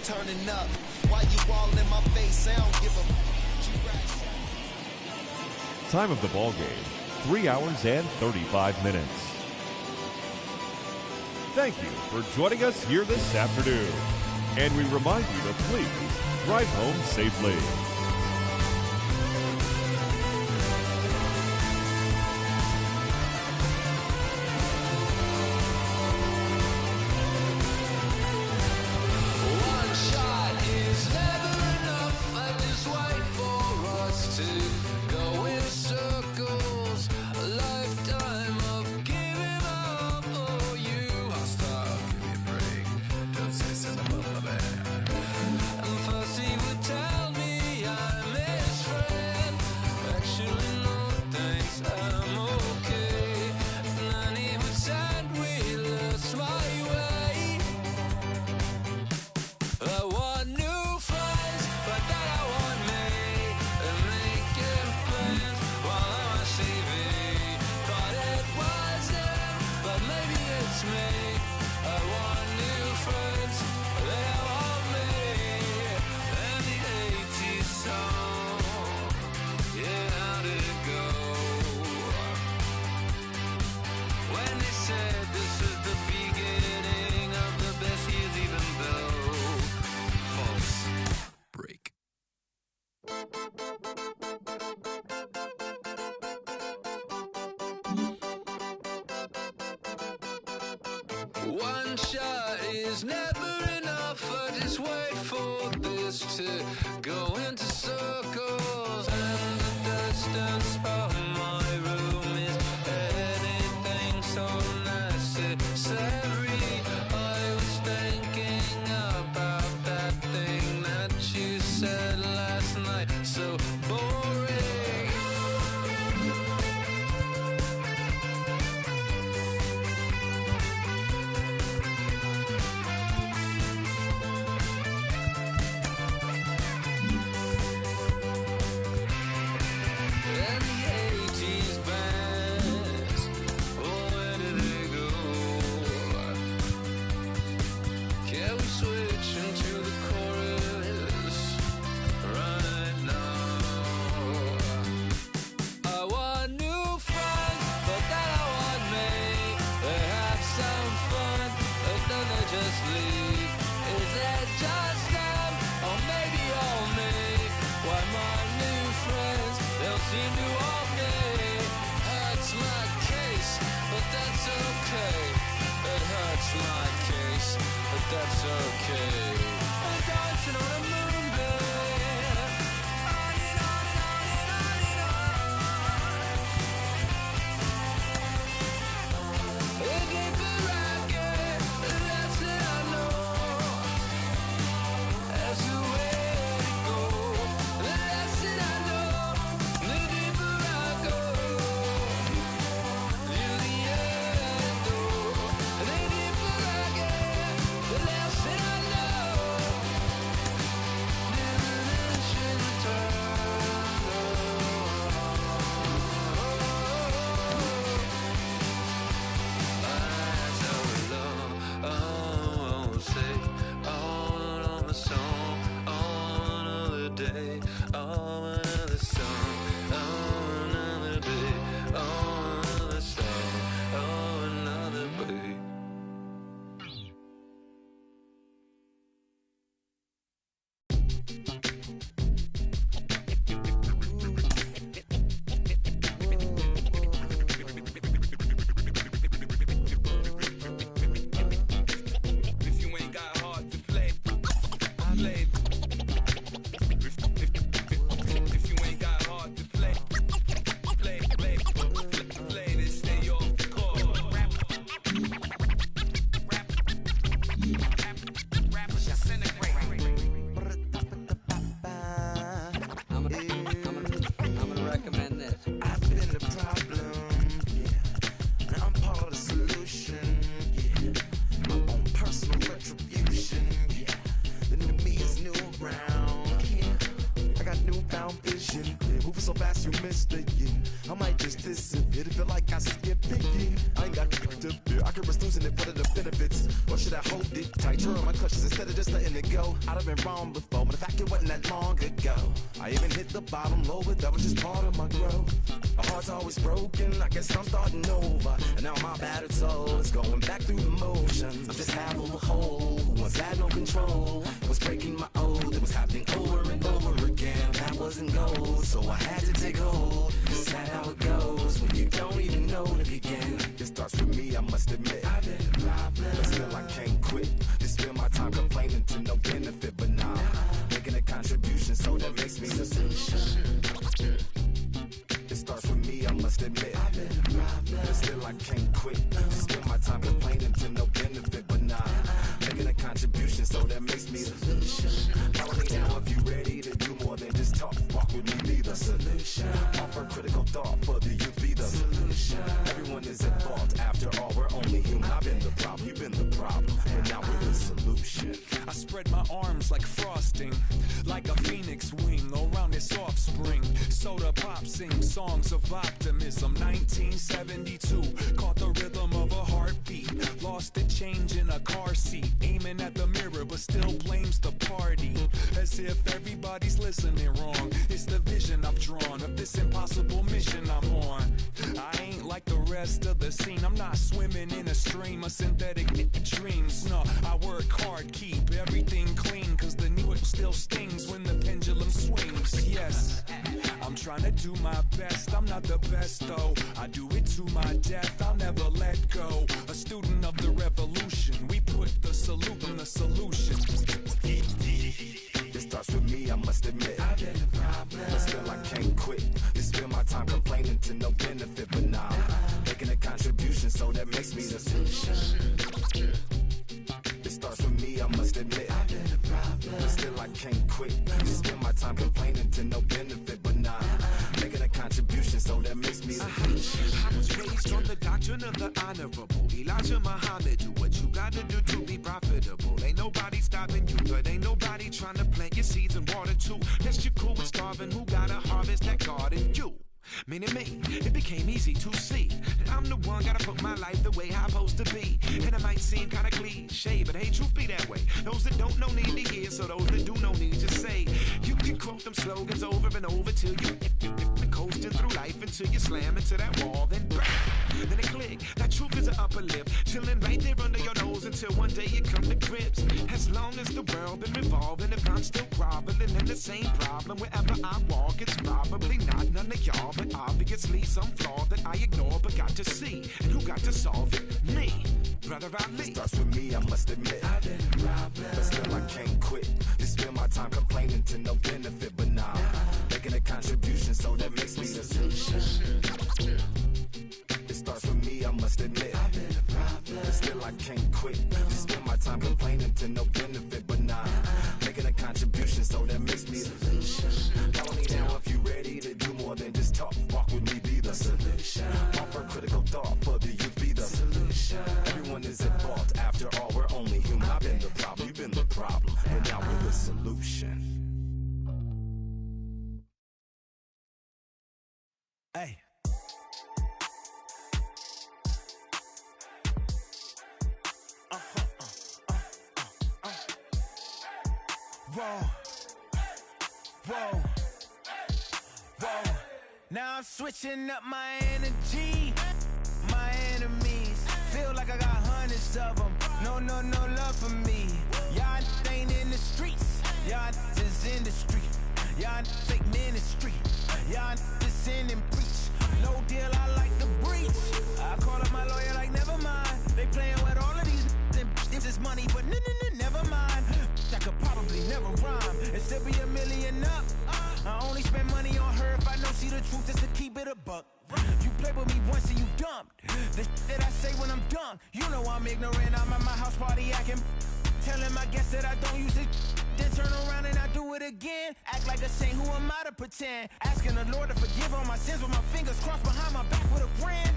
S11: Turning up, why you all in my face? I don't give a.
S6: Time of the ball game, 3 hours and 35 minutes. Thank you for joining us here this afternoon, and we remind you to please drive home safely.
S14: One shot is never enough. I just wait for this to go into circles. And the distance from my room is anything so necessary. I was thinking about that thing that you said last night. So boring. seem to all day. Hurts my case, but that's okay. It hurts my case, but that's okay. I'm dancing on a moonbed. On and on and on and on and on. It ain't the racket, the lesson I know. That's the way to go. The lesson I know. The deeper I go, to the end though. The deeper I get, the lesson I know. Diminishing day, oh, another song, oh, another day, oh, another song, oh, another day.
S15: If you ain't got hard to play, play. If you ain't got hard to play, play this, stay off the court. Rappers disintegrate.
S14: I'm gonna recommend this.
S11: I've been the problem, yeah. And I'm part of the solution, yeah. My own personal retribution, yeah. The enemy is new around, yeah. I got newfound vision, yeah. Moving so fast you missed it, yeah. I might just disappear to feel like I skipped it, yeah. I ain't got to fear, I can risk losing it for the benefits. Or should I hold it tight, turn my clutches instead of just letting it go? I'd have been wrong before, but the fact it wasn't that long ago. I even hit the bottom low, but that was just part of my growth. My heart's always broken, I guess I'm starting over. And now my battered soul is going back through the motions. I'm just half of a whole who once had no control. I was breaking my oath, it was happening over and over again. That wasn't gold, so I had to take hold. This is how it goes when you don't even know to begin. It starts with me, I must admit. I've been a problem, but still I can't quit. Just spend my time complaining to no benefit, but nah, making a contribution, so that makes me the solution. It starts with me, I must admit. I've been a problem, but still I can't quit. Just spend my time complaining to no benefit, but nah, making a contribution, so that makes me the solution. Not only now, if you ready to do more than just talk, walk with me, be the solution. Offer critical thought for the youth, be the solution. Everyone is at fault, after all, we're only human. I've been the problem, you've been the problem, but now we're the solution.
S1: I spread my arms like frosting, like a phoenix wing around its offspring. Soda pop sings songs of optimism. 1972, caught the rhythm of a heartbeat. Lost the change in a car seat, aiming at the mirror but still blames the party. As if everybody's listening wrong. It's the vision I've drawn of this impossible mission I'm on. I ain't like the rest of the scene. I'm not swimming in a stream of synthetic dreams. No, I work hard, keep everything clean, cause the new still stings when the pendulum swings. Yes, I'm trying to do my best. I'm not the best though, I do it to my death. I'll never let go. A student of the revolution, we put the salute in the solution.
S11: It starts with me, I must admit. I've been a problem, but still I can't quit. Just spend my time complaining to no benefit, but nah, making a contribution, so that makes me the solution. It starts with me, I must admit. I've been a problem, but still I can't quit. Just spend my time complaining to no benefit, but nah, making a contribution, so that makes me the solution.
S16: I was raised on the doctrine of the honorable Elijah Muhammad. Do what you gotta do to be profitable. Ain't nobody stopping you, but ain't nobody trying to plant your seeds and water too. Unless you're cool with starving, who gotta harvest that garden? You. Meaning me, it became easy to see that I'm the one gotta put my life the way I'm supposed to be. And it might seem kinda cliche, but hey, truth be that way. Those that don't know need to hear, so those that do know need to say. You can quote them slogans over and over till you coasting through life until you slam into that wall, then bang, then it click. That truth is an upper lip, chilling right there under your nose until one day you come to grips. As long as the world been revolving, if I'm still groveling in the same problem, wherever I walk, it's probably not none of y'all, but obviously some flaw that I ignore but got to see. And who got to solve it? Me, Brother Ali.
S17: Starts with me, I must admit. I've been a problem, but still I can't quit. You spend my time complaining to no benefit, but nah, making a contribution, so that makes me the solution. It starts with me, I must admit. I've been a problem, but still I can't quit. You spend my time complaining to no benefit, but nah, making a contribution, so that makes me the solution. Tell me now if you ready to do more than just talk. Walk with me, be the solution. Offer critical thought for the youth, be the solution. Everyone is involved, after all, we're only human. I've been the problem, you've been the problem, but now we're the solution.
S12: Hey. Whoa, whoa, whoa. Now I'm switching up my energy. My enemies feel like I got hundreds of them. No love for me. Y'all ain't in the streets. Y'all is in the street. Y'all fake ministry. Y'all just in and preach. No deal, I like the breach. I call up my lawyer like, never mind. They playing with all of these and this is money, but never mind. I could probably never rhyme and still be a million up. I only spend money on her if I know she the truth, just to keep it a buck. You play with me once and you dumped. The that I say when I'm done, you know I'm ignorant. I'm at my house party acting, telling my guests that I don't use it. Then turn around and I do it again. Act like a saint, who am I to pretend? Asking the Lord to forgive all my sins with my fingers crossed behind my back with a grand.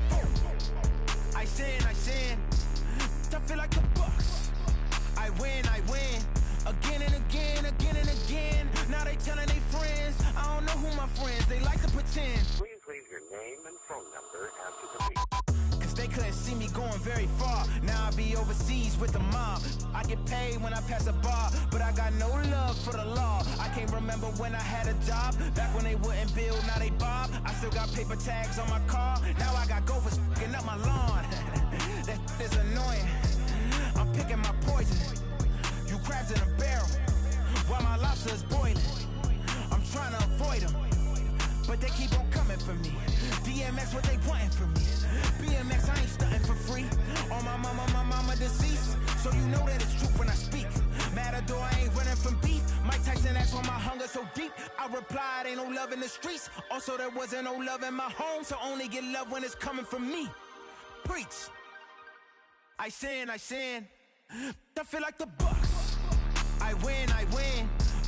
S12: I sin. I feel like the Bucks. I win. Again and again. Now they telling they friends. I don't know who my friends, they like to pretend.
S18: Please leave your name and phone number after the beep.
S12: Cause they couldn't see me going very far. Now I be overseas with the mob. I get paid when I pass a bar, but I got no love for the law. I can't remember when I had a job. Back when they wouldn't build, now they bob. I still got paper tags on my car. Now I got gophers f***ing up my lawn. That is annoying. I'm picking my poison. You crabs in a barrel, while my lobster is boiling. I'm trying to avoid them, but they keep on coming for me. DMX, what they wanting from me. BMX, I ain't stunting for free. On my mama deceased, so you know that it's true when I speak. Matador, I ain't running from beef. Mike Tyson asked why my hunger so deep. I replied, ain't no love in the streets. Also, there wasn't no love in my home, so only get love when it's coming from me. Preach. I sin. I feel like the Bucks. I win.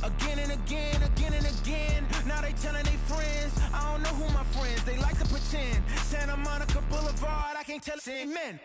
S12: Again and again. Now they telling they friends. I don't know who my friends, they like to pretend. Santa Monica Boulevard, I can't tell amen.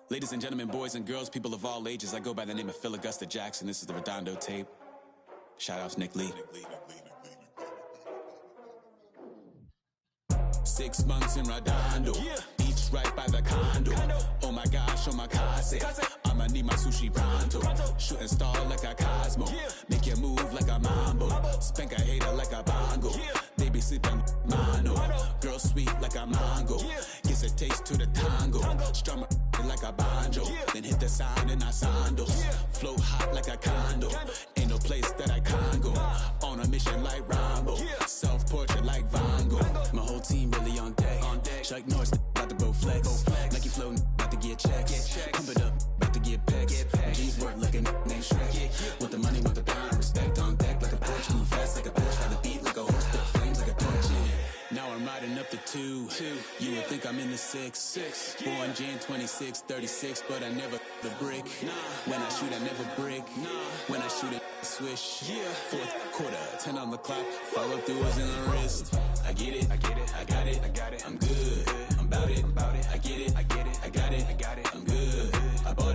S19: Ladies and gentlemen, boys and girls, people of all ages, I go by the name of Phil Augusta Jackson. This is the Redondo tape. Shout out to Nick Lee. 6 months in Redondo, beach right by the condo. Oh my gosh, I'ma need my sushi pronto. Shooting star like a Cosmo, make you move like a mambo. Spank a hater like a bongo. They be sleeping mano. Girl sweet like a mango. Gives a taste to the tango. Strum like a banjo. Then hit the sign in our sandals. Flow hot like a condo. Ain't no place that I can't go. On a mission like Rambo. Self-portrait like Van Gogh. My whole team really on deck. Chuck Norris about to go flex. Nike floating, about to get checks. Pump it up, about to get pecs. G's work looking name Shrek. Want the money, want the power, respect on deck like a Porsche. Move fast like a Porsche, got the beat like a horse, spit flames like a torch. Now I'm riding up the 2. You would think I'm in the 6. Born Jan 26, 36, but I never the brick. When I shoot, I never brick. When I shoot it, swish. Fourth quarter, 10 on the clock. Follow through is in the wrist. I get it, I got it. I'm good, I'm about it. I get it, I got it. I'm good. I bought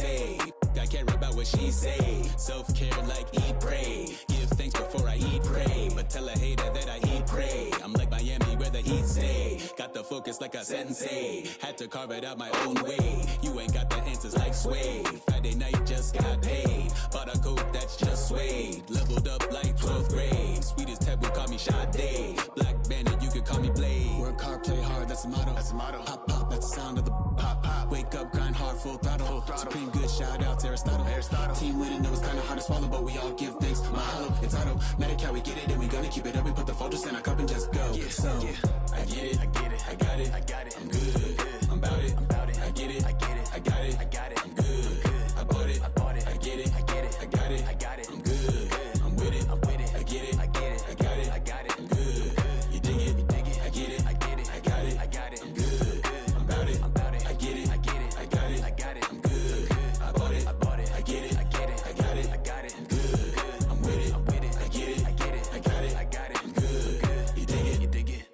S19: paid. I care about what she say. Self-care like eat, pray. Give thanks before I eat, pray. But tell a hater that I eat, pray. I'm like Miami where the heat stay. Got the focus like a sensei. Had to carve it out my own way. You ain't got the answers like Sway. Friday night just got paid. Bought a coat that's just suede. Leveled up like 12th grade. Sweetest taboo, call me Sade. Black Bandit, you could call me Blade. Work hard, play hard, that's the motto. That's the motto. Pop, pop, that's the sound of the pop, pop. Wake up, grind hard, full throttle. Supreme good, shout out to Aristotle. Team winning, know it's kinda hard to swallow, but we all give thanks. Mahalo, it's auto. Medical, we get it, and we gonna keep it up. We put the Folgers in our cup and just go. Yeah, so, I get it, I get it, I got it, I got it. I'm good, I'm about it, I get it, I get it, I got it, I got it. I'm good, I bought it, I get it, I get it, I got it, I got it. I'm good, I'm with it, I get it, I get it, I got it, I got it. I'm good, you dig it, I get it, I get it, I got it, I got it. I'm good, I'm about it, I get it, I get it, I got it, I got it. I'm good, I bought it, I get it, I get it, I got it, I got it. I'm good, I'm with it, I get it, I get it, I got it, I got it. I'm good, you dig it, you dig it.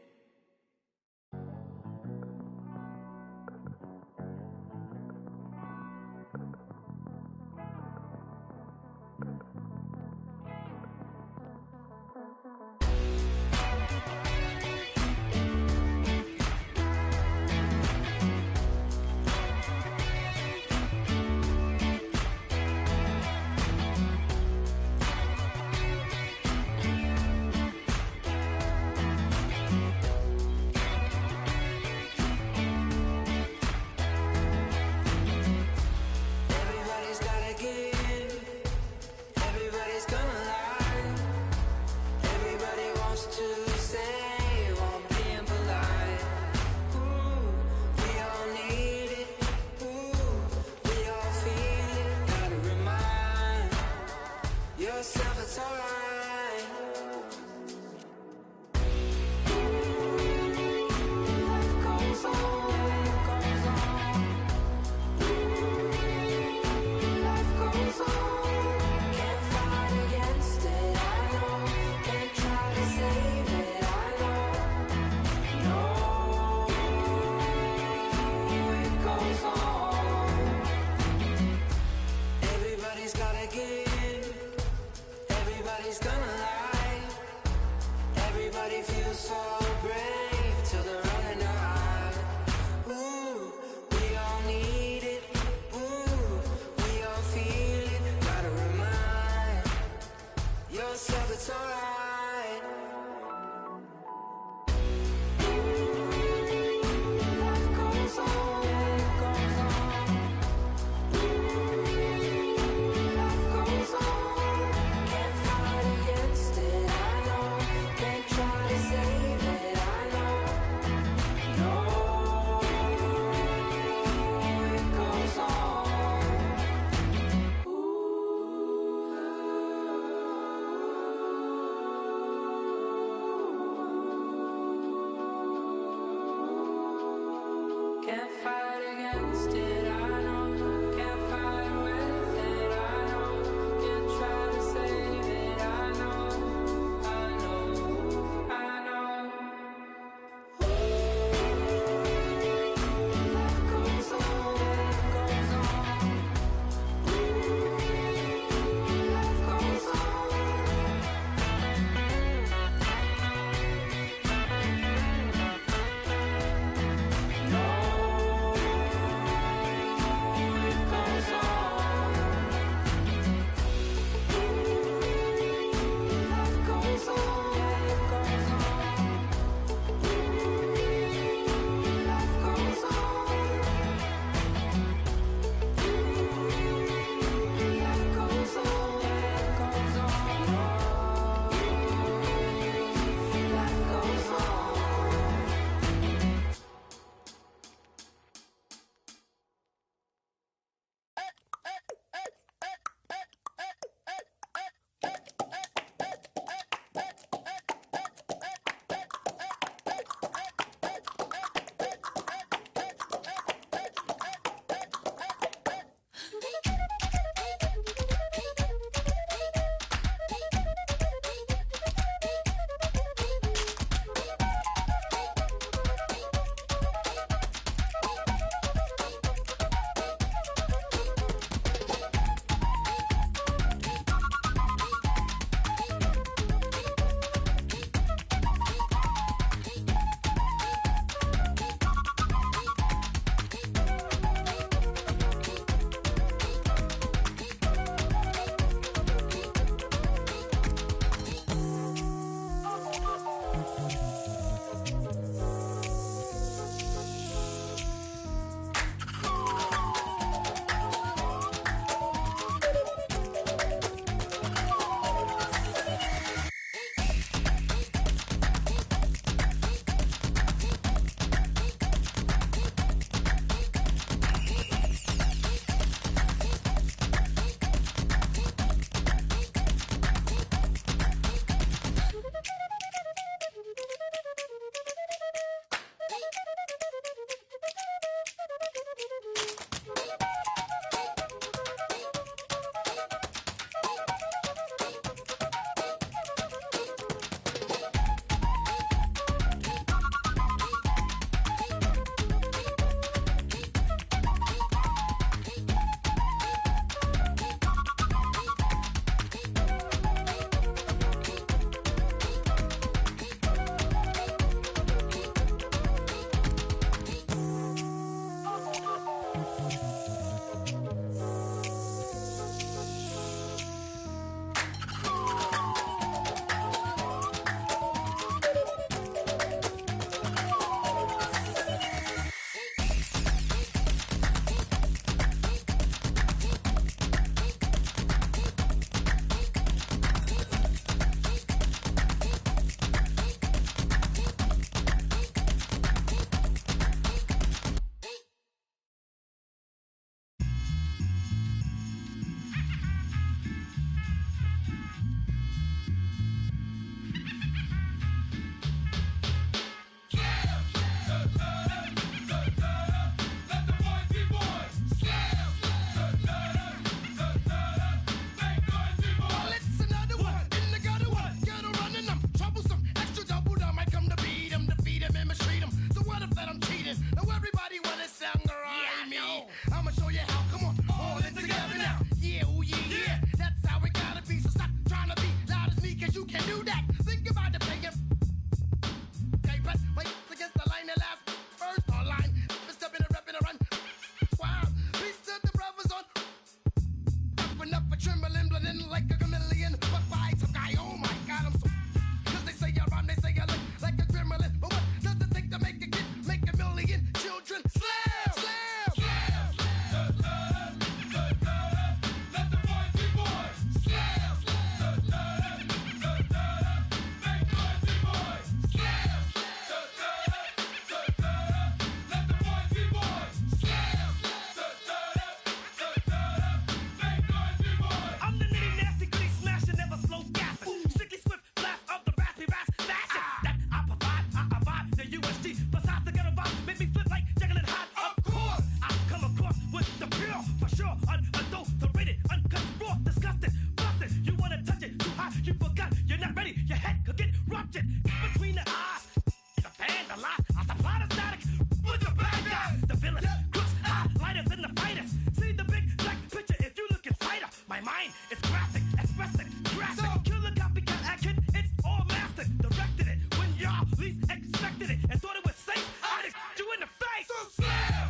S20: My mind is graphic, expressive, graphic. Killer copycat action, it's all mastered. Directed it when y'all least expected it and thought it was safe. I'd have you in the face. So slam!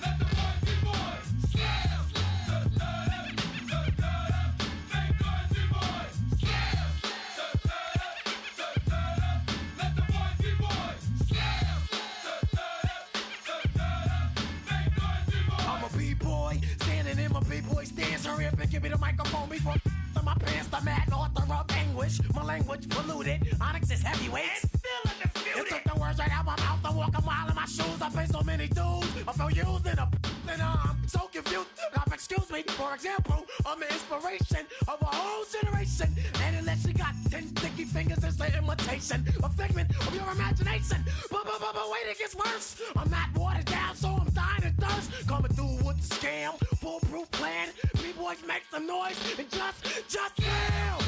S20: Let the boys be boys. Slam! Make noisy boys. Slam! Let the boys be boys. Slam! Make noisy boys. I'm a B-boy, standing in my B-boy stance. Hurry up and give me the microphone before my pants, the mad author of anguish. My language polluted. Onyx is heavyweight. And still undisputed. It took the words right out my mouth to walk a mile in my shoes. I pay so many dues. I feel used in a and I'm so confused. Now, excuse me, for example, I'm the inspiration of a whole generation. And unless you got 10 sticky fingers, it's an imitation, a figment of your imagination. But wait, it gets worse. I'm not watered down, so I'm dying of thirst. Coming through with the scam, foolproof plan. B-boys make some noise and just fail.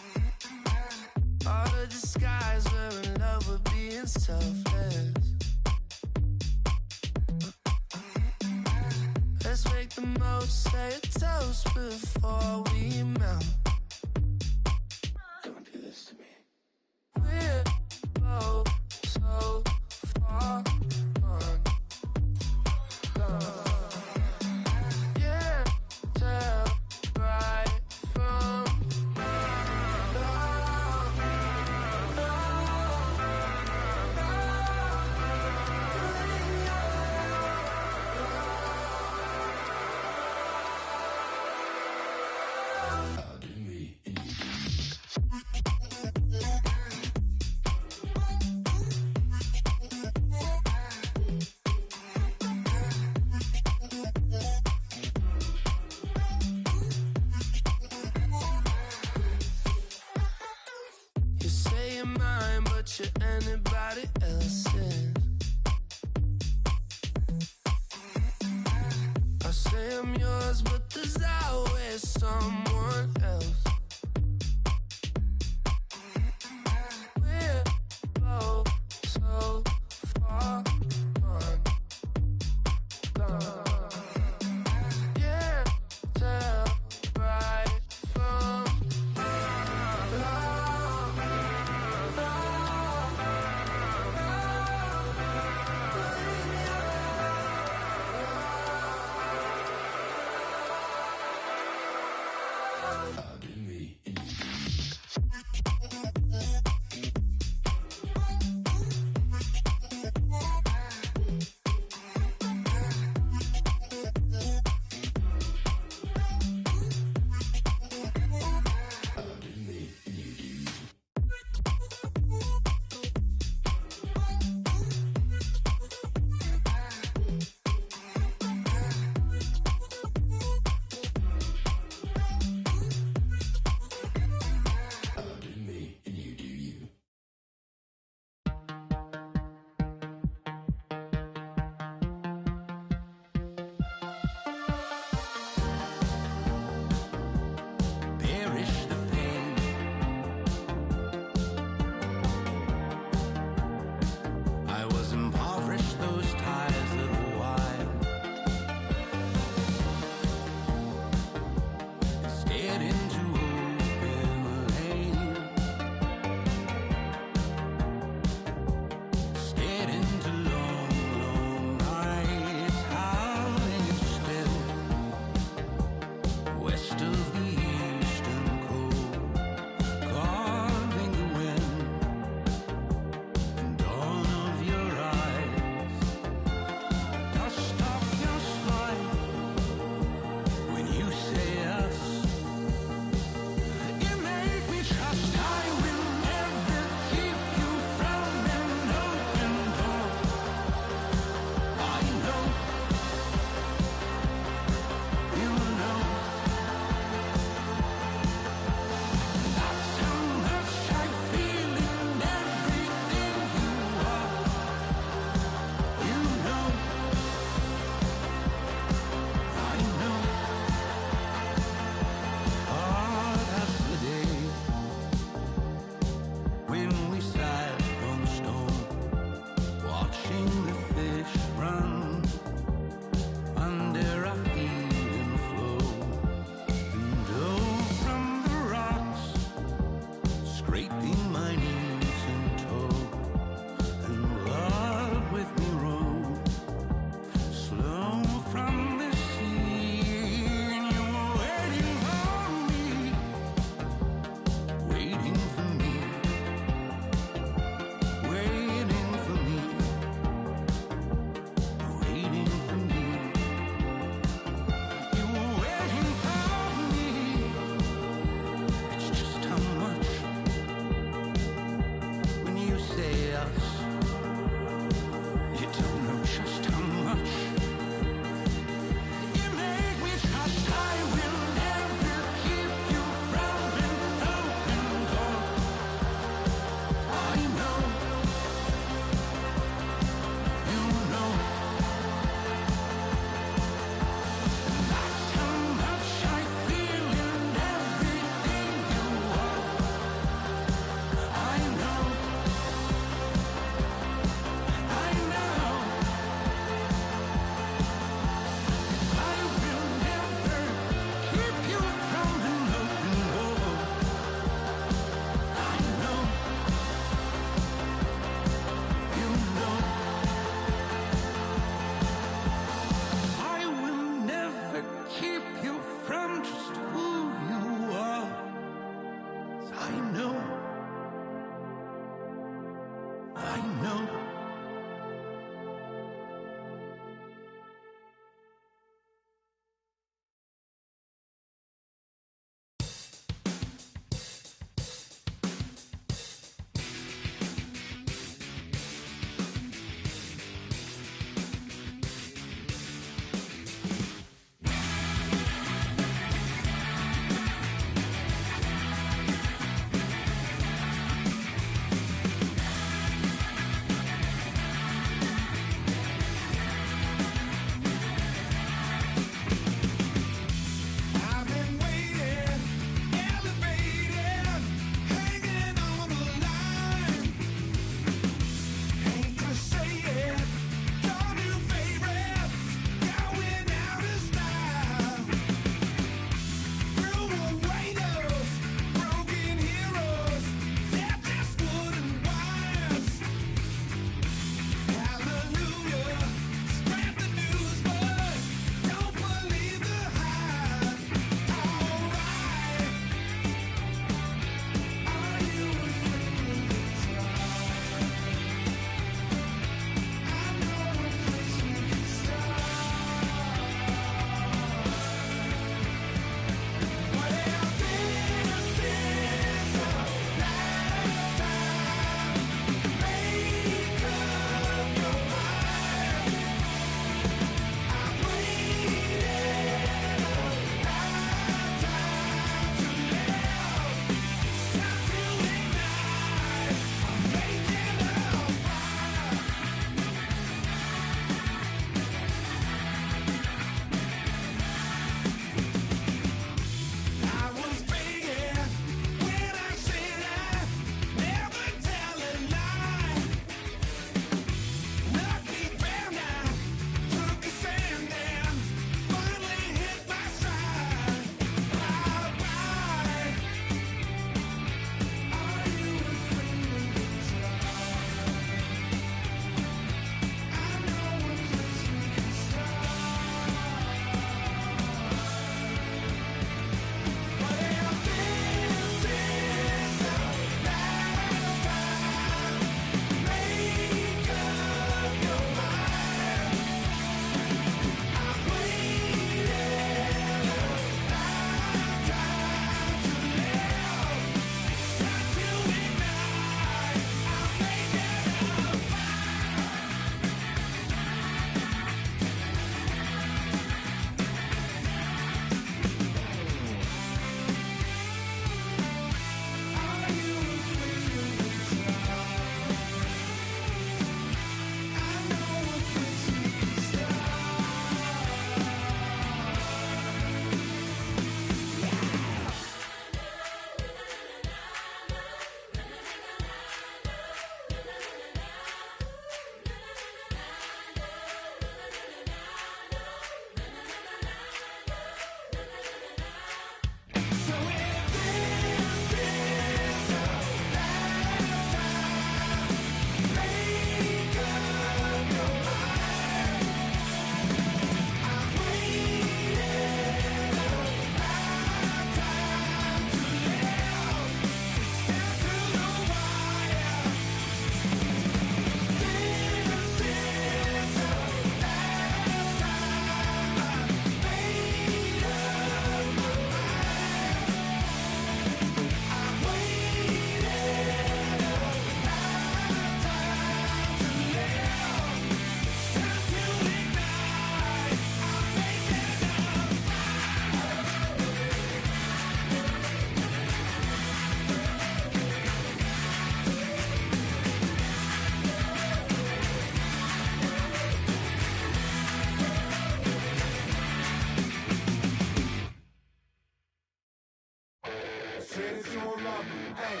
S21: Hey,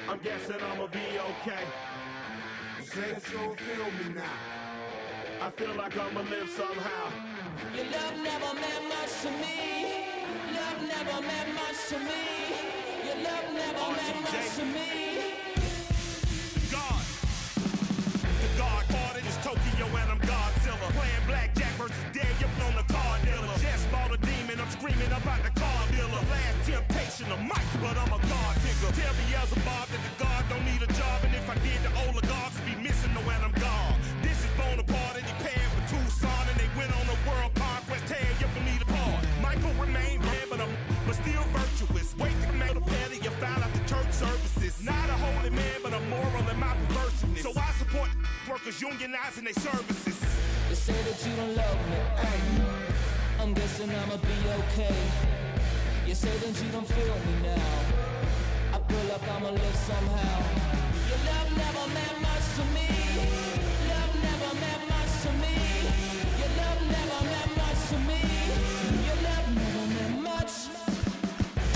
S21: I'm guessing I'ma be okay. You say that you don't feel me now. I feel like I'ma live somehow.
S9: Your love never meant much to me. Love never meant much to me. Your love never meant much to me.
S21: God. The God part is Tokyo and I'm Godzilla. Playing blackjack versus dead, you're on the card dealer. Just bought a demon, I'm screaming about the car dealer. Last temptation of Mike, but I'm a God figure. Tell Beelzebub that the God don't need a job, and if I did, the oligarchs would be missing the when I'm gone. This is Bonaparte and he paying for Tucson, and they went on a world conquest, tear you from me apart. Michael remained bad, but still virtuous. Wait to make the petty, you found out the church services. Not a holy man, but a moral in my perverseness. So I support workers unionizing their services.
S9: They say that you don't love me. Hey, I'm guessing I'ma be okay. You say that you don't feel me now. I feel like I'ma live somehow. Your love never meant much to me. Love never meant much to me. Your love never meant much to me. Your love never meant much.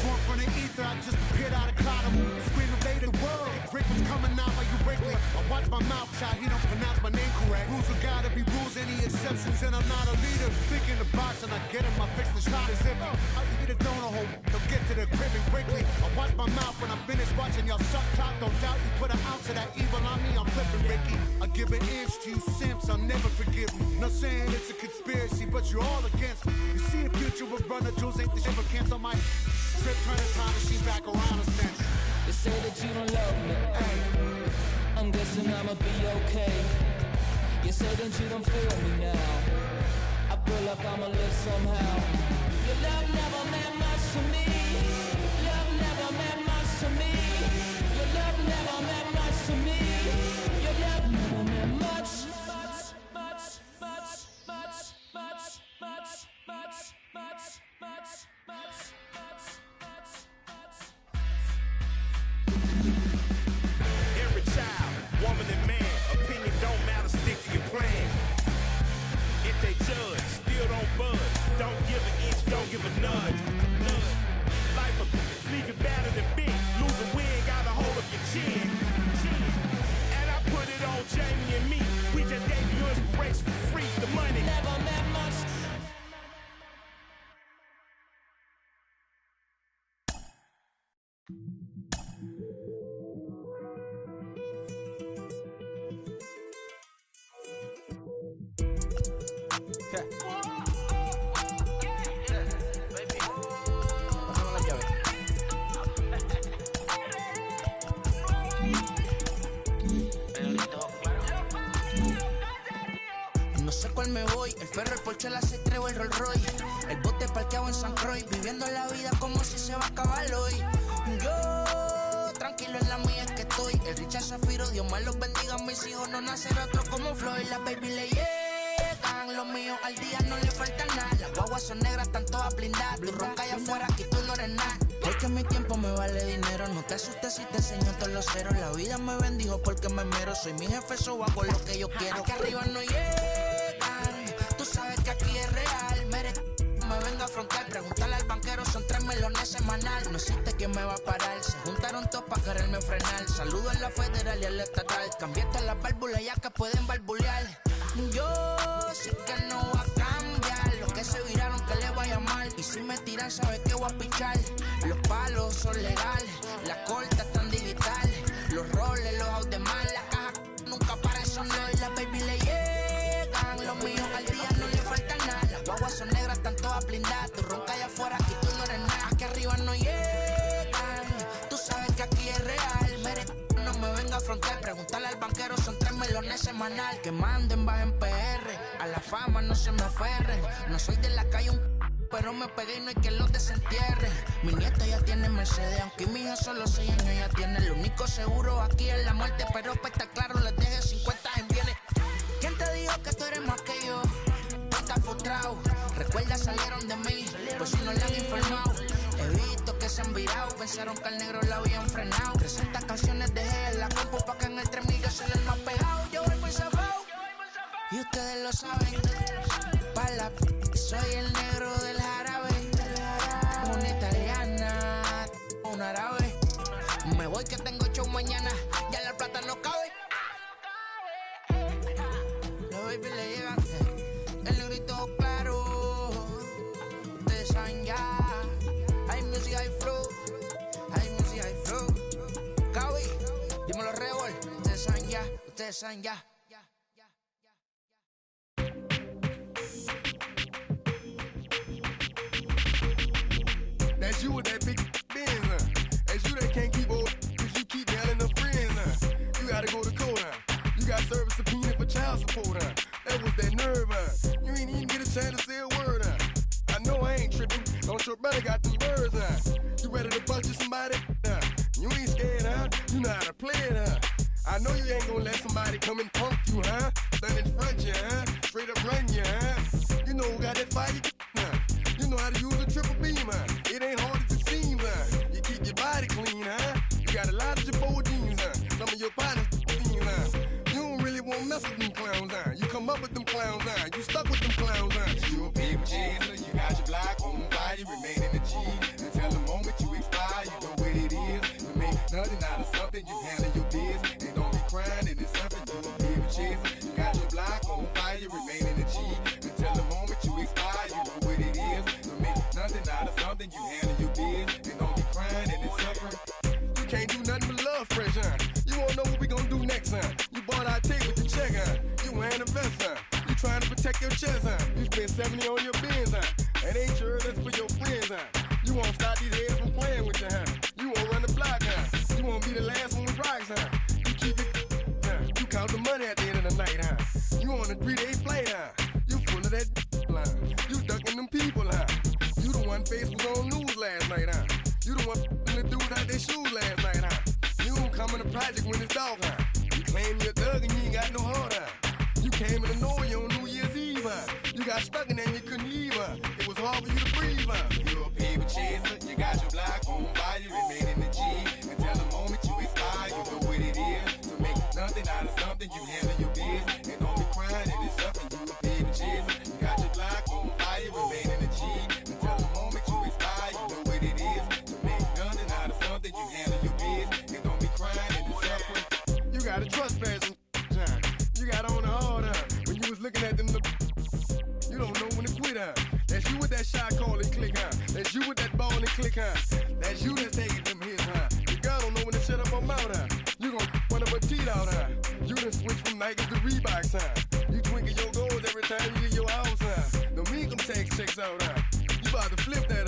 S20: Born from the ether, I just appeared out of cloud. Screaming, "Lay the world." Rick was coming out like you Wrigley. I watch my mouth shot, he don't pronounce my name correct. Rules are gotta be rules, any exceptions, and I'm not a leader. Think in the box and I get him, I fix the shot as if I eat a donut hole. Don't get to the crib and quickly. I watch my mouth when I'm finished watching y'all suck clock. Don't doubt you put an ounce of that evil on me, I'm flipping Ricky. I give an inch to you simps, I'll never forgive you. Not saying it's a conspiracy, but you're all against me. You see the future with runner jewels, ain't the shit but cancel my trip, turn the time machine back around a sense.
S9: They say that you don't love me. Hey, I'm guessing I'ma be okay. You say that you don't feel me now. I feel like I'ma live somehow. Your love never meant much to me. Love never meant much to me. Your love never meant much to me. Your love never meant much.
S21: Every child, woman and man, opinion don't matter, stick to your plan. If they judge, still don't budge. Don't give an inch, don't give a nudge. Life will leave you better than big. Lose a win, got a hold of your chin. And I put it on Jamie and me. We just gave you inspiration for free. The money
S9: never meant much.
S22: No sé cuál me voy, el ferro, el Porsche, la C3 o el Rolls Royce. El bote parqueado en San Croix, viviendo la vida como si se va a acabar hoy. Yo, tranquilo en la mía es que estoy. El Richard Zafiro, Dios más los bendiga, mis hijos no nacerá otro como Floyd. Las baby le llegan, los míos al día no le falta nada. Las guaguas son negras, están todas blindadas. Tu ronca allá afuera, aquí tú no eres nada. Es que mi tiempo me vale dinero, no te asustes si te enseño todos los ceros. La vida me bendijo porque me mero, soy mi jefe, so hago lo que yo quiero. Aquí arriba no llegan, tú sabes que aquí es real. Me venga a afrontar, preguntarle al banquero, son 3 melones semanal. No existe quien me va a parar, se juntaron todos para quererme frenar. Saludo a la federal y a la estatal, cambié todas las válvulas ya que pueden barbulear. Yo sé que no va a cambiar, los que se viraron que le vaya mal. Y si me tiran sabes que voy a pichar. Los palos son legales, las cortas están digitales. Los roles, los out de mal, la caja nunca para eso no. Y las baby le llegan, los míos al día no le falta nada. Las guaguas son negras, están todas blindadas. Tu ronca allá afuera, aquí tú no eres nada. Aquí arriba no llegan, tú sabes que aquí es real. No me venga a afrontar, preguntarle al banquero, son 3 melones semanal. Que manden, bajen PR, a la fama no se me aferren. No soy de la calle pero me pegué y no hay que los desentierre. Mi nieto ya tiene Mercedes, aunque mi hijo solo 6 años ya tiene. Lo único seguro aquí es la muerte, pero para estar claro les deje 50 en bienes. ¿Quién te dijo que tú eres más que yo? Estás frustrado, recuerda salieron de mí, pues si no le han informado. He visto que se han virado, pensaron que al negro lo habían frenado. 300 canciones dejé en la compu pa' que en el 3000 se les más pegado. Yo voy por zafao, y ustedes lo saben. Pa' la soy el negro del jarabe. Una italiana, un árabe. mañana, ya la plata no cabe. Los baby le llegan, el negrito claro. Ustedes saben ya, hay music, hay flow. Hay music, hay flow. Cabe, dímelo Rebol, ustedes saben ya, ustedes saben ya.
S2: That's you with that big Benz, That's you that can't keep old, cause you keep yelling the friends, You gotta go to court, You got service subpoena for child support, That was that nerve, You ain't even get a chance to say a word, I know I ain't tripping, don't your brother got them birds, You ready to bust you somebody, You ain't scared, You know how to play it, I know you ain't gonna let somebody come and punk you, Stand in front you, Straight up run you, You know who got that fire, You know how to use a triple beam, It ain't hard as it seems, You keep your body clean, You got a lot of your jeans, Some of your partners, You don't really want to mess with them clowns, You come up with them clowns, You stuck with them clowns, You a people chaser, you got your block on fire, you remain in the G. Until the moment you expire, you know what it is. You make nothing out of something, you handle your biz. And don't be crying, it is something, you a people chaser. You got your block on fire, you remain in the G. Until the moment you expire, you know what it is. You make nothing out of something, you handle your biz. And don't be crying, it is suffering. You can't do nothing but love fresh, You won't know what we gonna do next, You bought our take with the check, You wearing a vest, You trying to protect your chest, You spent 70 on your bins, That ain't sure that's for your friends, You won't stop these heads from playing with you, You won't run the block, You won't be the last one with rocks, You keep it, You count the money at the end of the night, You on a 3-day flight, You full of that line. You ducking them people, You the one face was on news last night, You the one the dude out their shoes last night, You don't come in the project when it's dark, You claim you're a thug and you ain't got no heart, You came in the noise on New Year's Eve, You got stuck in there and you couldn't leave, It was hard for you to breathe, You a people chaser, you got your block on fire, you remain in the G. Until the moment you expire, you know what it is. To make nothing out of something, you handle your biz. And don't be crying, it is something, you a people chaser. You got your block on fire, you remain in the G. Until the moment you expire, you know what it is. To make nothing out of something, you handle your biz. And don't be crying, it is suffering. You got a trespass, You got on the hard, When you was looking at them, you don't know when to quit, That's you with that shot call and click, That's you with that ball and click, That's you that's taking them hits, The girl don't know when to shut up her mouth, You gon' run up her teeth out, You done switch from Nikes to Reeboks, You twinkle your goals every time you leave your house, Don't make them tax checks out, You bout to flip that,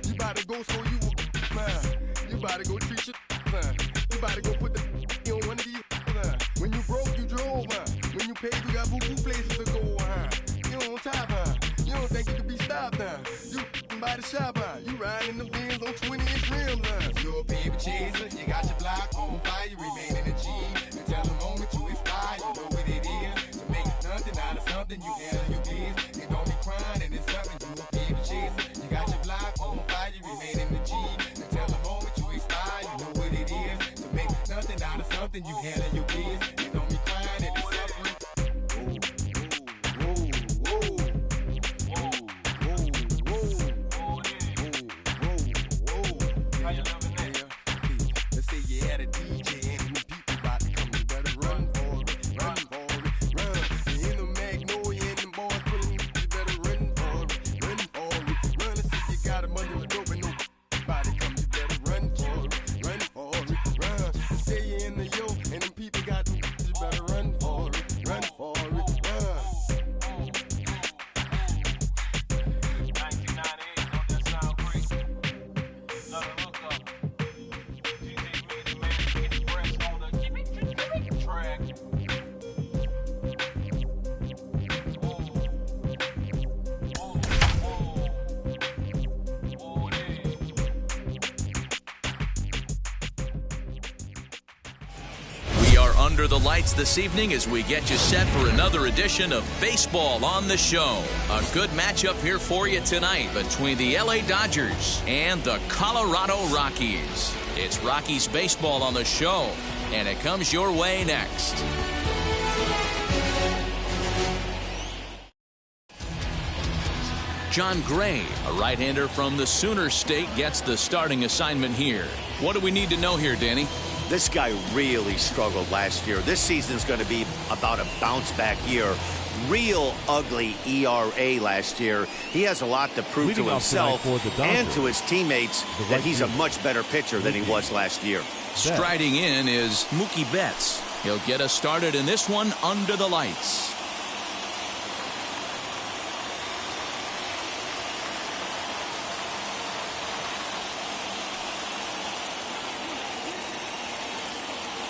S2: You bout to go so you You bout to go treat your, You bout to go put the on one of these, When you broke, you drove, When you paid, you got boo-boo places to go, You on top, You don't think you can be stopped, You by the shop, You riding in the Benz on 20-inch rims, You a people chaser, you got your block on fire, you remain in the G. Until the moment you expire, you know what it is. To make nothing out of something, you handle your biz. And don't be crying, and it's something, you a people chaser. You got your block on fire, you remain in the G. Until the moment you expire, you know what it is. To make nothing out of something, you handle your biz. And don't be crying, and it's suffering. Let's say you had a DJ and the people about to come, you better run for it, run for it, run. You in the Magnolia and the boys pulling you, you better run for it, run for it, run. Let's say you got a money with dope and nobody come, you better run for it, run for it, run. Let's say you in the yo and them people got them, you better run for it, run for it, run.
S7: 1998, don't that sound great? Another hookup. Track.
S3: We are under the lights this evening as we get you set for another edition of Baseball on the Show. A good matchup here for you tonight between the LA Dodgers and the Colorado Rockies. It's Rockies Baseball on the Show, and it comes your way next. John Gray, a right-hander from the Sooner State, gets the starting assignment here. What do we need to know here, Danny?
S4: This guy really struggled last year. This season's going to be about a bounce-back year. Real ugly ERA last year. He has a lot to prove to himself and to his teammates that he's a much better pitcher than he was last year.
S3: Striding in is Mookie Betts. He'll get us started in this one under the lights.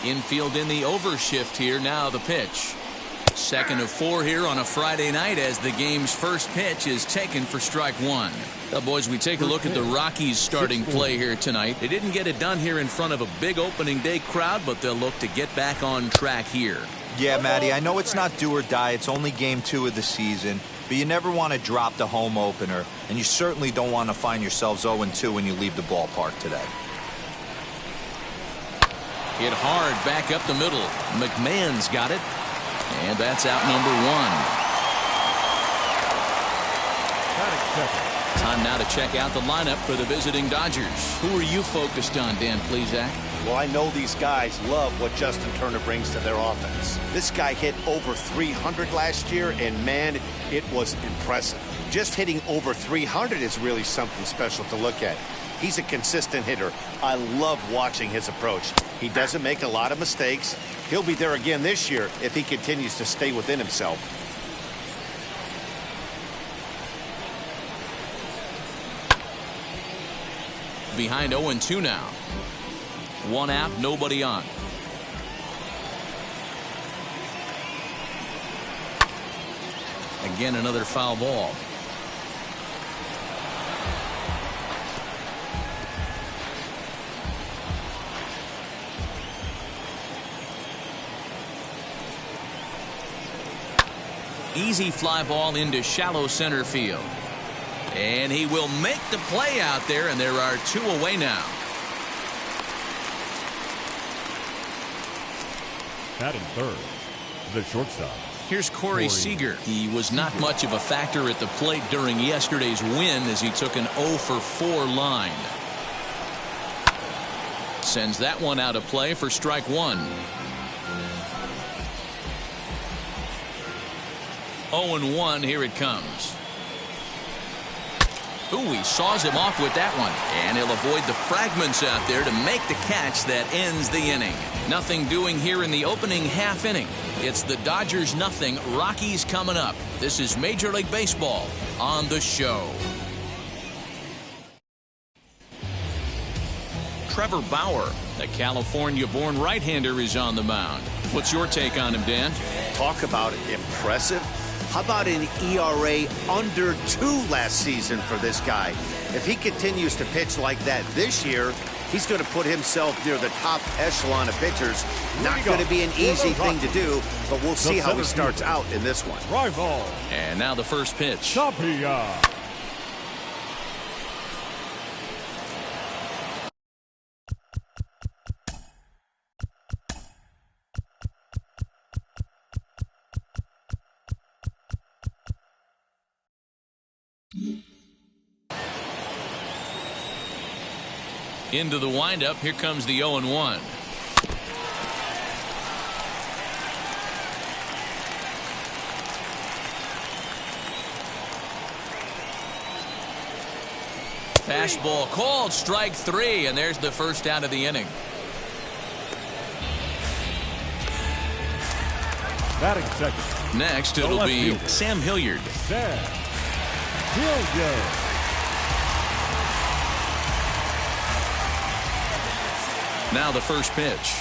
S3: Infield in the overshift here. Now the pitch. Second of 4 here on a Friday night as the game's first pitch is taken for strike one. Well, boys, we take a look at the Rockies starting play here tonight. They didn't get it done here in front of a big opening day crowd, but they'll look to get back on track here.
S5: Yeah, Matty, I know it's not do or die. It's only game 2 of the season, but you never want to drop the home opener, and you certainly don't want to find yourselves 0-2 when you leave the ballpark today.
S3: Hit hard back up the middle. McMahon's got it. And that's out number 1. Time now to check out the lineup for the visiting Dodgers. Who are you focused on, Dan Plesac?
S4: Well, I know these guys love what Justin Turner brings to their offense. This guy hit over 300 last year, and man, it was impressive. Just hitting over 300 is really something special to look at. He's a consistent hitter. I love watching his approach. He doesn't make a lot of mistakes. He'll be there again this year if he continues to stay within himself.
S3: Behind 0-2 now. 1 out, nobody on. Again, another foul ball. Easy fly ball into shallow center field. And he will make the play out there, and there are 2 away now.
S6: Batting third, the shortstop.
S3: Here's Corey Seager. He was not much of a factor at the plate during yesterday's win as he took an 0-for-4 line. Sends that one out of play for strike one. 0-1, here it comes. Ooh, he saws him off with that one. And he'll avoid the fragments out there to make the catch that ends the inning. Nothing doing here in the opening half inning. It's the Dodgers nothing, Rockies coming up. This is Major League Baseball on the show. Trevor Bauer, the California-born right-hander, is on the mound. What's your take on him, Dan?
S4: Talk about impressive. How about an ERA under 2 last season for this guy? If he continues to pitch like that this year, he's going to put himself near the top echelon of pitchers. Not going to be an easy thing to do, but we'll see how he starts out in this one.
S6: Rival.
S3: And now the first pitch.
S6: Tapia.
S3: Into the windup. Here comes the 0-1. Fastball called, strike 3, and there's the first out of the inning.
S6: Batting second.
S3: Next, it'll be Sam Hilliard.
S6: Sam Hilliard.
S3: Now the first pitch.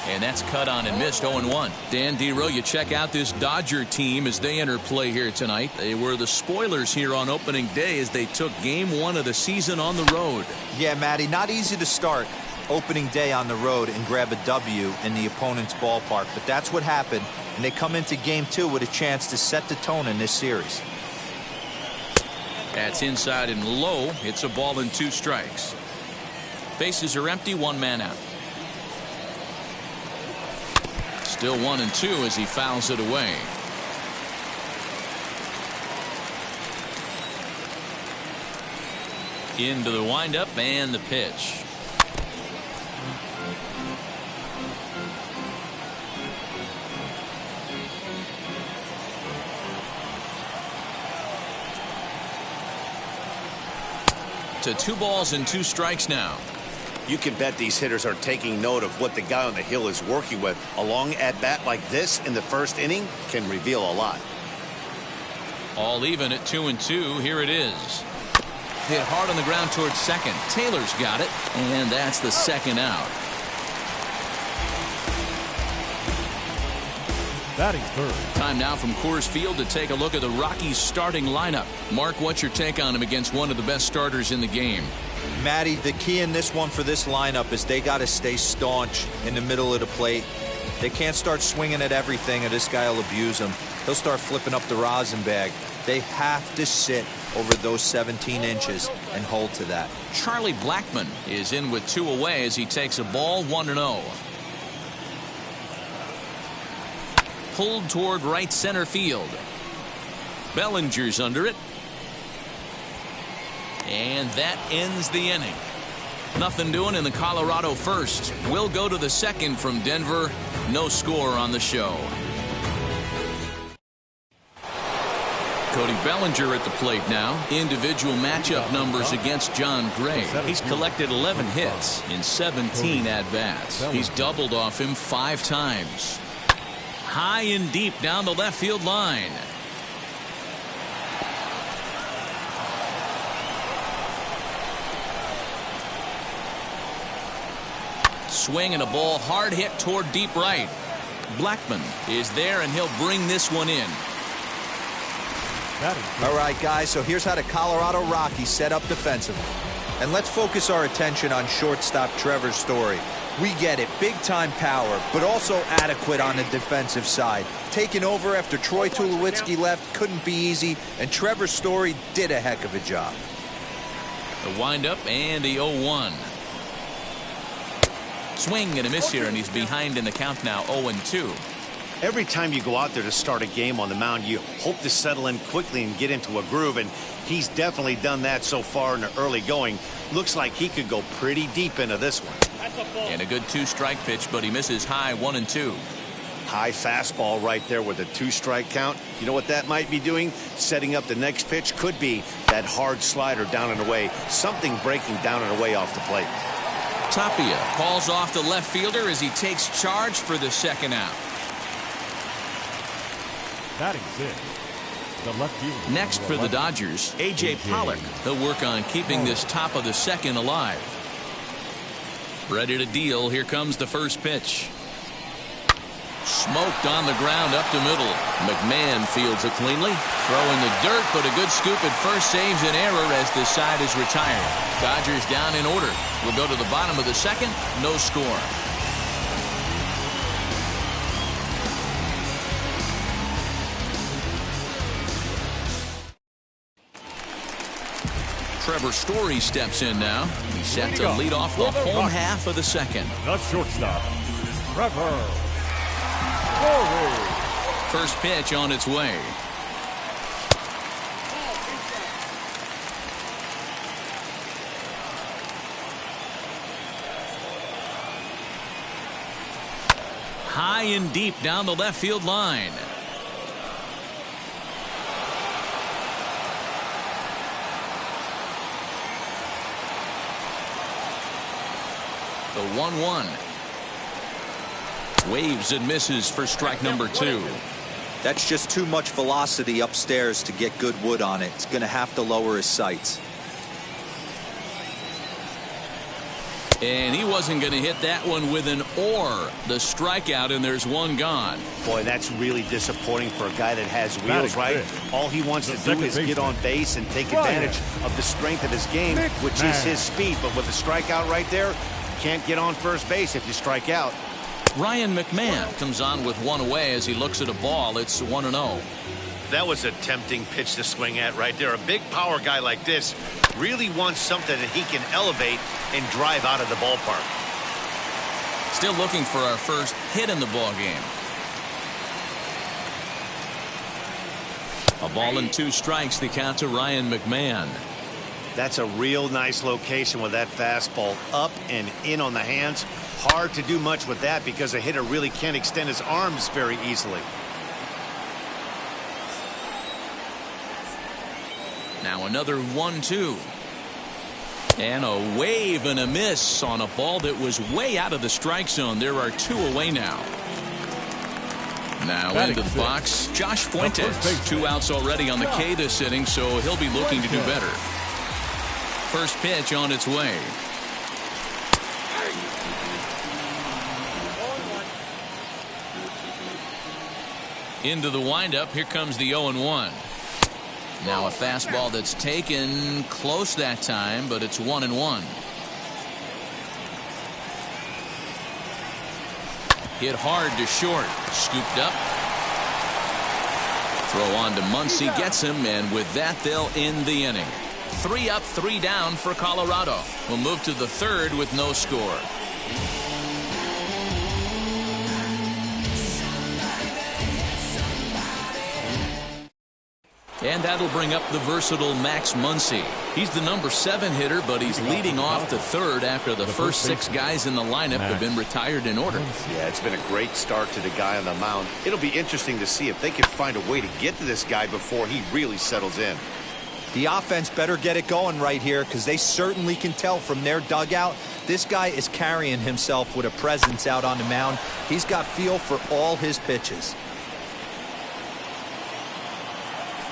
S3: And that's cut on and missed. 0-1. Dan Dero, you check out this Dodger team as they enter play here tonight. They were the spoilers here on opening day as they took game 1 of the season on the road.
S5: Yeah, Matty, not easy to start opening day on the road and grab a W in the opponent's ballpark, but that's what happened, and they come into game 2 with a chance to set the tone in this series.
S3: That's inside and low. It's a ball and 2 strikes. Bases are empty, 1 man out. Still 1-2 as he fouls it away. Into the windup and the pitch. to 2 balls and 2 strikes now.
S4: You can bet these hitters are taking note of what the guy on the hill is working with. A long at-bat like this in the first inning can reveal a lot.
S3: All even at 2-2. Here it is. Hit hard on the ground towards second. Taylor's got it, and that's the second out.
S6: Batting third.
S3: Time now from Coors Field to take a look at the Rockies starting lineup. Mark, what's your take on him against one of the best starters in the game?
S5: Matty, the key in this one for this lineup is they got to stay staunch in the middle of the plate. They can't start swinging at everything, or this guy will abuse them. He'll start flipping up the rosin bag. They have to sit over those 17 inches and hold to that.
S3: Charlie Blackmon is in with 2 away as he takes a ball 1-0. Pulled toward right center field. Bellinger's under it. And that ends the inning. Nothing doing in the Colorado first. We'll go to the second from Denver. No score on the show. Cody Bellinger at the plate now. Individual matchup numbers against John Gray. He's collected 11 hits in 17 at-bats. He's doubled off him 5 times. High and deep down the left field line. Swing and a ball hard hit toward deep right. Blackmon is there and he'll bring this one in.
S5: All right, guys, so here's how the Colorado Rockies set up defensively. And let's focus our attention on shortstop Trevor Story. We get it, big-time power, but also adequate on the defensive side. Taking over after Troy Tulowitzki left couldn't be easy, and Trevor Story did a heck of a job.
S3: The windup and the 0-1. Swing and a miss here, and he's behind in the count now, 0-2.
S4: Every time you go out there to start a game on the mound, you hope to settle in quickly and get into a groove, and he's definitely done that so far in the early going. Looks like he could go pretty deep into this one.
S3: And a good 2-strike pitch, but he misses high 1-2.
S4: High fastball right there with a 2-strike count. You know what that might be doing? Setting up the next pitch. Could be that hard slider down and away. Something breaking down and away off the plate.
S3: Tapia calls off the left fielder as he takes charge for the second out.
S6: Batting 6th, the left fielder.
S3: Next for the Dodgers, A.J. Pollock. He'll work on keeping this top of the second alive. Ready to deal. Here comes the first pitch. Smoked on the ground up the middle. McMahon fields it cleanly. Throw in the dirt, but a good scoop at first saves an error as the side is retired. Dodgers down in order. We'll go to the bottom of the second. No score. Trevor Story steps in now. He's set to lead off the home half of the second.
S6: The shortstop, Trevor Story.
S3: First pitch on its way. High and deep down the left field line. The 1-1. Waves and misses for strike number 2.
S5: That's just too much velocity upstairs to get good wood on it. It's going to have to lower his sights.
S3: And he wasn't going to hit that one with an or. The strikeout, and there's one gone.
S4: Boy, that's really disappointing for a guy that has wheels, right? All he wants to do is get on base and take advantage of the strength of his game, which is his speed. But with a strikeout right there, can't get on first base if you strike out.
S3: Ryan McMahon comes on with one away as he looks at a ball. It's 1-0.
S4: That was a tempting pitch to swing at right there. A big power guy like this really wants something that he can elevate and drive out of the ballpark.
S3: Still looking for our first hit in the ball game. A ball and 2 strikes, the count to Ryan McMahon.
S4: That's a real nice location with that fastball up and in on the hands. Hard to do much with that because a hitter really can't extend his arms very easily.
S3: Now another 1-2. And a wave and a miss on a ball that was way out of the strike zone. There are 2 away now. Now into the box, Josh Fuentes. 2 outs already on the K this inning, so he'll be looking to do better. First pitch on its way. Into the windup. Here comes the 0-1. Now a fastball that's taken close that time, but it's 1-1. Hit hard to short. Scooped up. Throw on to Muncy. Gets him, and with that, they'll end the inning. 3 up, 3 down for Colorado. We'll move to the 3rd with no score. And that'll bring up the versatile Max Muncy. He's the number 7 hitter, but he's leading off the 3rd after the first 6 guys in the lineup have been retired in order.
S4: Yeah, it's been a great start to the guy on the mound. It'll be interesting to see if they can find a way to get to this guy before he really settles in.
S5: The offense better get it going right here, because they certainly can tell from their dugout this guy is carrying himself with a presence out on the mound. He's got feel for all his pitches.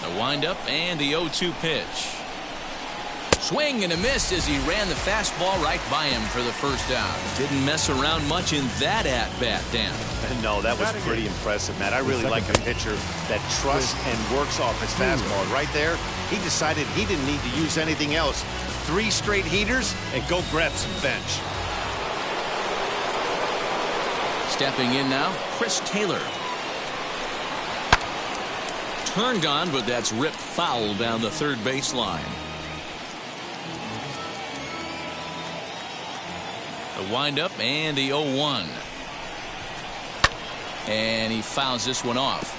S3: The windup and the 0-2 pitch. Swing and a miss as he ran the fastball right by him for the first out. Didn't mess around much in that at-bat, Dan.
S4: No, that was pretty impressive, Matt. I really like a pitcher that trusts and works off his fastball. And right there, he decided he didn't need to use anything else. 3 straight heaters and go grab some bench.
S3: Stepping in now, Chris Taylor. Turned on, but that's ripped foul down the 3rd baseline. The windup and the 0-1. And he fouls this one off.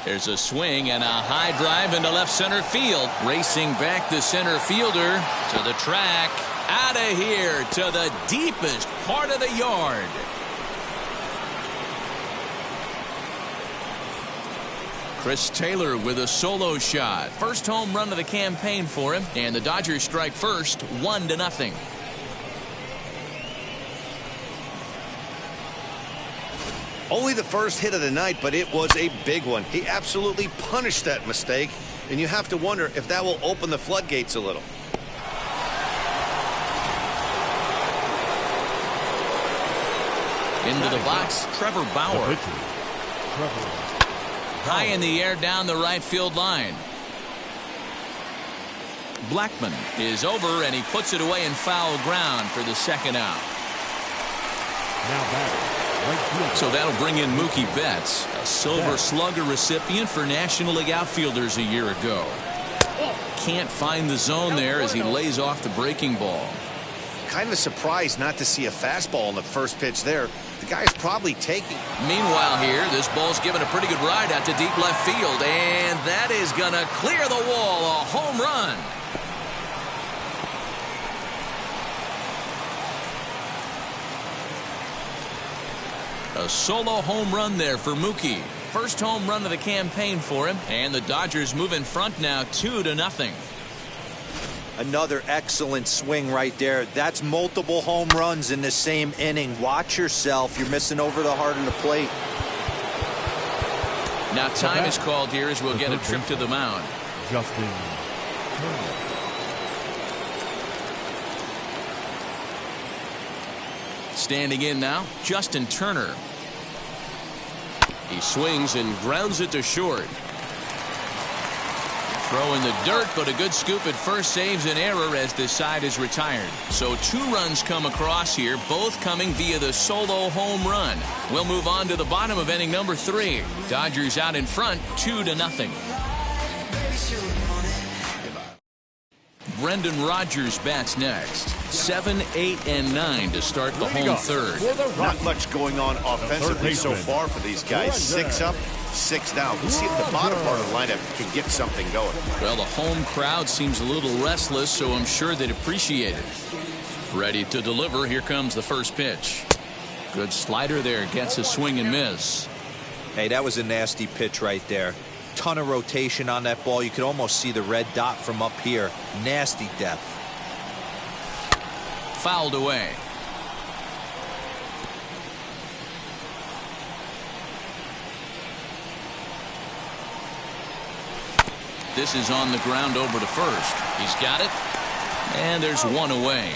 S3: There's a swing and a high drive into left center field. Racing back the center fielder to the track. Out of here to the deepest part of the yard. Chris Taylor with a solo shot. First home run of the campaign for him. And the Dodgers strike first, 1-0.
S4: Only the first hit of the night, but it was a big one. He absolutely punished that mistake, and you have to wonder if that will open the floodgates a little.
S3: Into the box, Trevor Bauer. High in the air down the right field line. Blackman is over, and he puts it away in foul ground for the 2nd out.
S6: Now batting.
S3: So that'll bring in Mookie Betts, a Silver Slugger recipient for National League outfielders a year ago. Can't find the zone there as he lays off the breaking ball.
S4: Kind of surprised not to see a fastball in the first pitch there. The guy's probably taking.
S3: Meanwhile here, this ball's given a pretty good ride out to deep left field, and that is going to clear the wall. A home run. A solo home run there for Mookie. First home run of the campaign for him, and the Dodgers move in front now 2-0.
S5: Another excellent swing right there. That's multiple home runs in the same inning. Watch yourself. You're missing over the heart of the plate.
S3: Now time is called here as we'll get a trip to the mound.
S6: Justin Turner.
S3: Standing in now, Justin Turner. He swings and grounds it to short. Throw in the dirt, but a good scoop at first saves an error as this side is retired. So 2 runs come across here, both coming via the solo home run. We'll move on to the bottom of inning number 3. Dodgers out in front, 2-0. Brendan Rodgers bats next. 7, 8, and 9 to start the home 3rd.
S4: Not much going on offensively so far for these guys. 6 up, 6 down. We'll see if the bottom part of the lineup can get something going.
S3: Well, the home crowd seems a little restless, so I'm sure they'd appreciate it. Ready to deliver. Here comes the first pitch. Good slider there. Gets a swing and miss.
S5: Hey, that was a nasty pitch right there. Ton of rotation on that ball. You could almost see the red dot from up here. Nasty depth.
S3: Fouled away. This is on the ground over to first. He's got it. And there's one away.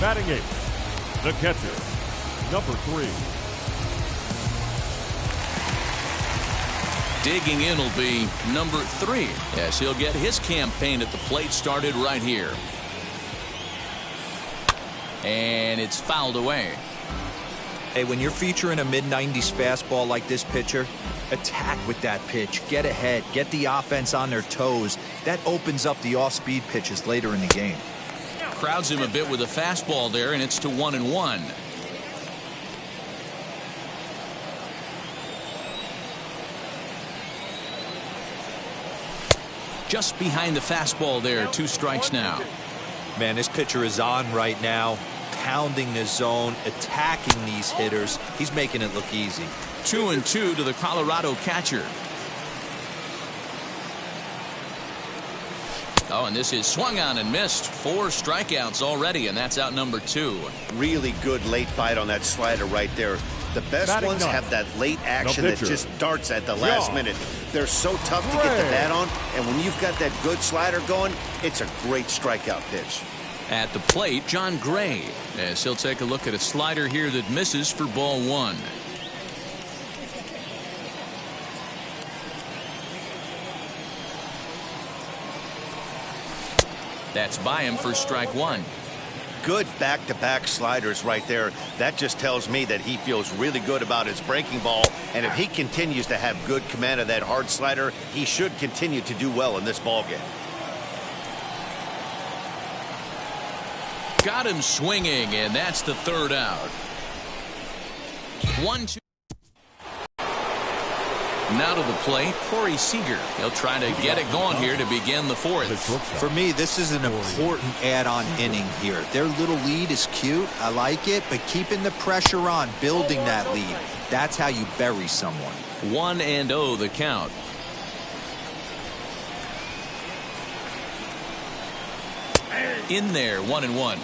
S6: Batting eighth, the catcher, number 3.
S3: Digging in will be number 3 as he'll get his campaign at the plate started right here. And it's fouled away.
S5: Hey, when you're featuring a mid-90s fastball like this pitcher, attack with that pitch. Get ahead. Get the offense on their toes. That opens up the off-speed pitches later in the game.
S3: Crowds him a bit with a fastball there, and it's to 1-1. Just behind the fastball there. 2 strikes now.
S5: Man, this pitcher is on right now, pounding the zone, attacking these hitters. He's making it look easy.
S3: 2-2 to the Colorado catcher. Oh, and this is swung on and missed. 4 strikeouts already, and that's out number 2.
S4: Really good late bite on that slider right there. The best ones have that late action that just darts at the last minute. They're so tough to get the bat on, and when you've got that good slider going, it's a great strikeout pitch.
S3: At the plate, John Gray, as he'll take a look at a slider here that misses for ball 1. That's by him for strike 1.
S4: Good back-to-back sliders right there. That just tells me that he feels really good about his breaking ball, and if he continues to have good command of that hard slider, he should continue to do well in this ballgame.
S3: Got him swinging, and that's the 3rd out. 1-2. Now to the plate, Corey Seager. He'll try to get it going here to begin the 4th.
S5: For me, this is an important add-on inning here. Their little lead is cute. I like it, but keeping the pressure on, building that lead. That's how you bury someone.
S3: 1-0 the count. In there, 1-1.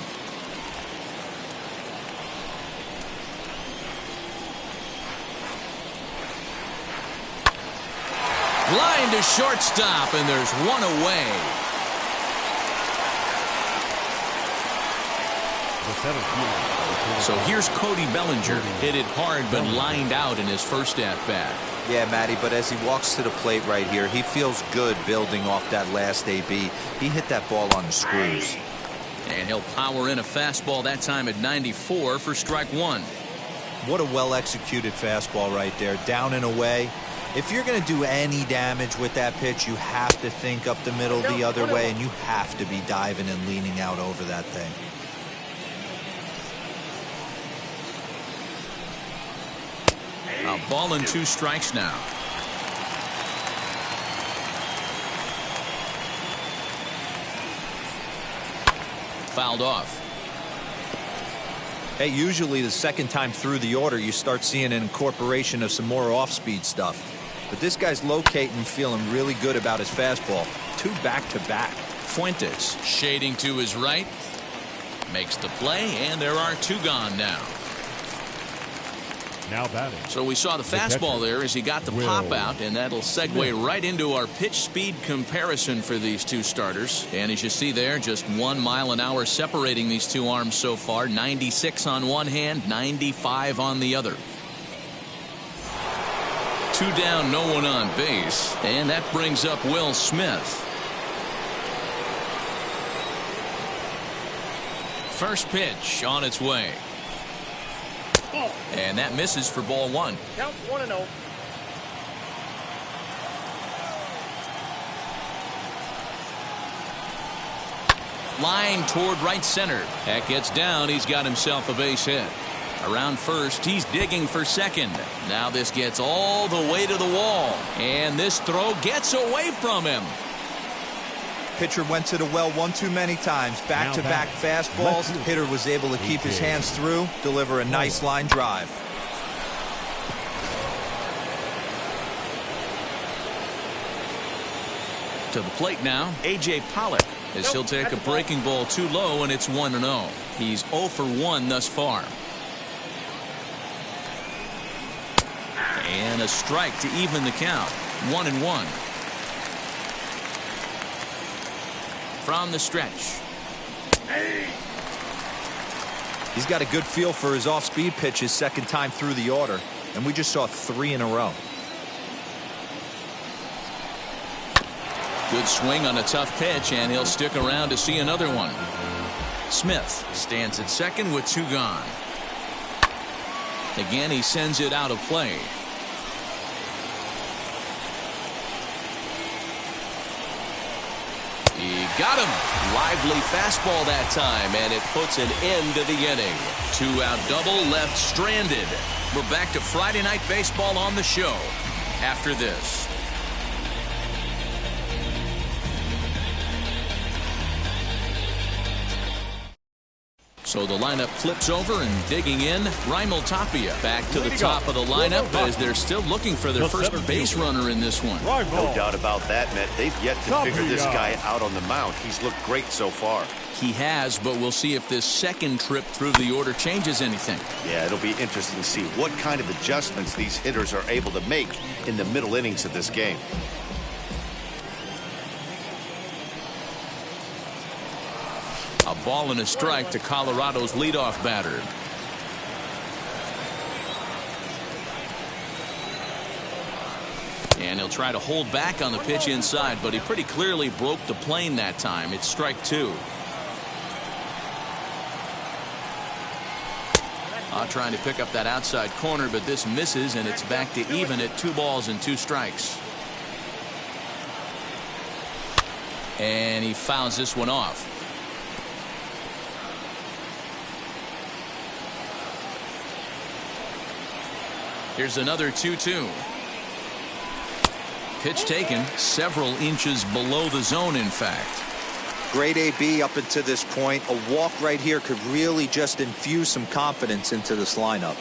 S3: Line to shortstop, and there's one away. So here's Cody Bellinger. Hit it hard, but lined out in his first at-bat.
S5: Yeah, Matty, but as he walks to the plate right here, he feels good building off that last AB. He hit that ball on the screws.
S3: And he'll power in a fastball that time at 94 for strike 1.
S5: What a well-executed fastball right there, down and away. If you're going to do any damage with that pitch, you have to think up the middle the other way, and you have to be diving and leaning out over that thing.
S3: A ball and 2 strikes now. Fouled off.
S5: Hey, usually the second time through the order, you start seeing an incorporation of some more off-speed stuff. But this guy's locating, feeling really good about his fastball. 2 back-to-back.
S3: Fuentes shading to his right. Makes the play, and there are 2 gone now.
S6: Now batting.
S3: So we saw the fastball there as he got the pop out, and that'll segue right into our pitch speed comparison for these 2 starters. And as you see there, just 1 mile an hour separating these 2 arms so far. 96 on one hand, 95 on the other. 2 down, no one on base, and that brings up Will Smith. First pitch on its way. And that misses for ball 1.
S13: Counts 1-0.
S3: Line toward right center. That gets down. He's got himself a base hit. Around first, he's digging for second. Now this gets all the way to the wall. And this throw gets away from him.
S5: Pitcher went to the well one too many times. Back-to-back fastballs. Hitter was able to keep his hands through, deliver a nice line drive.
S3: To the plate now, A.J. Pollock, as he'll take a breaking ball too low, and it's 1-0. He's 0 for 1 thus far. And a strike to even the count. 1-1. From the stretch.
S5: He's got a good feel for his off-speed pitches second time through the order, and we just saw 3 in a row.
S3: Good swing on a tough pitch, and he'll stick around to see another one. Smith stands at second with 2 gone. Again, he sends it out of play. He got him. Lively fastball that time, and it puts an end to the inning. 2-out double left stranded. We're back to Friday Night Baseball on the show after this. So the lineup flips over, and digging in, Raimel Tapia back to the top of the lineup as they're still looking for their first base runner in this one.
S4: No doubt about that, Matt. They've yet to figure this guy out on the mound. He's looked great so far.
S3: He has, but we'll see if this second trip through the order changes anything.
S4: Yeah, it'll be interesting to see what kind of adjustments these hitters are able to make in the middle innings of this game.
S3: A ball and a strike to Colorado's leadoff batter. And he'll try to hold back on the pitch inside, but he pretty clearly broke the plane that time. It's strike 2. Trying to pick up that outside corner, but this misses, and it's back to even at 2 balls and 2 strikes. And he fouls this one off. Here's another 2-2. Pitch taken several inches below the zone, in fact.
S5: Great AB up until this point. A walk right here could really just infuse some confidence into this lineup.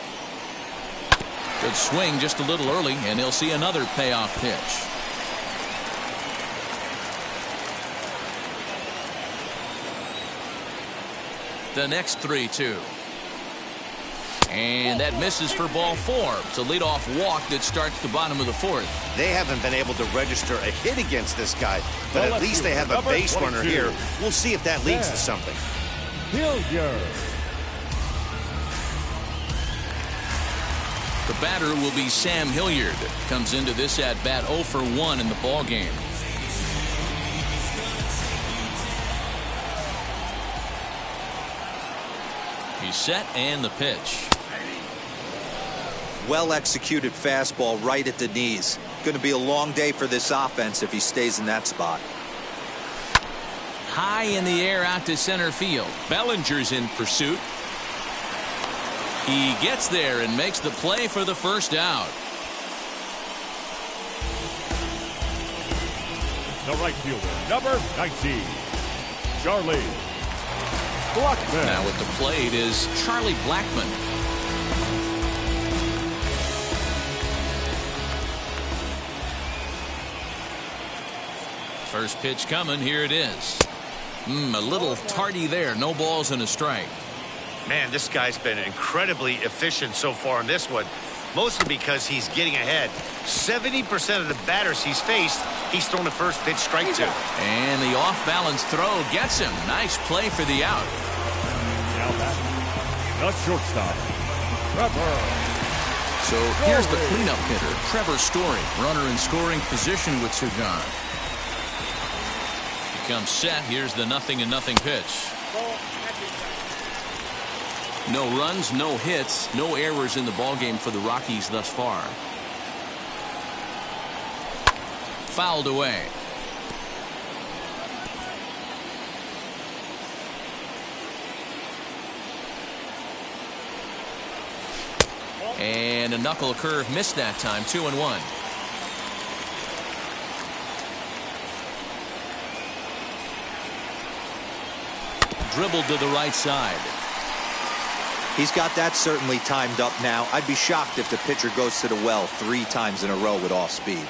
S3: Good swing just a little early, and he'll see another payoff pitch. The next 3-2. And that misses for ball 4. It's a leadoff walk that starts the bottom of the 4th.
S4: They haven't been able to register a hit against this guy, but at least they have a base runner here. We'll see if that leads to something.
S6: Hilliard.
S3: The batter will be Sam Hilliard. Comes into this at bat 0 for 1 in the ball game. He's set, and the pitch.
S5: Well executed fastball right at the knees. Going to be a long day for this offense if he stays in that spot.
S3: High in the air out to center field. Bellinger's in pursuit. He gets there and makes the play for the first out.
S6: The right fielder, number 19, Charlie Blackmon.
S3: Now at the plate is Charlie Blackmon. First pitch coming. Here it is. A little tardy there. No balls and a strike.
S4: Man, this guy's been incredibly efficient so far in this one, mostly because he's getting ahead. 70% of the batters he's faced, he's thrown a first pitch strike to.
S3: And the off-balance throw gets him. Nice play for the out.
S6: Now back, the shortstop, Trevor.
S3: So here's the cleanup hitter, Trevor Story. Runner in scoring position with 2 gone. He comes set. Here's the 0-0 pitch. No runs, no hits, no errors in the ballgame for the Rockies thus far. Fouled away. And a knuckle curve missed that time. 2-1. dribble to the right side.
S5: He's got that certainly timed up now. I'd be shocked if the pitcher goes to the well 3 times in a row with off speed.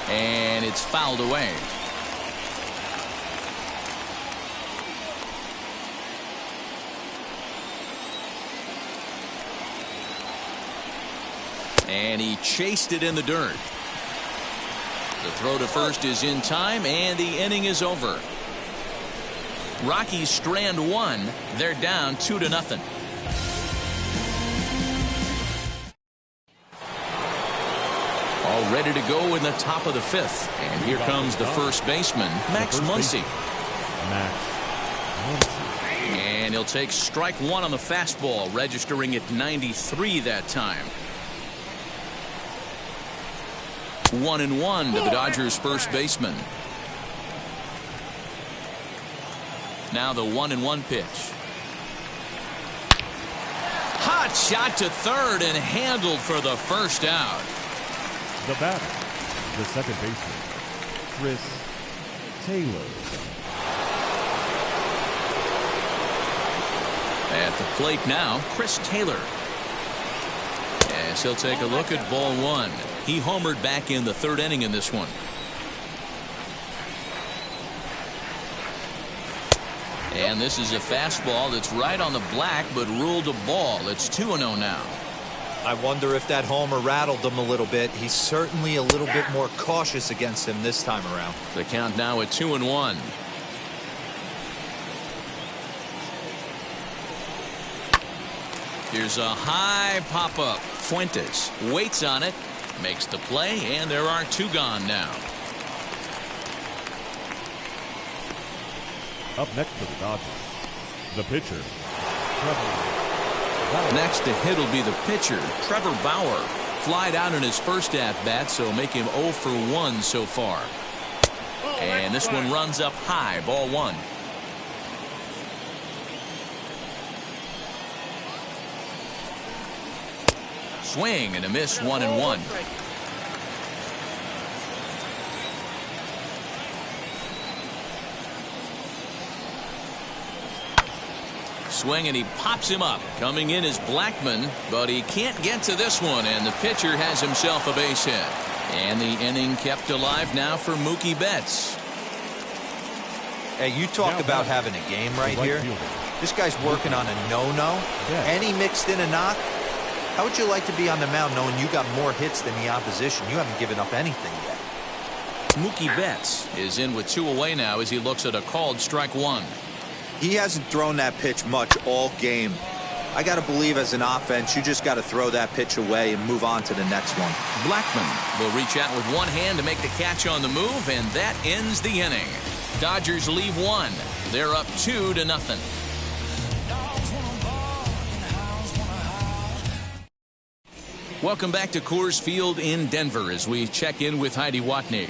S3: And it's fouled away. And he chased it in the dirt. The throw to first is in time, and the inning is over. Rockies strand 1. They're down 2-0. All ready to go in the top of the 5th. And here comes the first baseman, Max Muncy. And he'll take strike 1 on the fastball, registering at 93 that time. 1-1 to the Dodgers first baseman. Now the 1-1 pitch. Hot shot to third and handled for the first out.
S6: The batter, the second baseman, Chris Taylor.
S3: At the plate now, Chris Taylor. As he'll take a look at ball 1. He homered back in the 3rd inning in this one. And this is a fastball that's right on the black but ruled a ball. It's 2-0 now.
S5: I wonder if that homer rattled him a little bit. He's certainly a little bit more cautious against him this time around.
S3: The count now at 2-1. Here's a high pop-up. Fuentes waits on it, makes the play, and there are 2 gone now.
S6: Up next for the Dodgers, the pitcher,
S3: Next to hit will be the pitcher, Trevor Bauer. Flied out in his first at-bat, so make him 0 for 1 so far. And this one runs up high, ball 1. Swing and a miss, 1-1. Swing and he pops him up. Coming in is Blackmon, but he can't get to this one, and the pitcher has himself a base hit. And the inning kept alive now for Mookie Betts.
S5: Hey, you talk about having a game right here. This guy's working on a no-no, and he mixed in a knock. How would you like to be on the mound knowing you got more hits than the opposition? You haven't given up anything yet.
S3: Mookie Betts is in with 2 away now as he looks at a called strike 1.
S5: He hasn't thrown that pitch much all game. I got to believe as an offense, you just got to throw that pitch away and move on to the next one.
S3: Blackmon will reach out with one hand to make the catch on the move, and that ends the inning. Dodgers leave 1. They're up 2-0. Welcome back to Coors Field in Denver as we check in with Heidi Watney.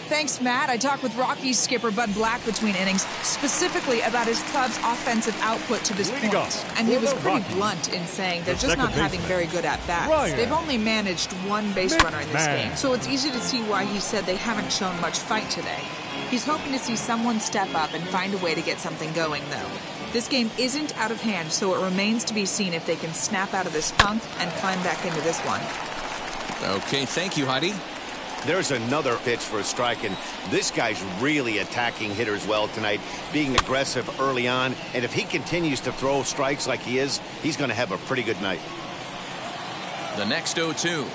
S8: Thanks, Matt. I talked with Rockies skipper Bud Black between innings, specifically about his club's offensive output to this point. And he was pretty blunt in saying they're just not having very good at-bats. They've only managed 1 base runner in this game, so it's easy to see why he said they haven't shown much fight today. He's hoping to see someone step up and find a way to get something going, though. This game isn't out of hand, so it remains to be seen if they can snap out of this funk and climb back into this one.
S3: Okay, thank you, Heidi.
S4: There's another pitch for a strike, and this guy's really attacking hitters well tonight, being aggressive early on, and if he continues to throw strikes like he is, he's going to have a pretty good night.
S3: The next 0-2.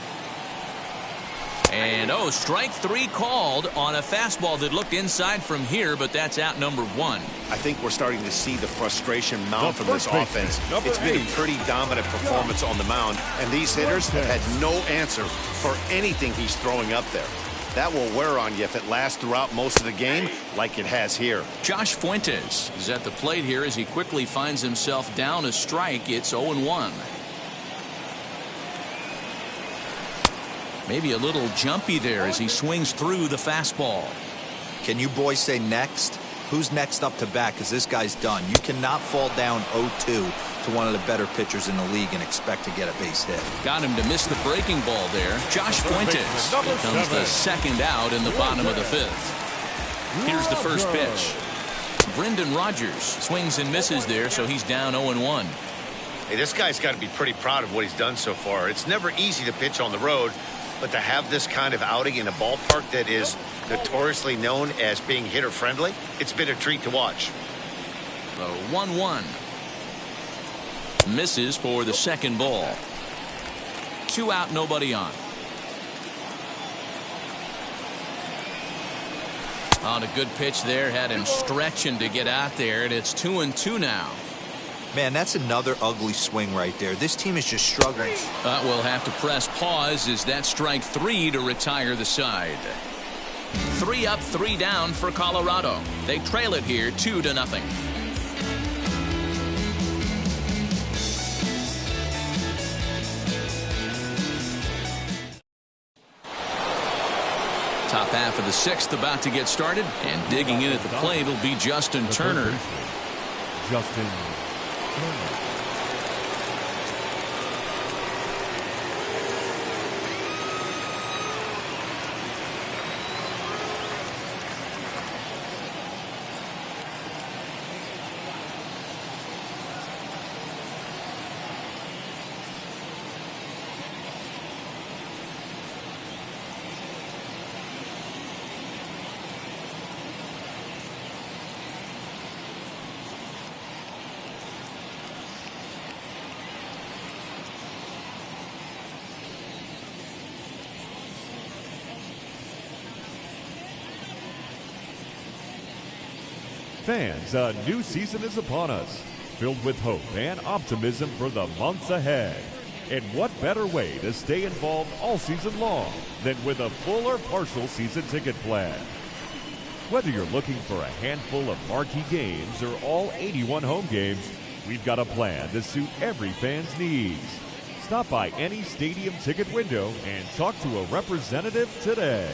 S3: And strike 3 called on a fastball that looked inside from here, but that's out number 1.
S4: I think we're starting to see the frustration mount from this offense. It's been a pretty dominant performance on the mound, and these hitters have had no answer for anything he's throwing up there. That will wear on you if it lasts throughout most of the game like it has here.
S3: Josh Fuentes is at the plate here as he quickly finds himself down a strike. It's 0-1. Maybe a little jumpy there as he swings through the fastball.
S5: Can you boys say next? Who's next up to bat? Because this guy's done. You cannot fall down 0-2 to one of the better pitchers in the league and expect to get a base hit.
S3: Got him to miss the breaking ball there. Josh Fuentes becomes the second out in the bottom of the 5th. Here's the first pitch. Brendan Rodgers swings and misses there, so he's down 0-1.
S4: Hey, this guy's got to be pretty proud of what he's done so far. It's never easy to pitch on the road, but to have this kind of outing in a ballpark that is notoriously known as being hitter-friendly, it's been a treat to watch.
S3: The 1-1. Misses for the second ball. 2 out, nobody on. On a good pitch there, had him stretching to get out there, and it's 2-2 now.
S5: Man, that's another ugly swing right there. This team is just struggling.
S3: We'll have to press pause as that strike 3 to retire the side. 3 up, 3 down for Colorado. They trail it here 2-0. Top half of the 6th about to get started, and digging in at the plate will be Justin Turner.
S6: Justin Turner. Fans, a new season is upon us, filled with hope and optimism for the months ahead. And what better way to stay involved all season long than with a full or partial season ticket plan? Whether you're looking for a handful of marquee games or all 81 home games, we've got a plan to suit every fan's needs. Stop by any stadium ticket window and talk to a representative today.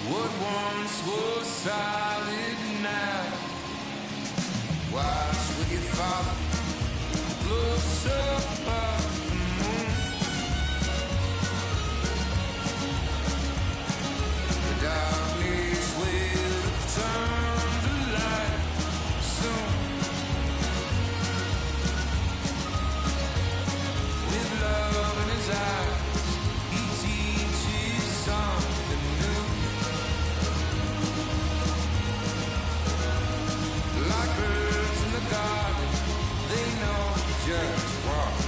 S14: What once was solid now. Watch with your father close up the moon. The darkness will turn to light soon. With love in his eyes, he teaches something new. Like birds in the garden, they know just what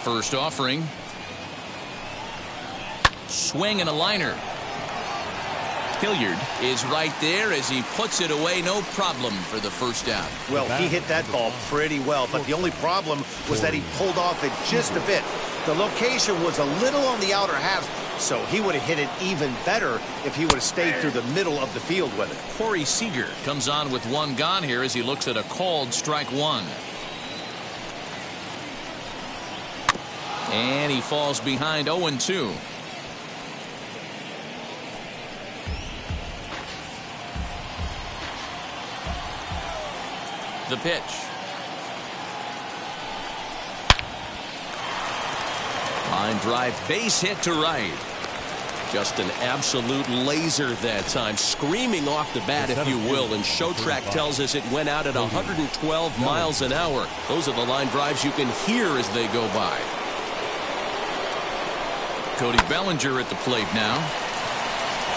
S3: First offering. Swing and a liner. Hilliard is right there as he puts it away, no problem for the first down.
S4: Well, he hit that ball pretty well, but the only problem was that he pulled off it just a bit. The location was a little on the outer half, so he would have hit it even better if he would have stayed through the middle of the field with it.
S3: Corey Seager comes on with one gone here as he looks at a called strike one. And he falls behind 0-2. The pitch. Line drive, base hit to right.
S10: Just an absolute laser that time, screaming off the bat, if you will. And Showtrack tells us it went out at 112 miles an hour. Those are the line drives you can hear as they go by. Cody Bellinger at the plate now.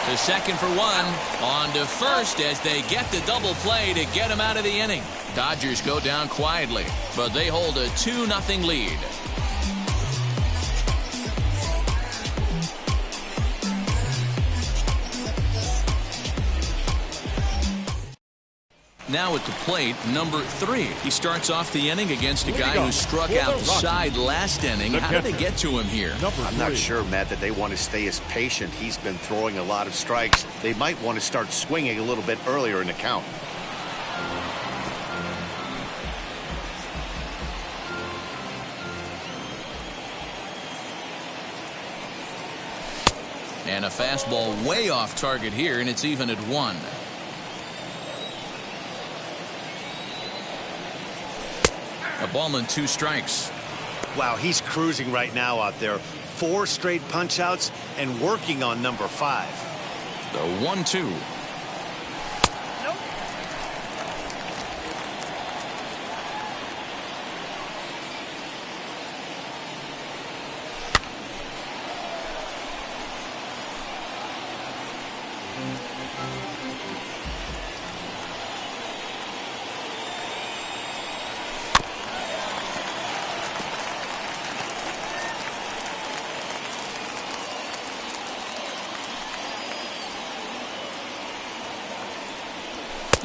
S10: The second for one. On to first as they get the double play to get him out of the inning. Dodgers go down quietly, but they hold a 2-0 lead. Now at the plate, number 3. He starts off the inning against a guy who struck outside last inning. How did they get to him here?
S4: I'm not sure, Matt, that they want to stay as patient. He's been throwing a lot of strikes. They might want to start swinging a little bit earlier in the count.
S3: And a fastball way off target here, and it's even at 1. A ball and 2 strikes.
S4: Wow, he's cruising right now out there. 4 straight punch outs and working on number 5.
S3: The 1-2.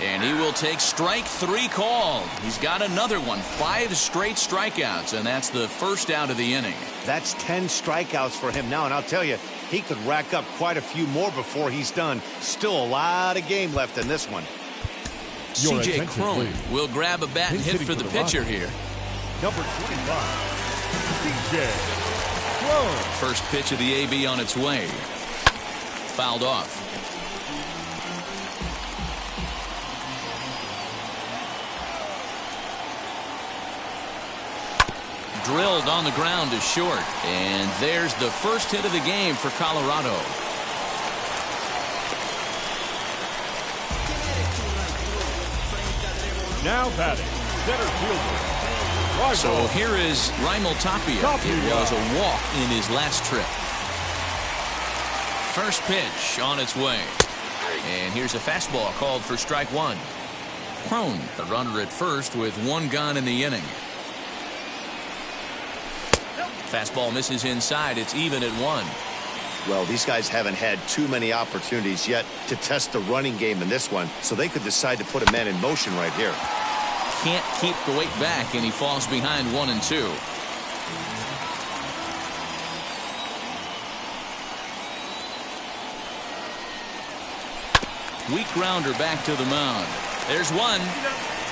S3: And he will take strike 3 called. He's got another one. 5 straight strikeouts, and that's the first out of the inning.
S4: That's 10 strikeouts for him now, and I'll tell you, he could rack up quite a few more before he's done. Still a lot of game left in this one.
S3: C.J. Cron will grab a bat and hit for the pitcher here.
S6: Number 25, C.J. Cron.
S3: First pitch of the AB on its way. Fouled off. Drilled on the ground to short. And there's the first hit of the game for Colorado.
S6: Now batting, center fielder.
S3: So here is Raimel Tapia. It was a walk in his last trip. First pitch on its way. And here's a fastball called for strike 1. Cron, the runner at first with 1 gone in the inning. Fastball misses inside. It's even at 1.
S4: Well, these guys haven't had too many opportunities yet to test the running game in this one, so they could decide to put a man in motion right here.
S3: Can't keep the weight back, and he falls behind 1 and 2. Weak grounder back to the mound. There's 1.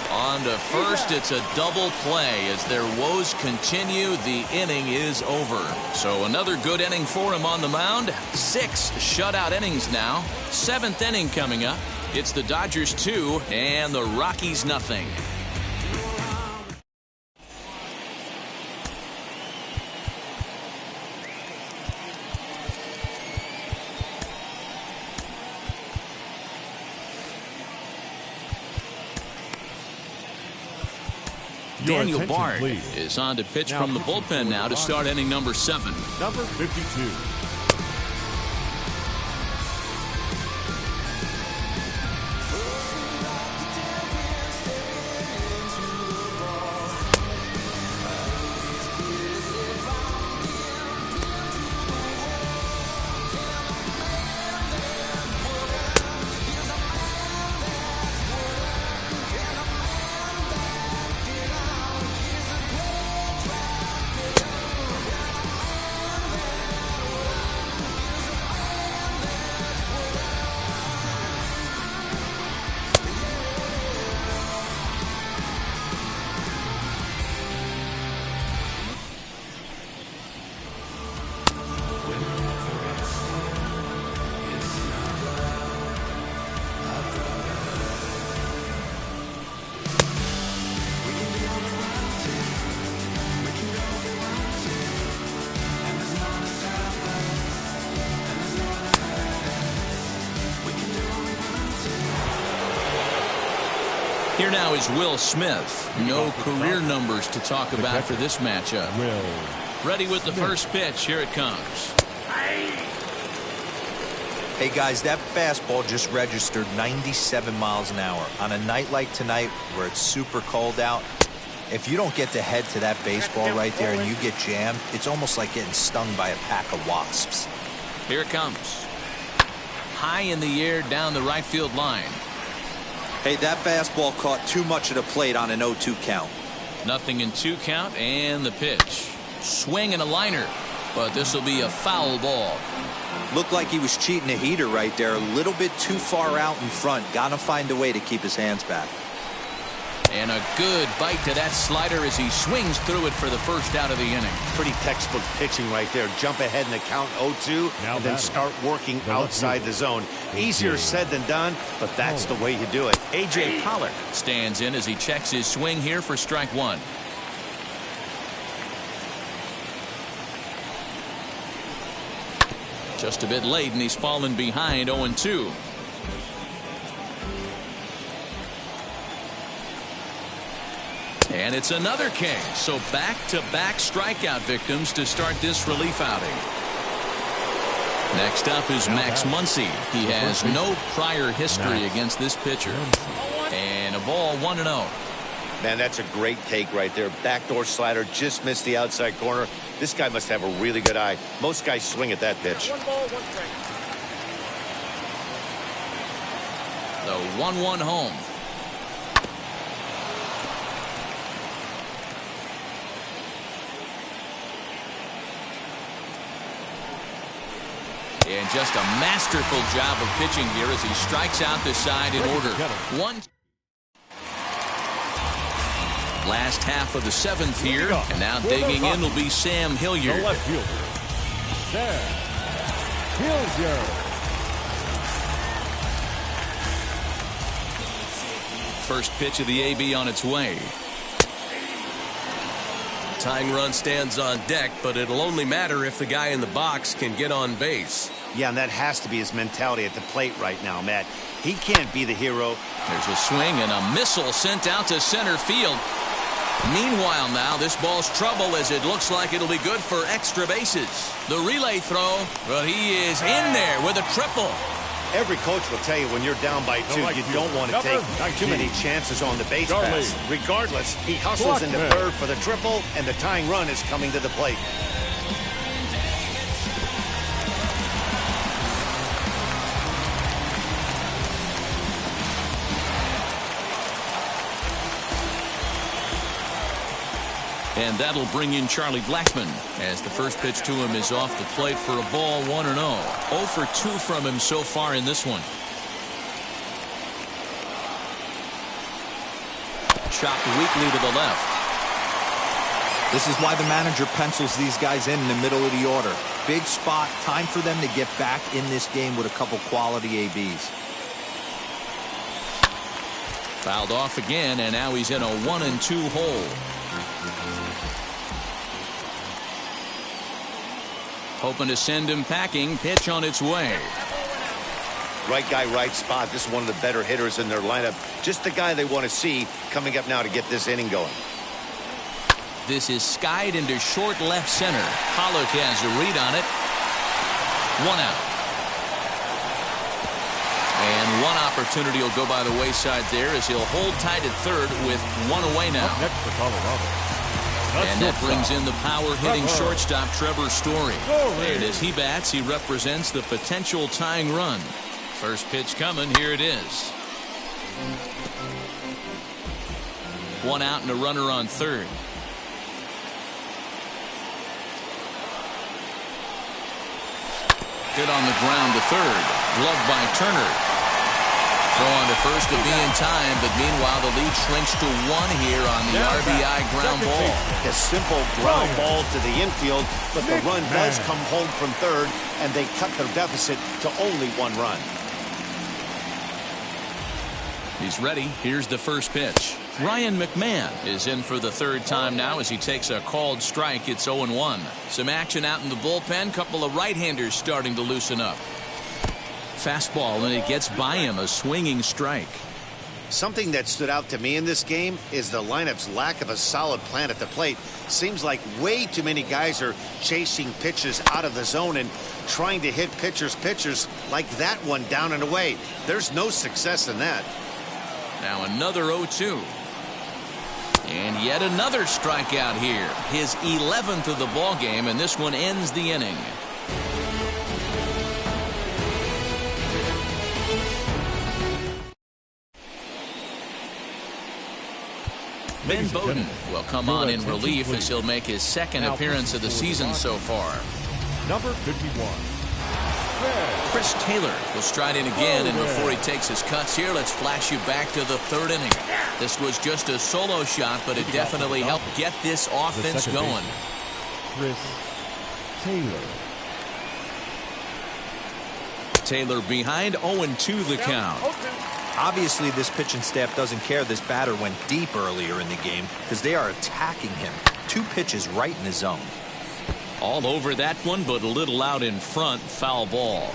S3: On to first, it's a double play. As their woes continue, the inning is over. So another good inning for him on the mound. 6 shutout innings now. 7th inning coming up. It's the Dodgers 2 and the Rockies nothing. Daniel Bard is on to pitch from the bullpen now to start inning number 7.
S6: Number 52.
S3: Here now is Will Smith. No career numbers to talk about for this matchup. Ready with the first pitch. Here it comes.
S5: Hey guys, that fastball just registered 97 miles an hour. On a night like tonight where it's super cold out, if you don't get the head to that baseball right there and you get jammed, it's almost like getting stung by a pack of wasps.
S3: Here it comes. High in the air down the right field line.
S5: Hey, that fastball caught too much of the plate on an 0-2 count.
S3: Nothing in 2 count, and the pitch. Swing and a liner, but this will be a foul ball.
S5: Looked like he was cheating a heater right there, a little bit too far out in front. Gotta find a way to keep his hands back.
S3: And a good bite to that slider as he swings through it for the first out of the inning.
S4: Pretty textbook pitching right there. Jump ahead in the count 0-2 and then start working outside the zone. Easier said than done, but that's the way you do it.
S3: A.J. Pollock stands in as he checks his swing here for strike 1. Just a bit late, and he's fallen behind 0-2. And it's another K. So back-to-back strikeout victims to start this relief outing. Next up is Max Muncy. He has no prior history against this pitcher. And a ball 1-0.
S4: Man, that's a great take right there. Backdoor slider just missed the outside corner. This guy must have a really good eye. Most guys swing at that pitch.
S3: The 1-1 home. And just a masterful job of pitching here as he strikes out the side in order. Last half of the 7th here, and now digging in will be Sam Hilliard.
S6: The left fielder, Sam Hilliard.
S3: First pitch of the AB on its way.
S1: Tying run stands on deck, but it'll only matter if the guy in the box can get on base.
S4: Yeah, and that has to be his mentality at the plate right now, Matt. He can't be the hero.
S3: There's a swing and a missile sent out to center field. Meanwhile now, this ball's trouble as it looks like it'll be good for extra bases. The relay throw, but he is in there with a triple.
S4: Every coach will tell you when you're down by 2, you don't want to take too many chances on the base pass. Regardless, he hustles into third for the triple, and the tying run is coming to the plate.
S3: And that'll bring in Charlie Blackmon as the first pitch to him is off the plate for a ball 1-0. 0 for 2 from him so far in this one. Chopped weakly to the left.
S5: This is why the manager pencils these guys in the middle of the order. Big spot, time for them to get back in this game with a couple quality ABs.
S3: Fouled off again, and now he's in a 1-2 hole. Hoping to send him packing. Pitch on its way.
S4: Right guy, right spot. This is one of the better hitters in their lineup. Just the guy they want to see coming up now to get this inning going.
S3: This is skied into short left center. Pollock has a read on it. 1 out. And one opportunity will go by the wayside there as he'll hold tight at third with 1 away now.
S6: Up next for Colorado.
S3: And that brings in the power-hitting shortstop Trevor Story. And as he bats, he represents the potential tying run. First pitch coming. Here it is. 1 out and a runner on third. Hit on the ground to third. Gloved by Turner. Throw on to first to be in time, but meanwhile the lead shrinks to 1 here on the RBI ground ball.
S4: A simple ground ball to the infield, but the run does come home from third, and they cut their deficit to only 1 run.
S3: He's ready. Here's the first pitch. Ryan McMahon is in for the 3rd time now as he takes a called strike. It's 0-1. Some action out in the bullpen. Couple of right-handers starting to loosen up. Fastball, and it gets by him, a swinging strike.
S4: Something that stood out to me in this game is the lineup's lack of a solid plan at the plate. Seems like way too many guys are chasing pitches out of the zone and trying to hit pitchers like that one down and away. There's no success in that.
S3: Now another 0-2. And yet another strikeout here. His 11th of the ball game, and this one ends the inning. Ben Bowden will come on in relief as he'll make his 2nd appearance of the season so far.
S6: Number 51.
S3: Chris Taylor will stride in again, and before he takes his cuts here, let's flash you back to the 3rd inning. This was just a solo shot, but it definitely helped get this offense going.
S6: Chris Taylor.
S3: Taylor behind, 0-2 the count.
S5: Obviously, this pitching staff doesn't care this batter went deep earlier in the game because they are attacking him. 2 pitches right in the zone.
S3: All over that one, but a little out in front. Foul ball.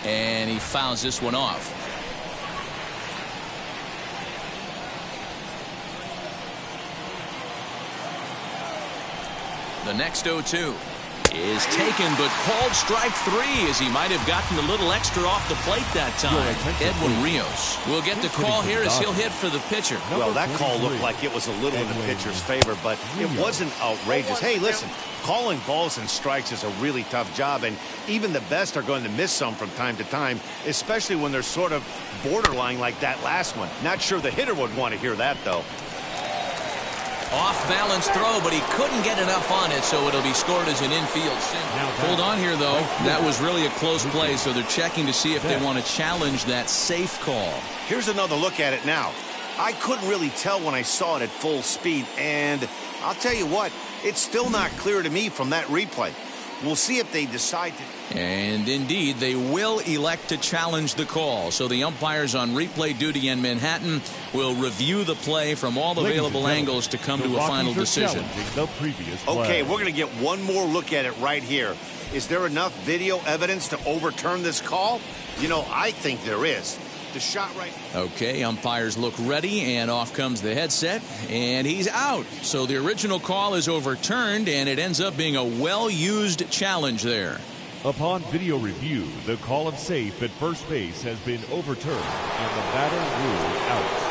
S3: And he fouls this one off. The next 0-2 is taken, but called strike 3 as he might have gotten a little extra off the plate that time. Edwin Rios will get the call here as he'll hit for the pitcher.
S4: Well, that call looked like it was a little in the pitcher's favor, but it wasn't outrageous. Hey, listen, calling balls and strikes is a really tough job, and even the best are going to miss some from time to time, especially when they're sort of borderline like that last one. Not sure the hitter would want to hear that, though.
S3: Off-balance throw, but he couldn't get enough on it, so it'll be scored as an infield single. Hold on here, though. That was really a close play, so they're checking to see if they want to challenge that safe call.
S4: Here's another look at it now. I couldn't really tell when I saw it at full speed, and I'll tell you what, it's still not clear to me from that replay. We'll see if they decide to.
S3: And indeed, they will elect to challenge the call. So the umpires on replay duty in Manhattan will review the play from all available angles to come to a final decision.
S4: Okay, we're going to get one more look at it right here. Is there enough video evidence to overturn this call? You know, I think there is. The shot right.
S3: Okay, umpires look ready, and off comes the headset, and he's out. So the original call is overturned, and it ends up being a well-used challenge there.
S6: Upon video review, the call of safe at first base has been overturned, and the batter ruled out.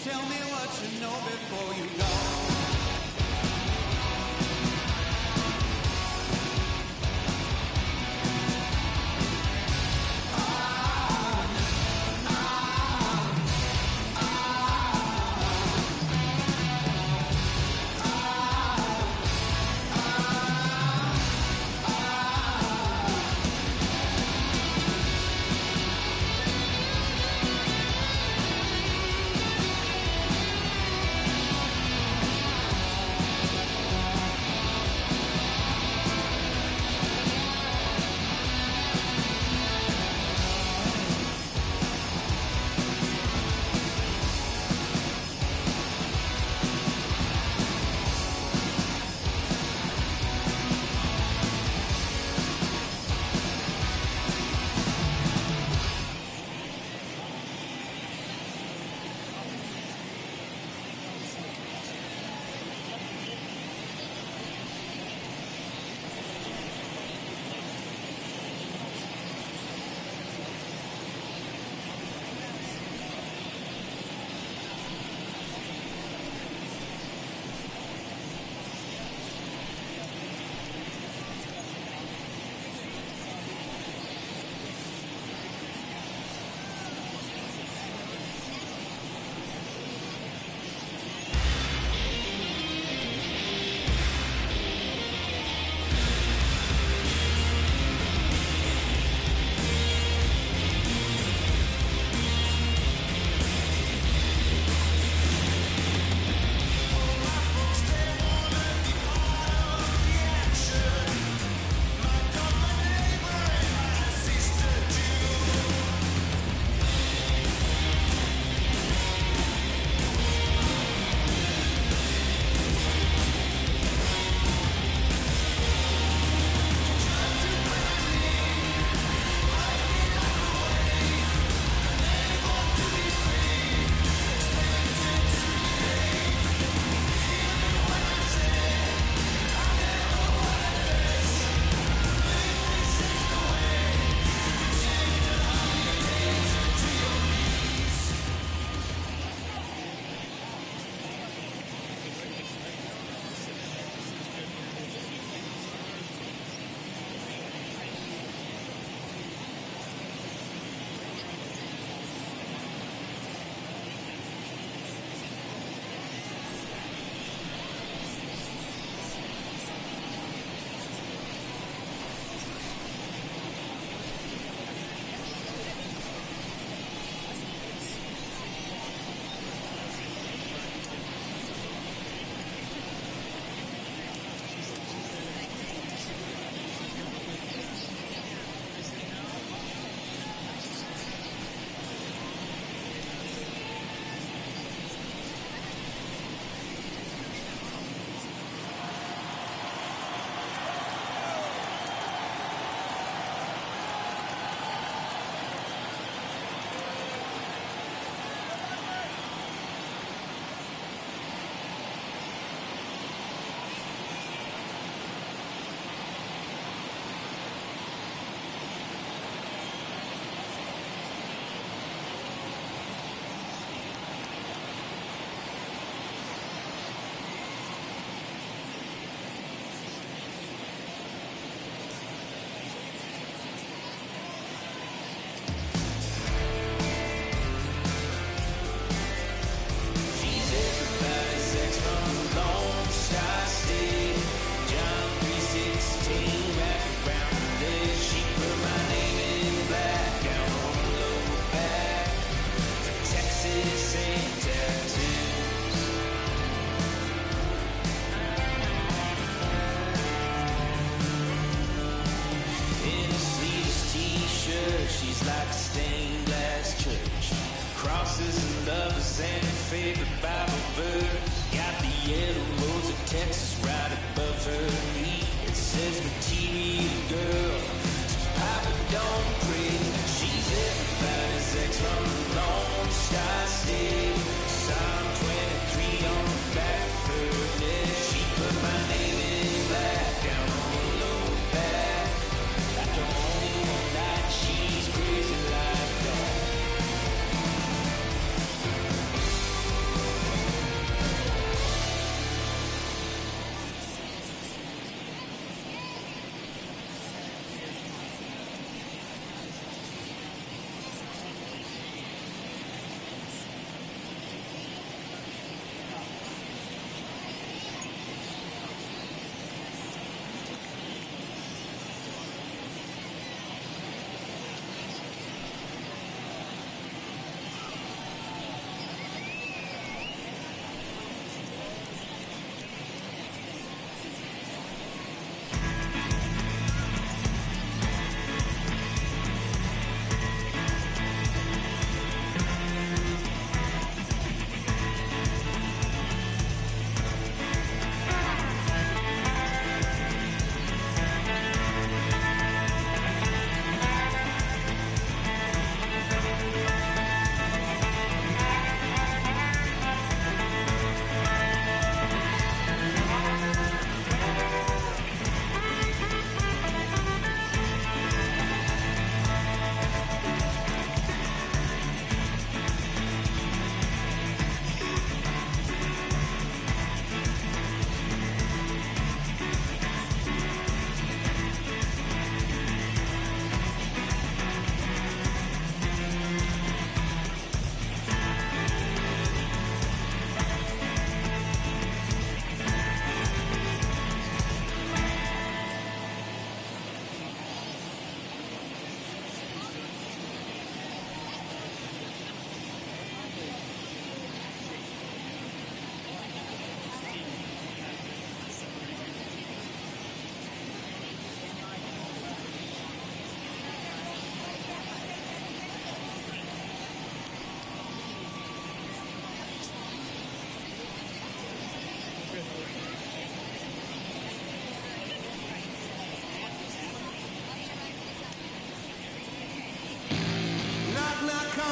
S14: tell me what you know before you go.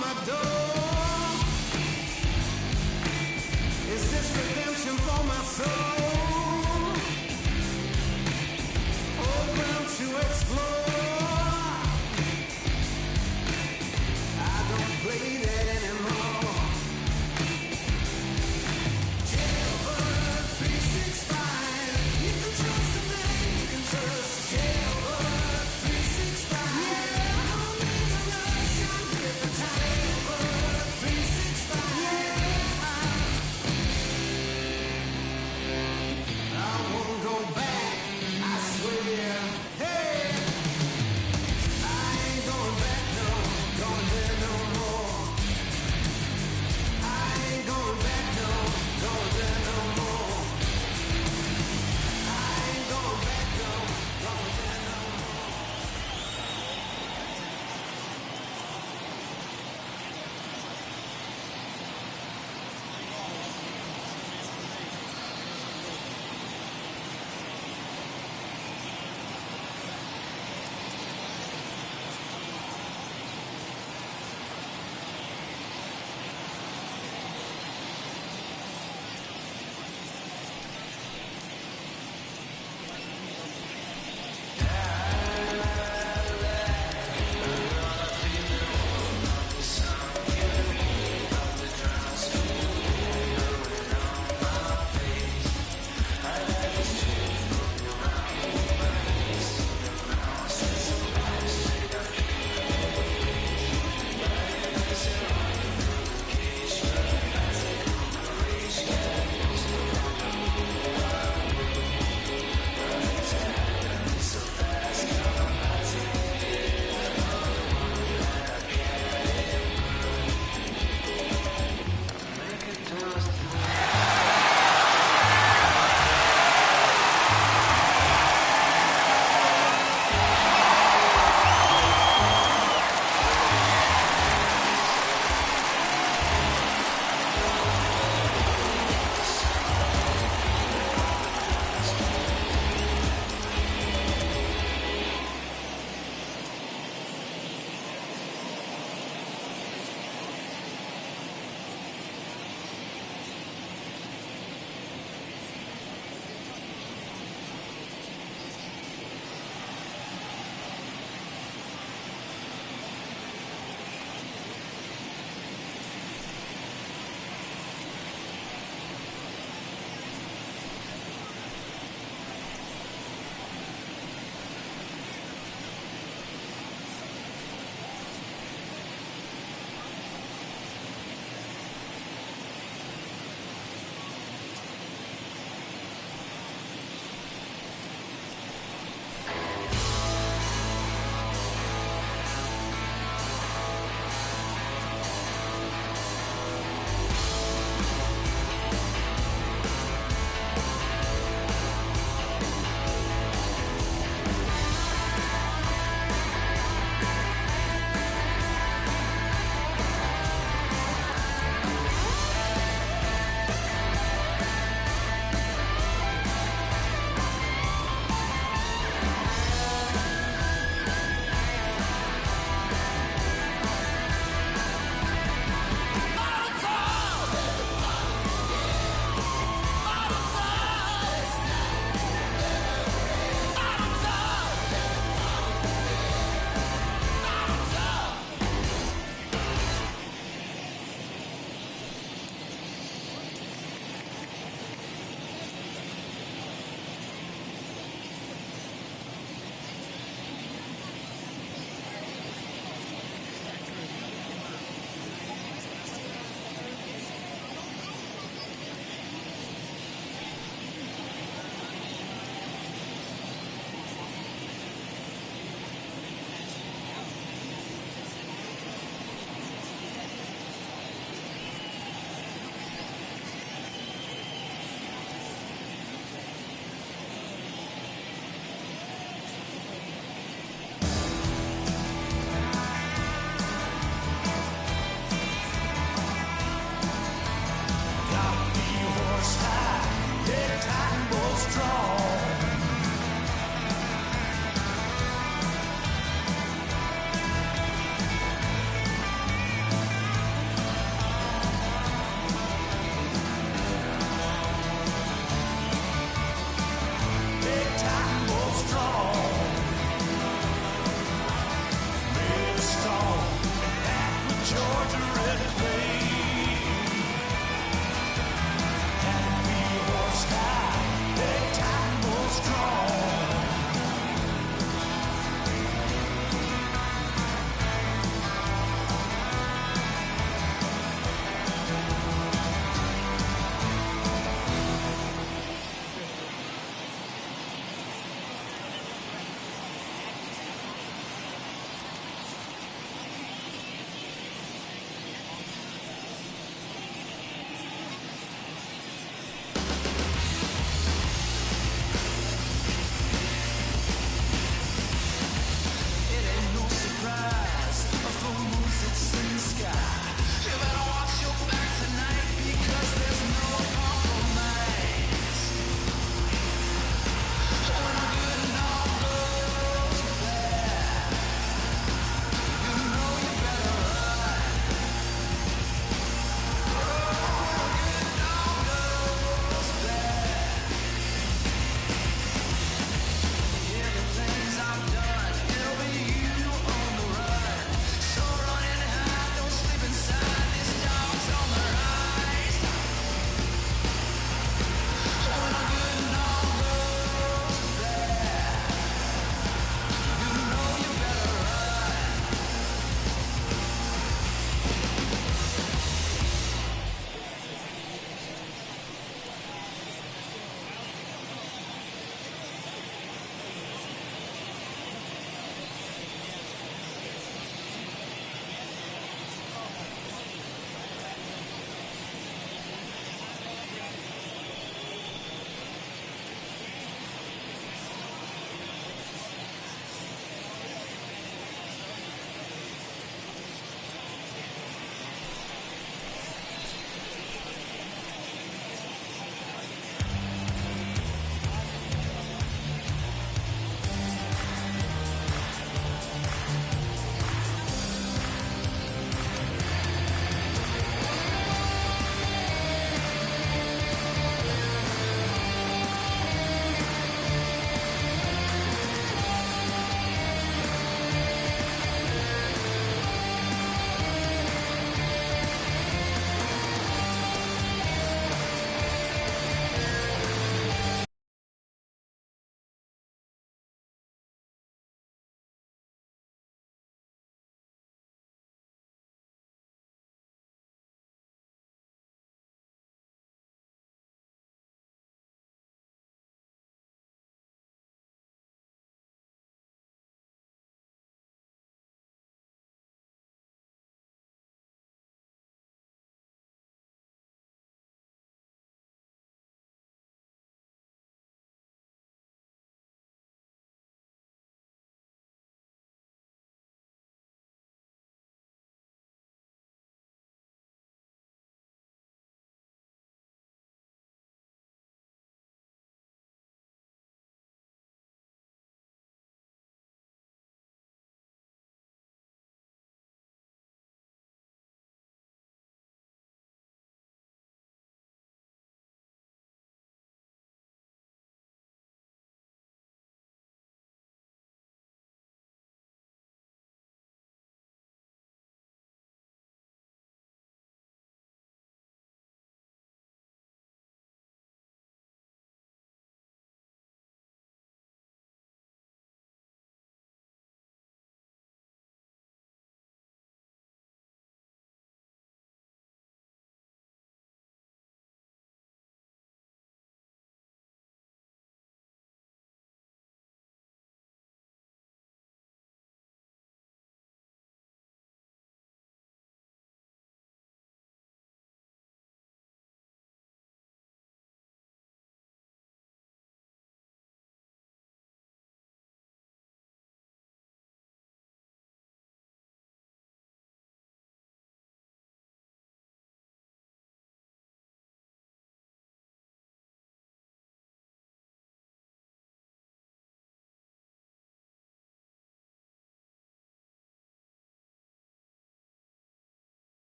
S20: my door. Is this redemption for my soul? Old ground to explore. I don't play that anymore. Jailbird 365. You can trust the man you can trust. Jailbird 365. Yeah, I don't need to rush. I'm good for time. Jailbird 365. Yeah.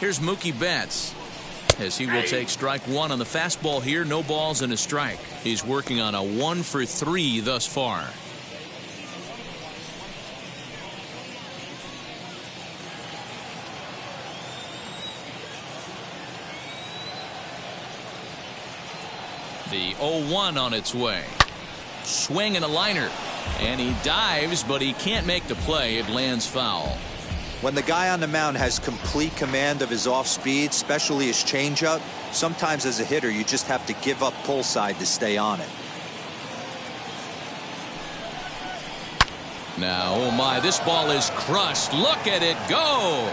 S10: Here's Mookie Betts, as he will take strike one on the fastball here. No balls and a strike. He's working on a 1 for 3 thus far. The 0-1 on its way. Swing and a liner. And he dives, but he can't make the play. It lands foul.
S5: When the guy on the mound has complete command of his off speed, especially his changeup, sometimes as a hitter you just have to give up pull side to stay on it.
S10: Now, oh my, this ball is crushed. Look at it go.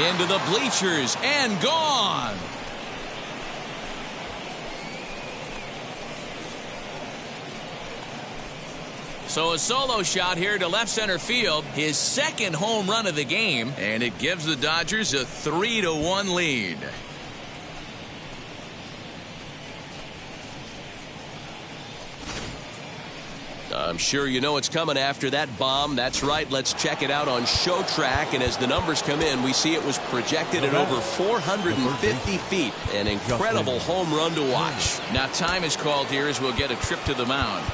S10: Into the bleachers and gone. So a solo shot here to left center field, his second home run of the game, and it gives the Dodgers a 3-1 lead. I'm sure you know what's coming after that bomb. That's right. Let's check it out on Show Track. And as the numbers come in, we see it was projected at over 450 feet. An incredible home run to watch. Now time is called here as we'll get a trip to the mound.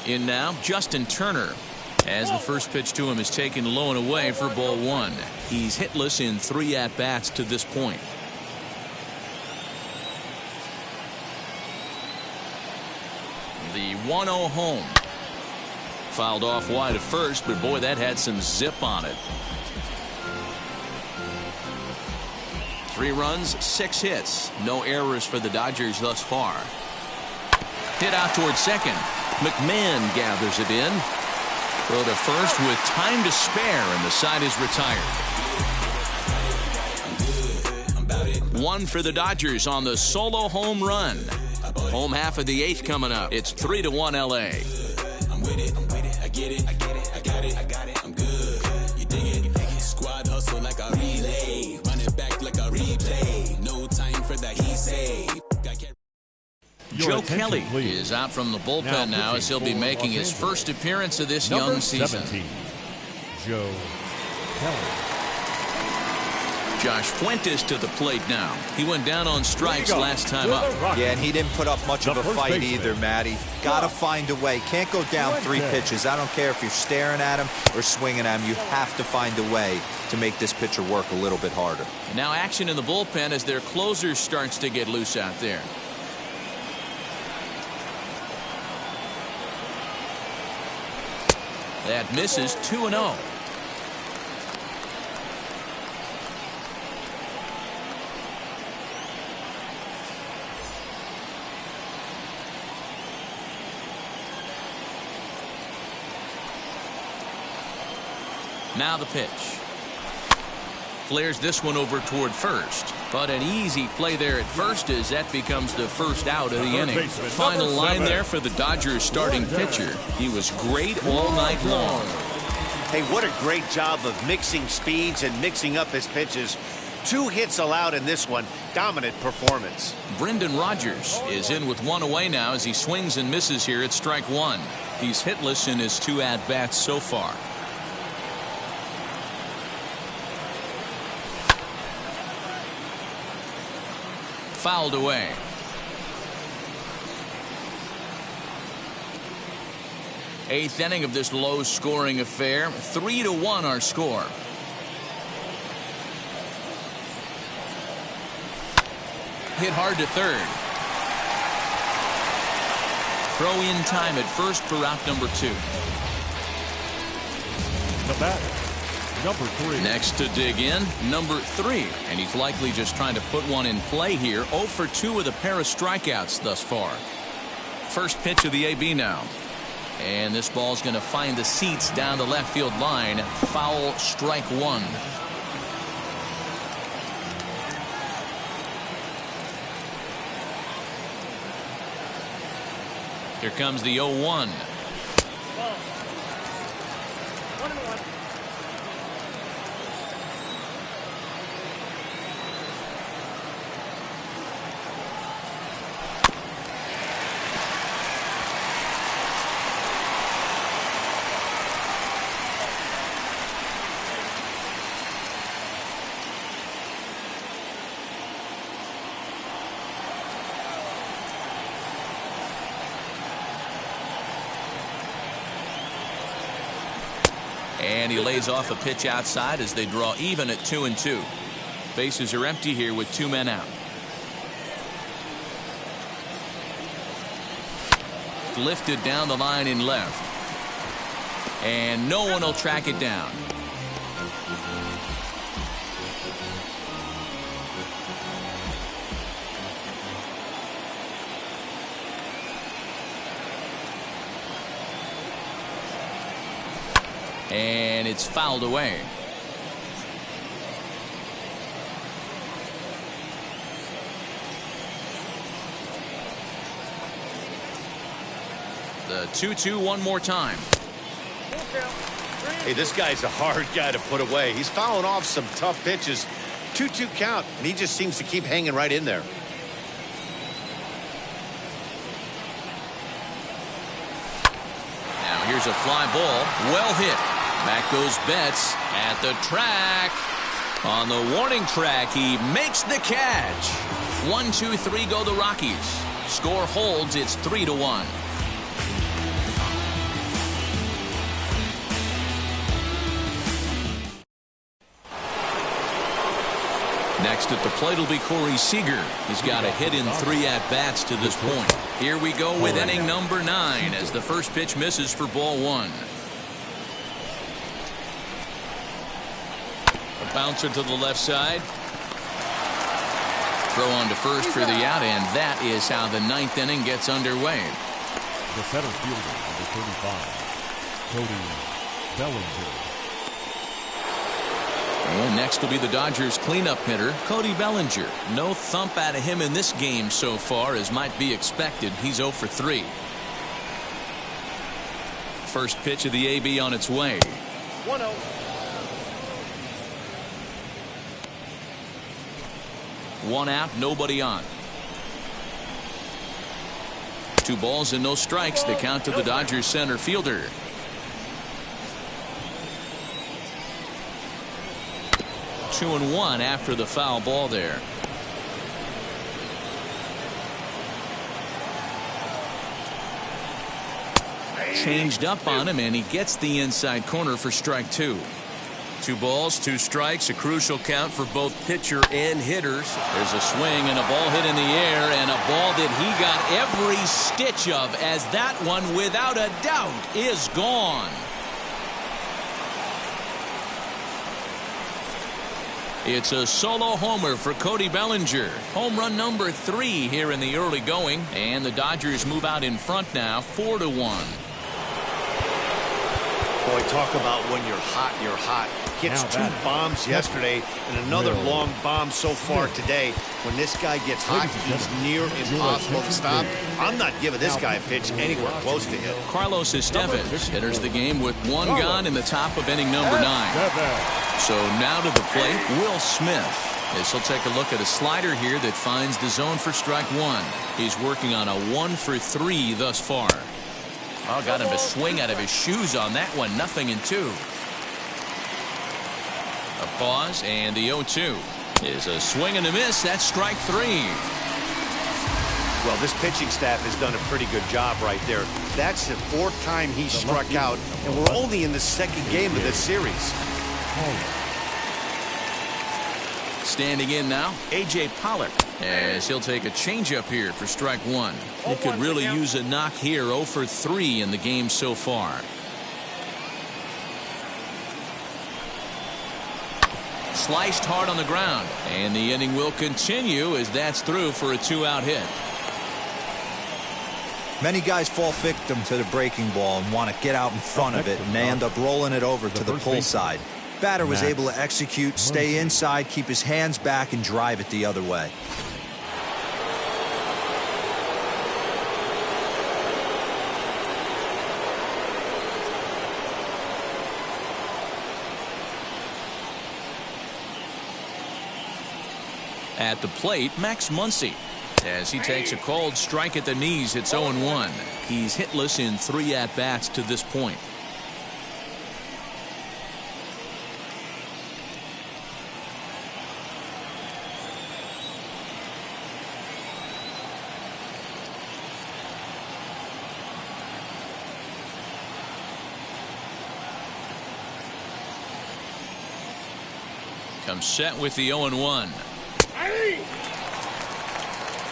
S10: In now, Justin Turner, as the first pitch to him is taken low and away for ball one. He's hitless in 3 at-bats to this point. The 1-0 home. Fouled off wide at first, but boy, that had some zip on it. 3 runs, 6 hits. No errors for the Dodgers thus far. Hit out towards second. McMahon gathers it in. Throw to first with time to spare, and the side is retired. 1 for the Dodgers on the solo home run. Home half of the 8th coming up. It's 3-1 LA.
S19: I'm with it. I get it. I got it. I'm good. You dig it? Squad hustle like a relay. Run it back like a replay. No time for that he say.
S10: Joe Kelly is out from the bullpen now as he'll be making his first appearance of this young season.
S6: 17, Joe Kelly.
S10: Josh Fuentes to the plate now. He went down on strikes last time up.
S5: Yeah, and he didn't put up much of a fight either, Matty. Gotta find a way. Can't go down 3 pitches. I don't care if you're staring at him or swinging at him. You have to find a way to make this pitcher work a little bit harder.
S10: Now action in the bullpen as their closer starts to get loose out there. That misses. 2-0. Now the pitch. Flares this one over toward first. But an easy play there at first as that becomes the first out of the inning. Final line there for the Dodgers starting pitcher. He was great all night long.
S4: Hey, what a great job of mixing speeds and mixing up his pitches. 2 hits allowed in this one. Dominant performance.
S10: Brendan Rodgers is in with 1 away now as he swings and misses here at strike 1. He's hitless in his 2 at-bats so far. Fouled away. Eighth inning of this low-scoring affair. 3-1 our score. Hit hard to third. Throw in time at first for out number 2.
S6: The batter, number 3.
S10: Next to dig in, number 3. And he's likely just trying to put one in play here. 0 for 2 with a pair of strikeouts thus far. First pitch of the AB now. And this ball's going to find the seats down the left field line. Foul, strike 1. Here comes the 0-1. And he lays off a pitch outside as they draw even at 2-2. Bases are empty here with 2 men out. Lifted down the line in left. And no one will track it down. And it's fouled away. The 2-2 one more time.
S4: Hey, this guy's a hard guy to put away. He's fouling off some tough pitches. 2-2 count, and he just seems to keep hanging right in there.
S10: Now here's a fly ball. Well hit. Back goes Betts at the track. On the warning track, he makes the catch. 1-2-3 go the Rockies. Score holds. It's 3-1. Next at the plate will be Corey Seager. He's got a hit in 3 at-bats to this point. Here we go with inning number 9 as the first pitch misses for ball 1. A bouncer to the left side. Throw on to first for the out, and that is how the 9th inning gets underway.
S6: The center fielder, number 35, Cody Bellinger.
S10: And next will be the Dodgers cleanup hitter, Cody Bellinger. No thump out of him in this game so far, as might be expected. He's 0 for 3. First pitch of the AB on its way.
S13: 1-0.
S10: One out, nobody on. 2 balls and no strikes. The count to the Dodgers center fielder. Two and 1 after the foul ball there. Changed up on him, and he gets the inside corner for strike 2.
S1: 2 balls, 2 strikes, a crucial count for both pitcher and hitters.
S10: There's a swing and a ball hit in the air, and a ball that he got every stitch of, as that one, without a doubt, is gone. It's a solo homer for Cody Bellinger. Home run number 3 here in the early going, and the Dodgers move out in front now, 4-1.
S4: Boy, talk about when you're hot, you're hot. Hits 2 bombs yesterday and another long bomb so far today. When this guy gets hot, he's near impossible to stop. I'm not giving this guy a pitch anywhere close to him.
S10: Carlos Estevez enters the game with 1 gone in the top of inning number 9. So now to the plate, Will Smith. As he'll take a look at a slider here that finds the zone for strike 1. He's working on a 1 for 3 thus far. Oh, got him to swing out of his shoes on that one. 0-2. A pause, and the 0-2 is a swing and a miss. That's strike 3.
S4: Well, this pitching staff has done a pretty good job right there. That's the 4th time he struck out, and we're only in the 2nd game of this series.
S10: Standing in now, A.J. Pollock, as he'll take a changeup here for strike 1. He could really use a knock here. 0 for 3 in the game so far. Sliced hard on the ground, and the inning will continue as that's through for a 2-out hit.
S5: Many guys fall victim to the breaking ball and want to get out in front of it, and they end up rolling it over to the pull side. Batter was able to execute, stay inside, keep his hands back, and drive it the other way.
S10: At the plate, Max Muncy. As he takes a cold strike at the knees, it's 0-1. He's hitless in 3 at-bats to this point.
S3: comes set with the 0-1.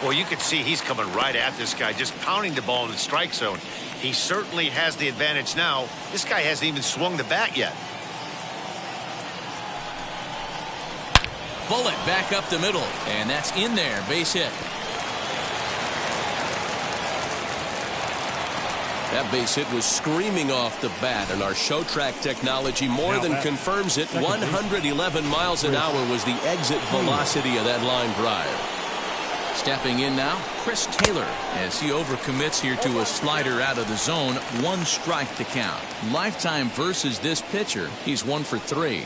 S4: Well, you can see he's coming right at this guy, just pounding the ball in the strike zone. He certainly has the advantage now. This guy hasn't even swung the bat yet.
S3: Bullet back up the middle, and that's in there. Base hit.
S1: That base hit was screaming off the bat, and our show track technology more than confirms it. 111 miles an hour was the exit velocity of that line drive.
S3: Stepping in now, Chris Taylor, as he overcommits here to a slider out of the zone. 1 strike to count. Lifetime versus this pitcher, he's 1 for 3.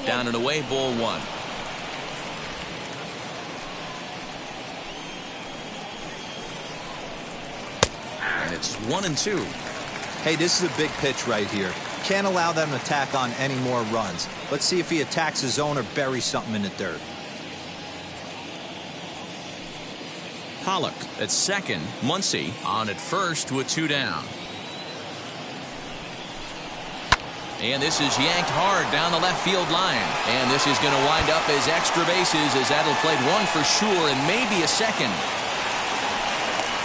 S3: Down and away, ball 1. And it's 1-2.
S5: Hey, this is a big pitch right here. Can't allow them to tack on any more runs. Let's see if he attacks his zone or buries something in the dirt.
S3: Pollock at second. Muncy on at first with 2 down. And this is yanked hard down the left field line. And this is going to wind up as extra bases, as that'll play 1 for sure and maybe a second.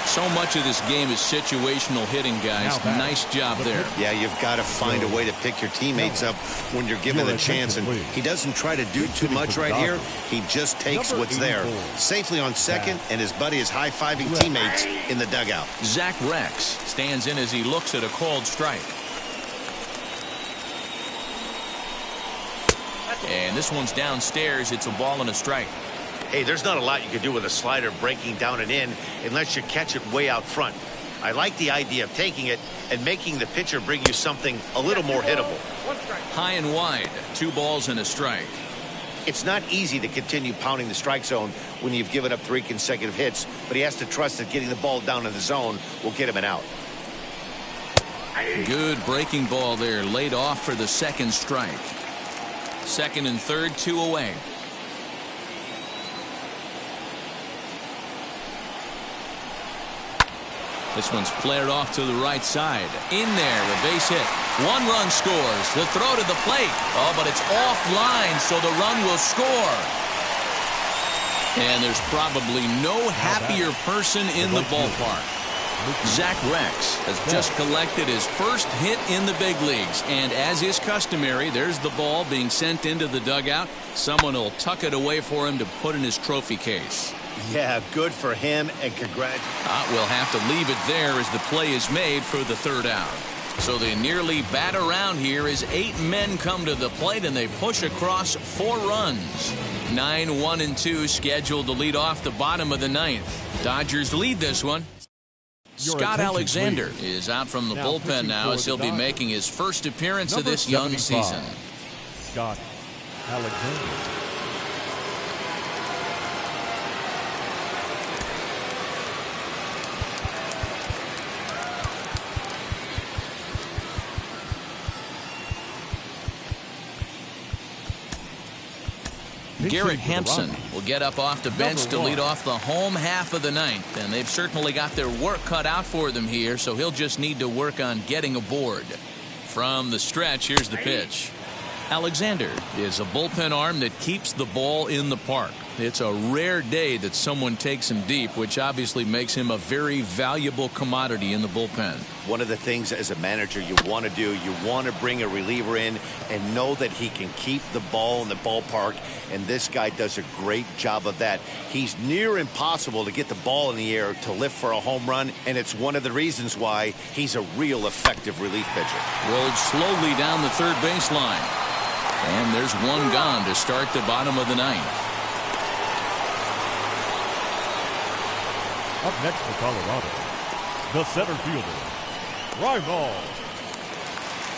S3: So much of this game is situational hitting, guys. Nice job there.
S4: Yeah, you've got to find a way to pick your teammates up when you're given the chance. And he doesn't try to do too much right here. He just takes what's there. Safely on second, and his buddy is high-fiving teammates in the dugout.
S3: Zach Rex stands in as he looks at a called strike. And this one's downstairs. It's a ball and a strike.
S4: Hey, there's not a lot you can do with a slider breaking down and in unless you catch it way out front. I like the idea of taking it and making the pitcher bring you something a little more hittable.
S3: High and wide. 2 balls and a strike.
S4: It's not easy to continue pounding the strike zone when you've given up 3 consecutive hits, but he has to trust that getting the ball down in the zone will get him an out.
S3: Good breaking ball there, laid off for the 2nd strike. 2nd and 3rd, 2 away. This one's flared off to the right side. In there, a base hit. 1 run scores. The throw to the plate. Oh, but it's offline, so the run will score. And there's probably no happier person in the ballpark. Zach Rex has just collected his first hit in the big leagues. And as is customary, there's the ball being sent into the dugout. Someone will tuck it away for him to put in his trophy case.
S4: Yeah, good for him, and congrats.
S3: We'll have to leave it there as the play is made for the 3rd out. So they nearly bat around here as 8 men come to the plate and they push across 4 runs. 9-1-2 scheduled to lead off the bottom of the 9th. Dodgers lead this one. Scott Alexander is out from the bullpen now as he'll be making his first appearance of this young season.
S6: Scott Alexander.
S3: Garrett Hampson will get up off the bench to lead off the home half of the 9th, and they've certainly got their work cut out for them here, so he'll just need to work on getting aboard. From the stretch, here's the pitch. Alexander is a bullpen arm that keeps the ball in the park. It's a rare day that someone takes him deep, which obviously makes him a very valuable commodity in the bullpen.
S4: One of the things as a manager you want to do, you want to bring a reliever in and know that he can keep the ball in the ballpark, and this guy does a great job of that. He's near impossible to get the ball in the air to lift for a home run, and it's one of the reasons why he's a real effective relief pitcher.
S3: Rolled slowly down the 3rd baseline. And there's 1 gone to start the bottom of the 9th.
S6: Up next for Colorado, the center fielder, Raimel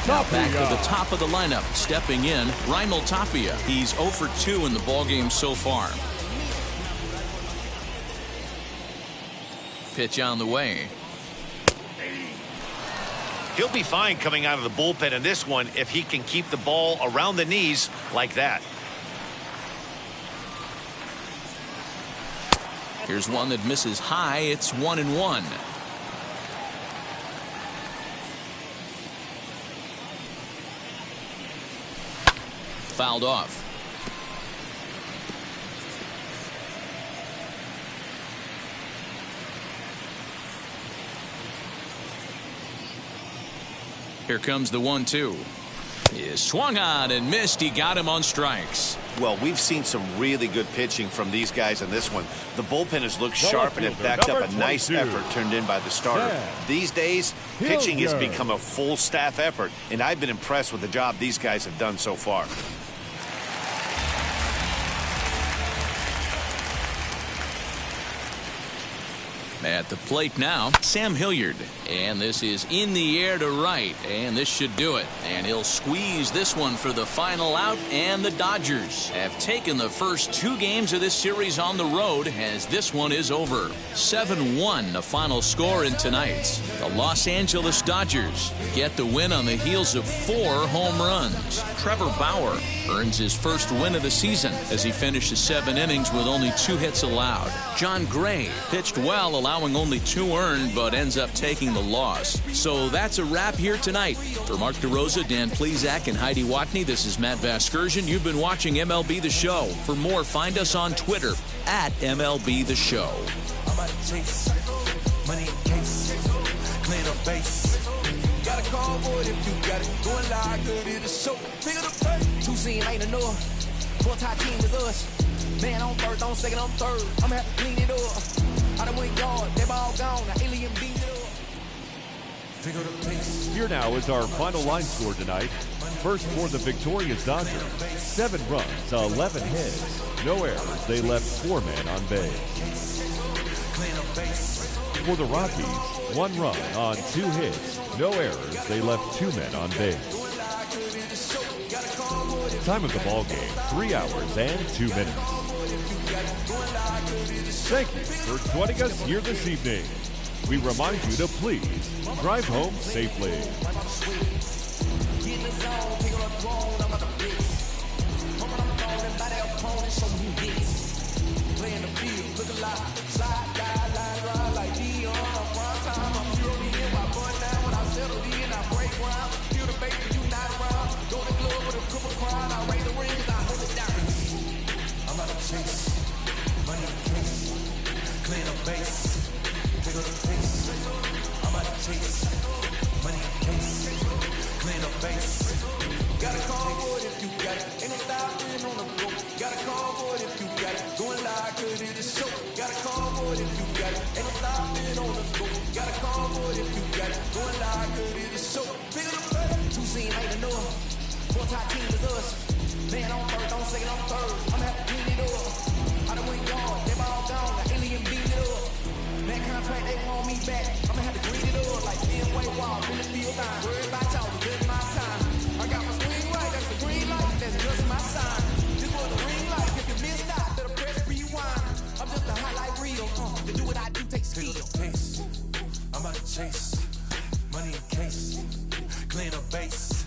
S3: Now
S6: Tapia.
S3: back to the top of the lineup, stepping in, Raimel Tapia. He's 0 for 2 in the ballgame so far. Pitch on the way.
S4: He'll be fine coming out of the bullpen in this one if he can keep the ball around the knees like that.
S3: Here's one that misses high. It's 1-1. Fouled off. Here comes the 1-2. He swung on and missed. He got him on strikes.
S4: Well, we've seen some really good pitching from these guys in this one. The bullpen has looked sharp and it backed up a nice effort turned in by the starter. These days, pitching has become a full staff effort, and I've been impressed with the job these guys have done so far.
S3: At the plate now, Sam Hilliard. And this is in the air to right. And this should do it. And he'll squeeze this one for the final out. And the Dodgers have taken the first 2 games of this series on the road as this one is over. 7-1 the final score in tonight's. The Los Angeles Dodgers get the win on the heels of 4 home runs. Trevor Bauer earns his first win of the season as he finishes 7 innings with only 2 hits allowed. John Gray pitched well, allowing only 2 earned, but ends up taking the loss. So that's a wrap here tonight. For Mark DeRosa, Dan Plesac, and Heidi Watney, this is Matt Vasgersian. You've been watching MLB The Show. For more, find us on Twitter at MLB The Show.
S12: I'm out of chase, money in case, clean up base. Got a call for it if you got it. Going live, good in the show. Pick up the play. 2 scene ain't enough. 4-tie team is us. Man on first, on second, on third. I'm gonna have to clean it up. I done went yard, they ball gone. Now alien beat it up. Figure the pace.
S6: Here now is our final line score tonight. First for the victorious Dodgers, 7 runs, 11 hits, no errors. They left 4 men on base. For the Rockies, 1 run on 2 hits, no errors. They left 2 men on base. Time of the ball game, 3 hours and 2 minutes. Thank you for joining us here this evening. We remind you to please drive home safely.
S12: Got a call for it if you got it. Ain't no stopping on the go. Got a call for it if you got it. Going live, good in the show. Got a call for it if you got it. Ain't no stopping on the go. Got a call for it if you got it. Going live, good in the show. Pick up the play. 2 scene ain't enough. 4-tie team is us. Man on first, on second, on third. I'm gonna have to clean it up. I done went yard, they ball gone. Now alien beat it up. That contract, they want me back. I'm gonna have to clean it up like Ben White Wall. In the field, I'm worried about y'all. Good my time. I got my swing right, that's the green light, that's just my sign. This was the ring light, if you missed out, better press rewind. I'm just a highlight reel, to do what I do takes skill. I'm out of chase, money in case, clean up base,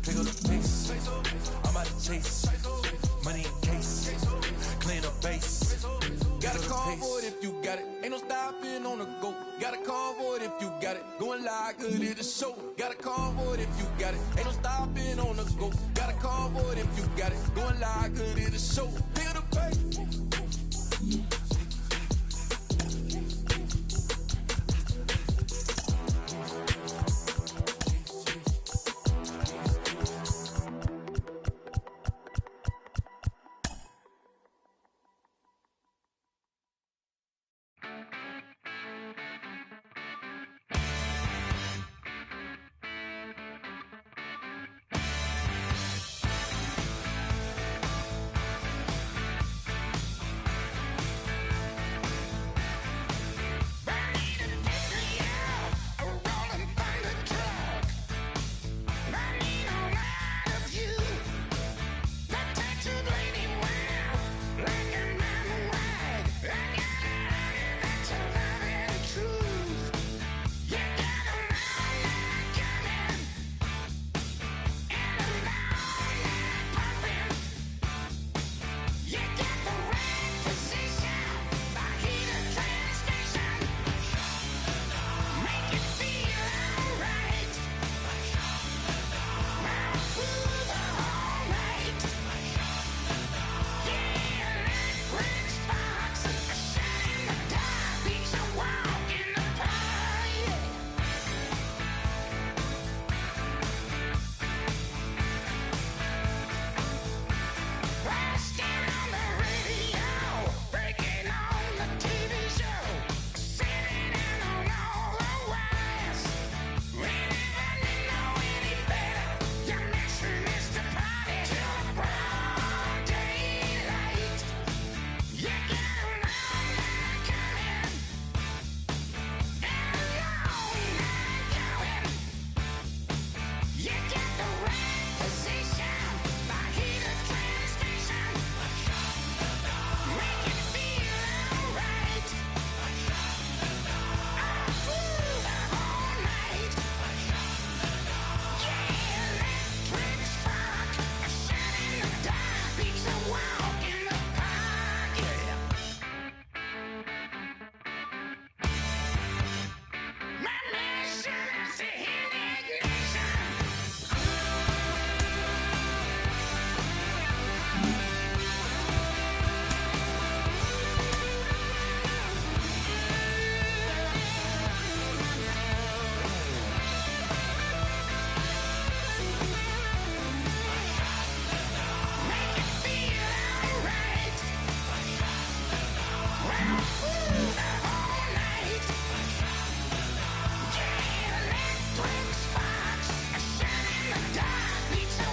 S12: pick up the pace. I'm out of chase, money in case, clean up base. Got a call for it if you got it, ain't no stopping on the go. Got a call for it if you got it, going live, good in the show. Got a call for it if you got it, ain't no stopping on the go. Got a call for it if you got it, going live, good in the show. Pick up the pace.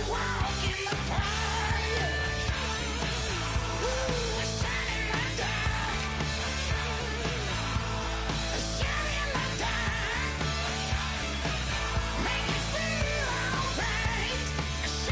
S20: wow.